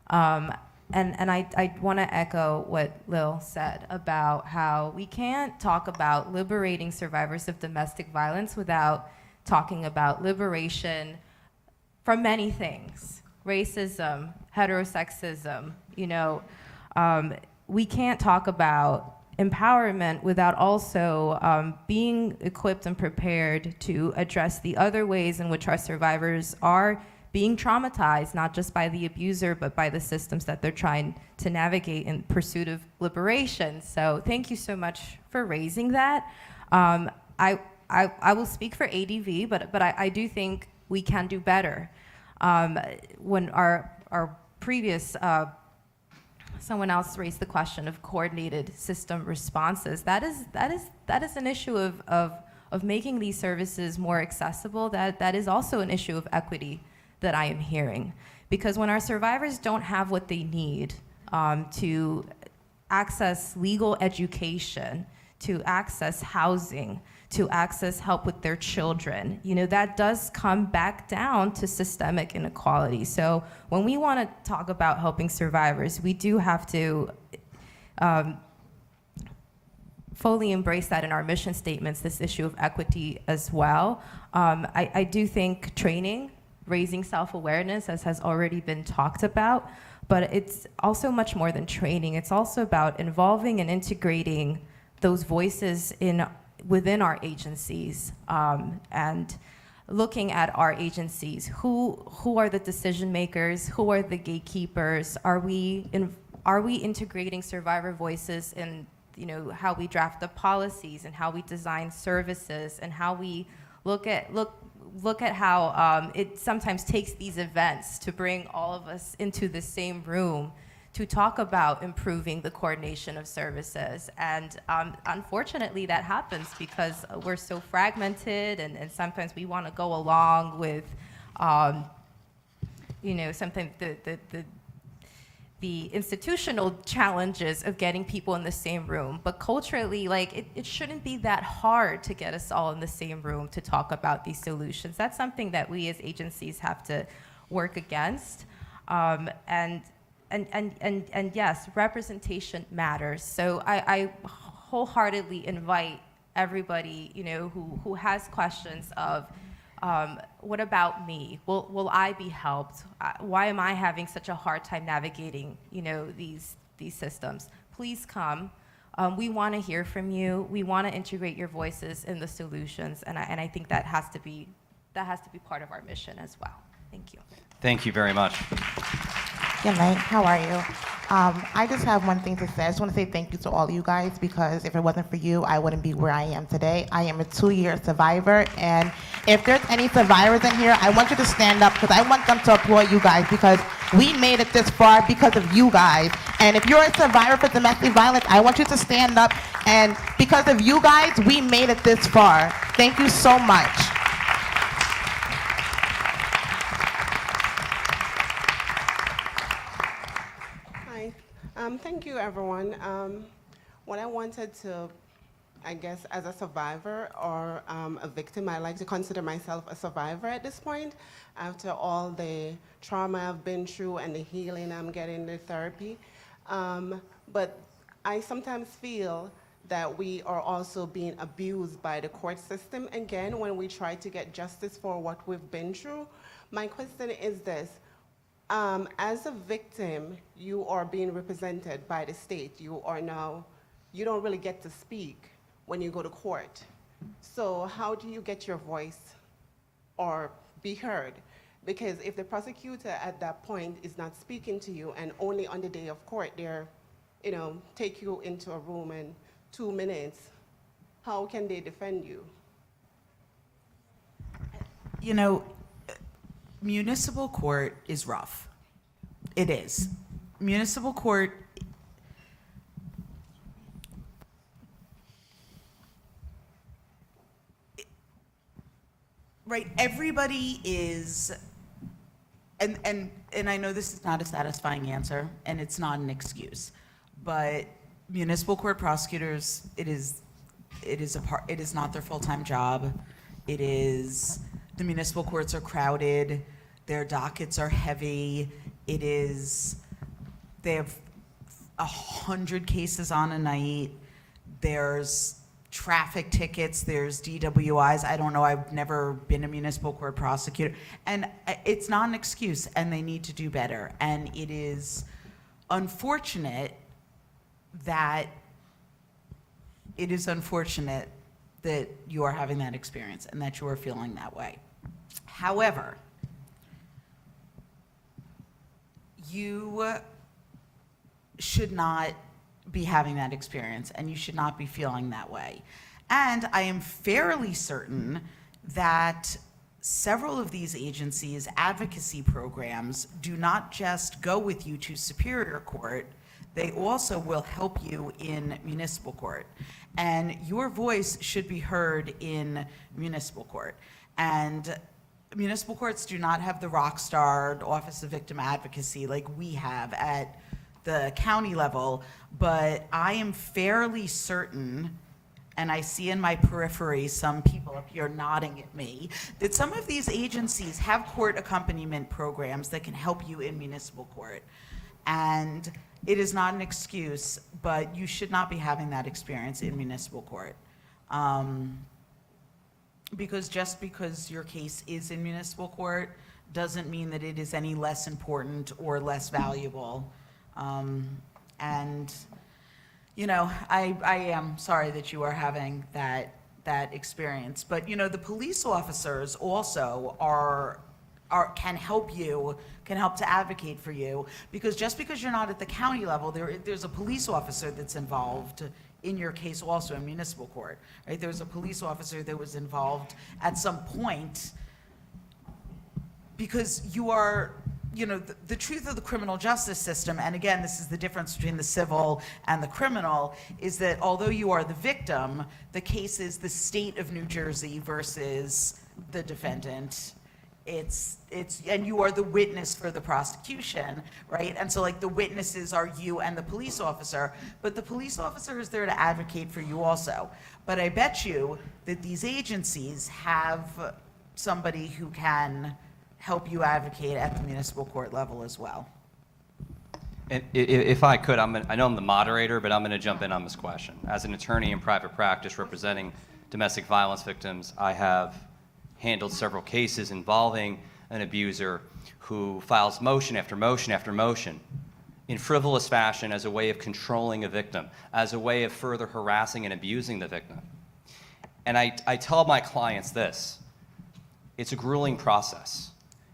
And I want to echo what Lil said about how we can't talk about liberating survivors of domestic violence without talking about liberation from many things. Racism, heterosexism, we can't talk about empowerment without also being equipped and prepared to address the other ways in which our survivors are being traumatized, not just by the abuser, but by the systems that they're trying to navigate in pursuit of liberation. So thank you so much for raising that. I will speak for ADV, but I do think we can do better. When our previous, someone else raised the question of coordinated system responses, that is an issue of making these services more accessible. That is also an issue of equity that I am hearing. Because when our survivors don't have what they need to access legal education, to access housing, to access help with their children, that does come back down to systemic inequality. So when we want to talk about helping survivors, we do have to fully embrace that in our mission statements, this issue of equity as well. I do think training, raising self-awareness, as has already been talked about, but it's also much more than training. It's also about involving and integrating those voices within our agencies. And looking at our agencies. Who are the decision makers? Who are the gatekeepers? Are we integrating survivor voices in, you know, how we draft the policies and how we design services and how we look at how it sometimes takes these events to bring all of us into the same room to talk about improving the coordination of services. And unfortunately, that happens because we're so fragmented, and sometimes we want to go along with, you know, something the institutional challenges of getting people in the same room. But culturally, like, it shouldn't be that hard to get us all in the same room to talk about these solutions. That's something that we as agencies have to work against. And yes, representation matters. So I wholeheartedly invite everybody, you know, who has questions of, what about me? Will I be helped? Why am I having such a hard time navigating, you know, these systems? Please come. We want to hear from you. We want to integrate your voices in the solutions, and I think that has to be part of our mission as well. Thank you. Thank you very much. Good night. How are you? I just have one thing to say. I just want to say thank you to all you guys, because if it wasn't for you, I wouldn't be where I am today. I am a 2-year survivor, and if there's any survivors in here, I want you to stand up, because I want them to applaud you guys, because we made it this far because of you guys. And if you're a survivor for domestic violence, I want you to stand up, and because of you guys, we made it this far. Thank you so much. Thank you, everyone. What I wanted to, I guess, as a survivor or a victim, I like to consider myself a survivor at this point, after all the trauma I've been through and the healing I'm getting, the therapy. But I sometimes feel that we are also being abused by the court system again when we try to get justice for what we've been through. My question is this. As a victim, you are being represented by the state. You don't really get to speak when you go to court. So how do you get your voice or be heard? Because if the prosecutor at that point is not speaking to you, and only on the day of court they're, take you into a room in 2 minutes, how can they defend you? You know, municipal court is rough. It is. Municipal court, right, everybody is, and I know this is not a satisfying answer, and it's not an excuse, but municipal court prosecutors, it is not their full-time job. The municipal courts are crowded, their dockets are heavy, they have 100 cases on a night, there's traffic tickets, there's DWIs, I don't know, I've never been a municipal court prosecutor, and it's not an excuse, and they need to do better, and it is unfortunate that you are having that experience and that you are feeling that way. However, you should not be having that experience, and you should not be feeling that way. And I am fairly certain that several of these agencies' advocacy programs do not just go with you to Superior Court, they also will help you in municipal court. And your voice should be heard in municipal court. And municipal courts do not have the rock star Office of Victim Advocacy like we have at the county level, but I am fairly certain, and I see in my periphery some people up here nodding at me, that some of these agencies have court accompaniment programs that can help you in municipal court. And it is not an excuse, but you should not be having that experience in municipal court. Because just because your case is in municipal court doesn't mean that it is any less important or less valuable. And, I am sorry that you are having that that experience. But you know, the police officers also can help to advocate for you, because just because you're not at the county level, there's a police officer that's involved in your case also in municipal court, right? There's a police officer that was involved at some point, because you are, you know, the truth of the criminal justice system, and again, this is the difference between the civil and the criminal, is that although you are the victim, the case is the state of New Jersey versus the defendant. And you are the witness for the prosecution, right? And so like the witnesses are you and the police officer, but the police officer is there to advocate for you also. But I bet you that these agencies have somebody who can help you advocate at the municipal court level as well. And if I could, I know I'm the moderator, but I'm going to jump in on this question. As an attorney in private practice representing domestic violence victims, I have handled several cases involving an abuser who files motion after motion after motion in frivolous fashion as a way of controlling a victim, as a way of further harassing and abusing the victim. And I tell my clients this: it's a grueling process.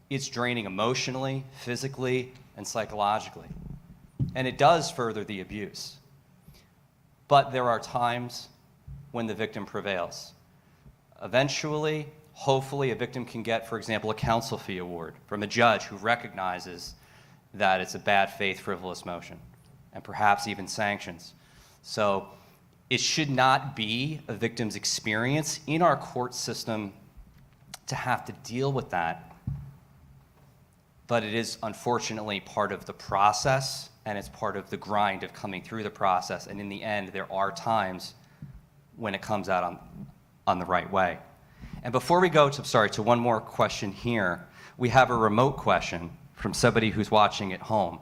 It's draining emotionally, physically, and psychologically. And it does further the abuse. But there are times when the victim prevails. Eventually, hopefully, a victim can get, for example, a counsel fee award from a judge who recognizes that it's a bad faith, frivolous motion, and perhaps even sanctions. So it should not be a victim's experience in our court system to have to deal with that. But it is unfortunately part of the process, and it's part of the grind of coming through the process. And in the end, there are times when it comes out on the right way. And before we go to one more question here, we have a remote question from somebody who's watching at home.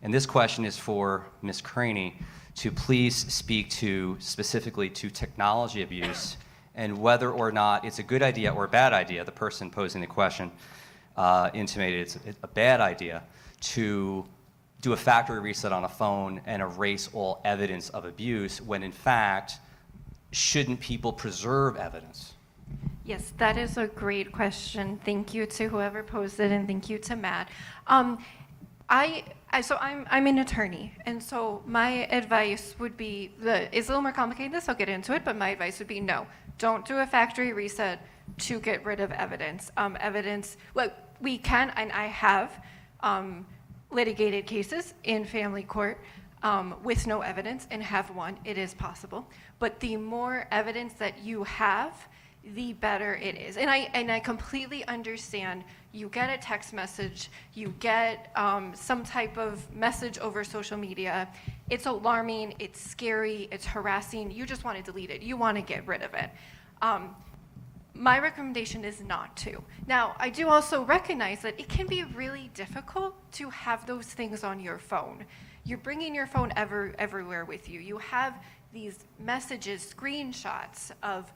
And this question is for Ms. Craney to please speak specifically to technology abuse and whether or not it's a good idea or a bad idea. The person posing the question intimated it's a bad idea to do a factory reset on a phone and erase all evidence of abuse, when in fact, shouldn't people preserve evidence? Yes, that is a great question. Thank you to whoever posed it, and thank you to Matt. So I'm an attorney, and so my advice would be, it's a little more complicated than this, I'll get into it, but my advice would be no, don't do a factory reset to get rid of evidence. Well, we can, and I have litigated cases in family court with no evidence and have won. It is possible. But the more evidence that you have, the better it is. And I completely understand. You get a text message, you get some type of message over social media. It's alarming, it's scary, it's harassing. You just want to delete it. You want to get rid of it. My recommendation is not to. Now, I do also recognize that it can be really difficult to have those things on your phone. You're bringing your phone everywhere with you. You have these messages, screenshots of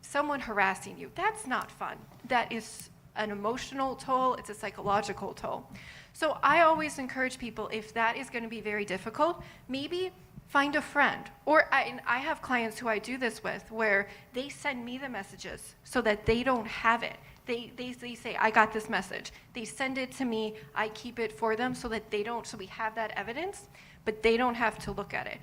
someone harassing you. That's not fun. That is an emotional toll. It's a psychological toll. So I always encourage people, if that is going to be very difficult, maybe find a friend. Or I have clients who I do this with, where they send me the messages so that they don't have it. They say, I got this message. They send it to me. I keep it for them so that they don't, so we have that evidence, but they don't have to look at it.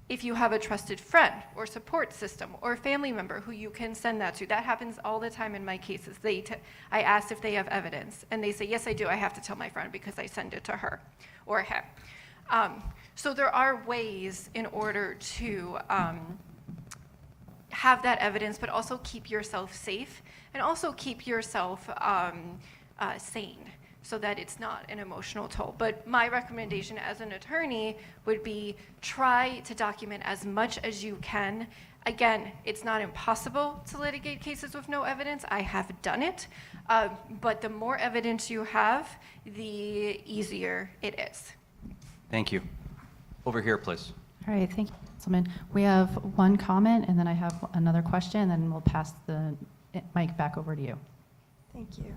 If you have a trusted friend or support system or family member who you can send that to, that happens all the time in my cases. I ask if they have evidence, and they say, yes, I do. I have to tell my friend because I send it to her or him. So there are ways in order to have that evidence, but also keep yourself safe and also keep yourself sane, so that it's not an emotional toll. But my recommendation as an attorney would be try to document as much as you can. Again, it's not impossible to litigate cases with no evidence. I have done it. But the more evidence you have, the easier it is. Thank you. Over here, please. All right, thank you, Councilman. We have one comment, and then I have another question, and then we'll pass the mic back over to you. Thank you.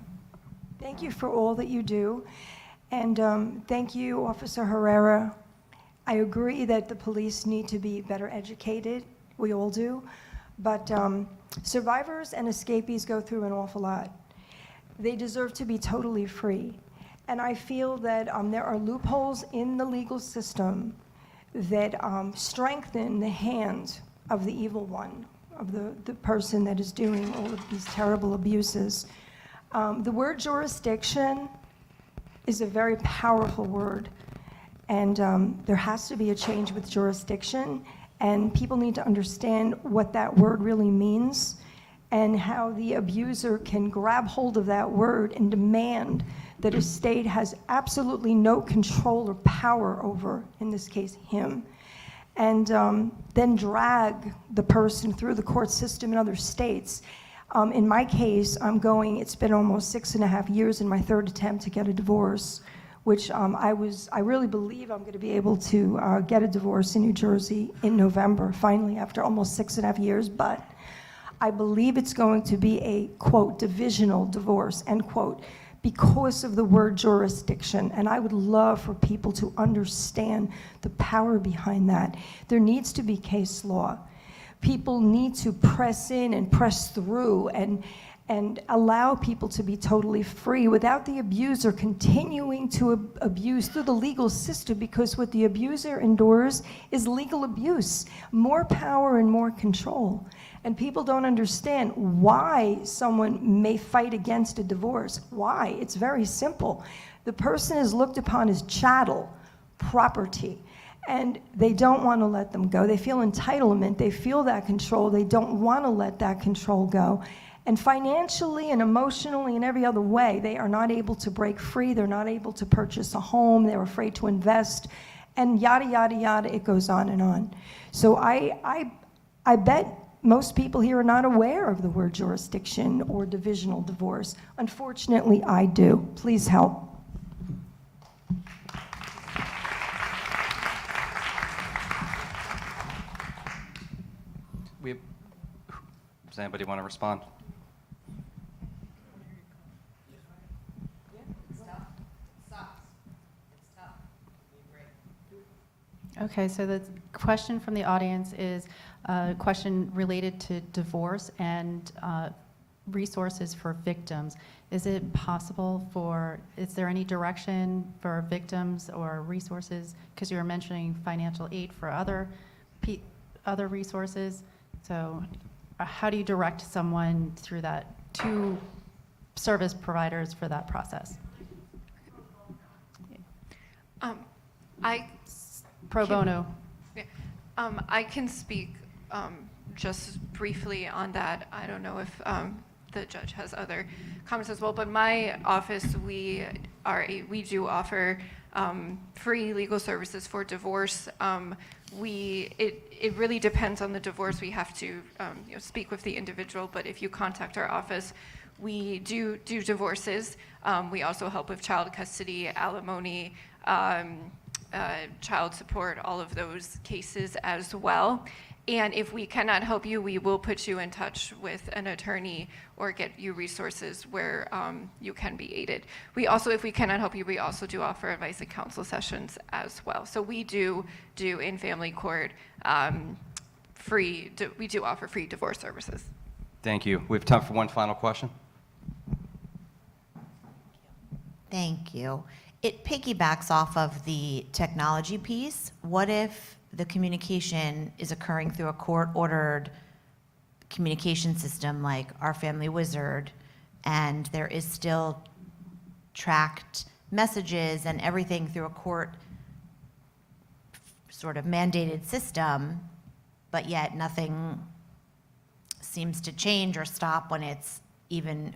Thank you for all that you do. And thank you, Officer Herrera. I agree that the police need to be better educated. We all do. But survivors and escapees go through an awful lot. They deserve to be totally free. And I feel that there are loopholes in the legal system that strengthen the hand of the evil one, of the person that is doing all of these terrible abuses. The word jurisdiction is a very powerful word, and there has to be a change with jurisdiction, and people need to understand what that word really means and how the abuser can grab hold of that word and demand that a state has absolutely no control or power over, in this case, him, and then drag the person through the court system in other states. In my case, it's been almost 6.5 years in my third attempt to get a divorce, which I really believe I'm going to be able to get a divorce in New Jersey in November, finally, after almost 6.5 years, but I believe it's going to be a, quote, divisional divorce, end quote, because of the word jurisdiction. And I would love for people to understand the power behind that. There needs to be case law. People need to press in and press through and allow people to be totally free without the abuser continuing to abuse through the legal system, because what the abuser endures is legal abuse, more power and more control. And people don't understand why someone may fight against a divorce. Why? It's very simple. The person is looked upon as chattel, property, and they don't want to let them go. They feel entitlement. They feel that control. They don't want to let that control go. And financially and emotionally and every other way, they are not able to break free. They're not able to purchase a home. They're afraid to invest, and yada, yada, yada. It goes on and on. So I bet most people here are not aware of the word jurisdiction or divisional divorce. Unfortunately, I do. Please help. Does anybody want to respond? Okay, so the question from the audience is a question related to divorce and resources for victims. Is it possible is there any direction for victims or resources? Because you were mentioning financial aid for other resources. So how do you direct someone through that to service providers for that process? Pro bono. I can speak just briefly on that. I don't know if the judge has other comments as well, but my office, we do offer free legal services for divorce. It really depends on the divorce. We have to speak with the individual, but if you contact our office, we do divorces. We also help with child custody, alimony, child support, all of those cases as well. And if we cannot help you, we will put you in touch with an attorney or get you resources where you can be aided. We also, if we cannot help you, we also do offer advice and counsel sessions as well. So we do in family court we do offer free divorce services. Thank you. We have time for one final question. Thank you. It piggybacks off of the technology piece. What if the communication is occurring through a court-ordered communication system like Our Family Wizard, and there is still tracked messages and everything through a court sort of mandated system, but yet nothing seems to change or stop when it's even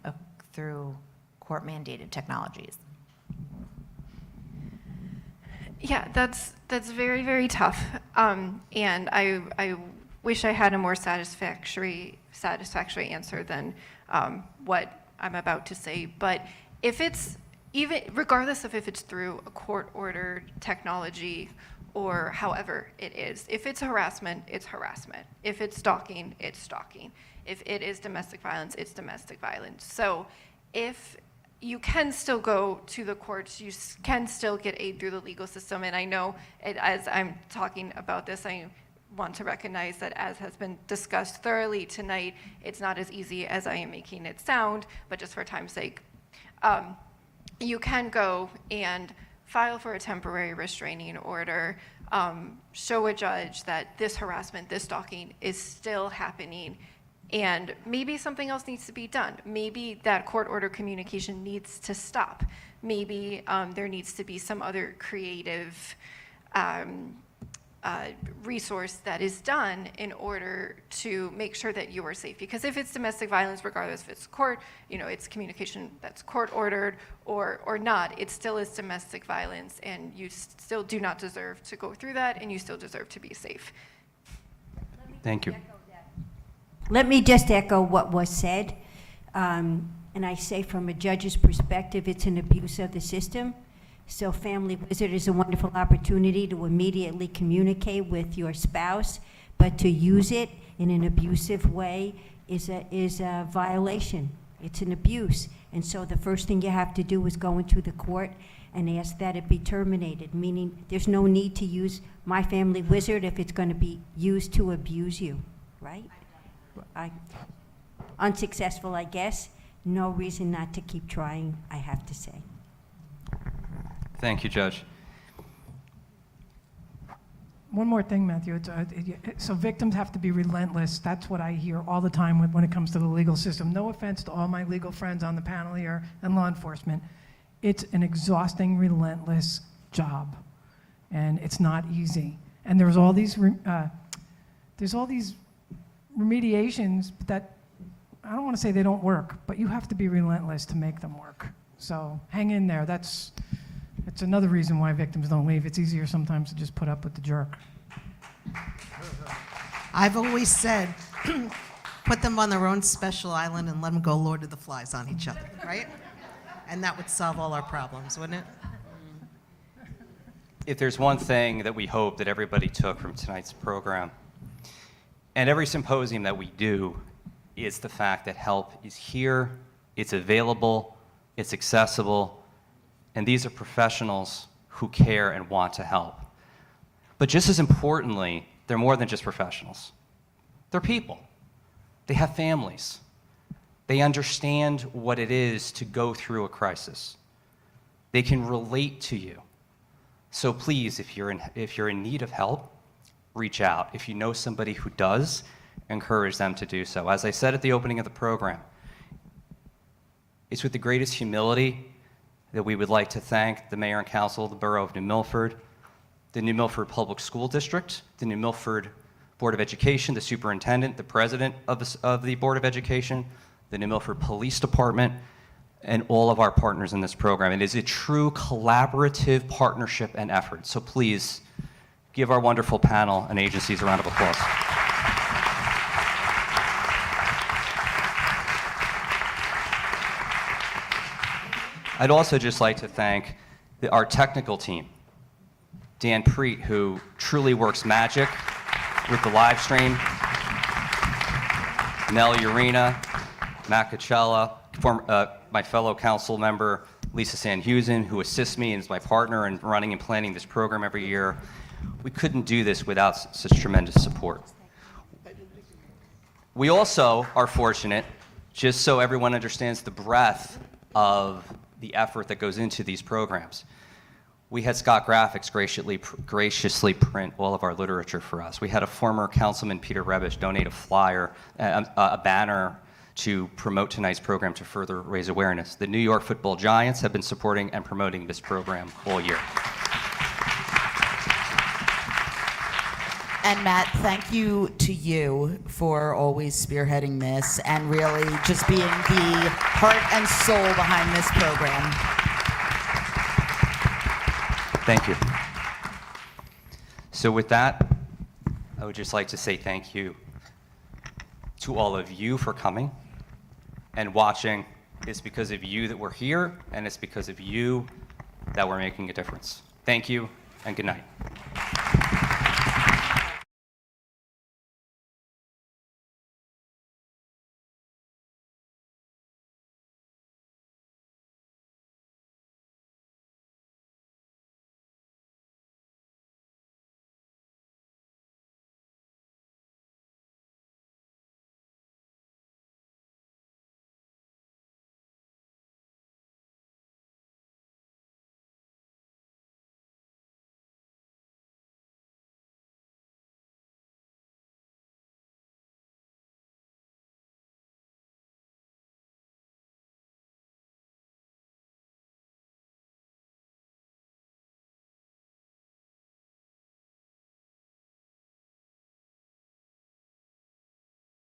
through court-mandated technologies? Yeah, that's very, very tough. And I wish I had a more satisfactory answer than what I'm about to say. But if it's regardless of if it's through a court-ordered technology or however it is, if it's harassment, it's harassment. If it's stalking, it's stalking. If it is domestic violence, it's domestic violence. So if you can still go to the courts, you can still get aid through the legal system. And I know as I'm talking about this, want to recognize that, as has been discussed thoroughly tonight, it's not as easy as I am making it sound, but just for time's sake, you can go and file for a temporary restraining order, show a judge that this harassment, this stalking is still happening, and maybe something else needs to be done. Maybe that court order communication needs to stop. Maybe there needs to be some other creative resource that is done in order to make sure that you are safe. Because if it's domestic violence, regardless if it's court, it's communication that's court ordered or not, it still is domestic violence, and you still do not deserve to go through that, and you still deserve to be safe. Thank you. Let me just echo what was said. And I say from a judge's perspective, it's an abuse of the system. So Family Wizard is a wonderful opportunity to immediately communicate with your spouse, but to use it in an abusive way is a violation. It's an abuse. And so the first thing you have to do is go into the court and ask that it be terminated, meaning there's no need to use My Family Wizard if it's going to be used to abuse you, right? Unsuccessful, I guess. No reason not to keep trying, I have to say. Thank you, Judge. One more thing, Matthew. So victims have to be relentless. That's what I hear all the time when it comes to the legal system. No offense to all my legal friends on the panel here and law enforcement. It's an exhausting, relentless job, and it's not easy. And there's all these remediations that I don't want to say they don't work, but you have to be relentless to make them work. So hang in there. It's another reason why victims don't leave. It's easier sometimes to just put up with the jerk. I've always said, put them on their own special island and let them go Lord of the Flies on each other, right? And that would solve all our problems, wouldn't it? If there's one thing that we hope that everybody took from tonight's program, and every symposium that we do, is the fact that help is here, it's available, it's accessible, and these are professionals who care and want to help. But just as importantly, they're more than just professionals. They're people. They have families. They understand what it is to go through a crisis. They can relate to you. So please, if you're in need of help, reach out. If you know somebody who does, encourage them to do so. As I said at the opening of the program, it's with the greatest humility that we would like to thank the Mayor and Council of the Borough of New Milford, the New Milford Public School District, the New Milford Board of Education, the Superintendent, the President of the Board of Education, the New Milford Police Department, and all of our partners in this program. It is a true collaborative partnership and effort. So please, give our wonderful panel and agencies a round of applause. I'd also just like to thank our technical team, Dan Preet, who truly works magic with the live stream, Nell Urena, Matt Coachella, my fellow council member, Lisa Sanhusen, who assists me and is my partner in running and planning this program every year. We couldn't do this without such tremendous support. We also are fortunate, just so everyone understands the breadth of the effort that goes into these programs. We had Scott Graphics graciously print all of our literature for us. We had a former councilman, Peter Rebish, donate a flyer, a banner to promote tonight's program to further raise awareness. The New York Football Giants have been supporting and promoting this program all year. And Matt, thank you to you for always spearheading this and really just being the heart and soul behind this program. Thank you. So with that, I would just like to say thank you to all of you for coming and watching. It's because of you that we're here, and it's because of you that we're making a difference. Thank you, and good night.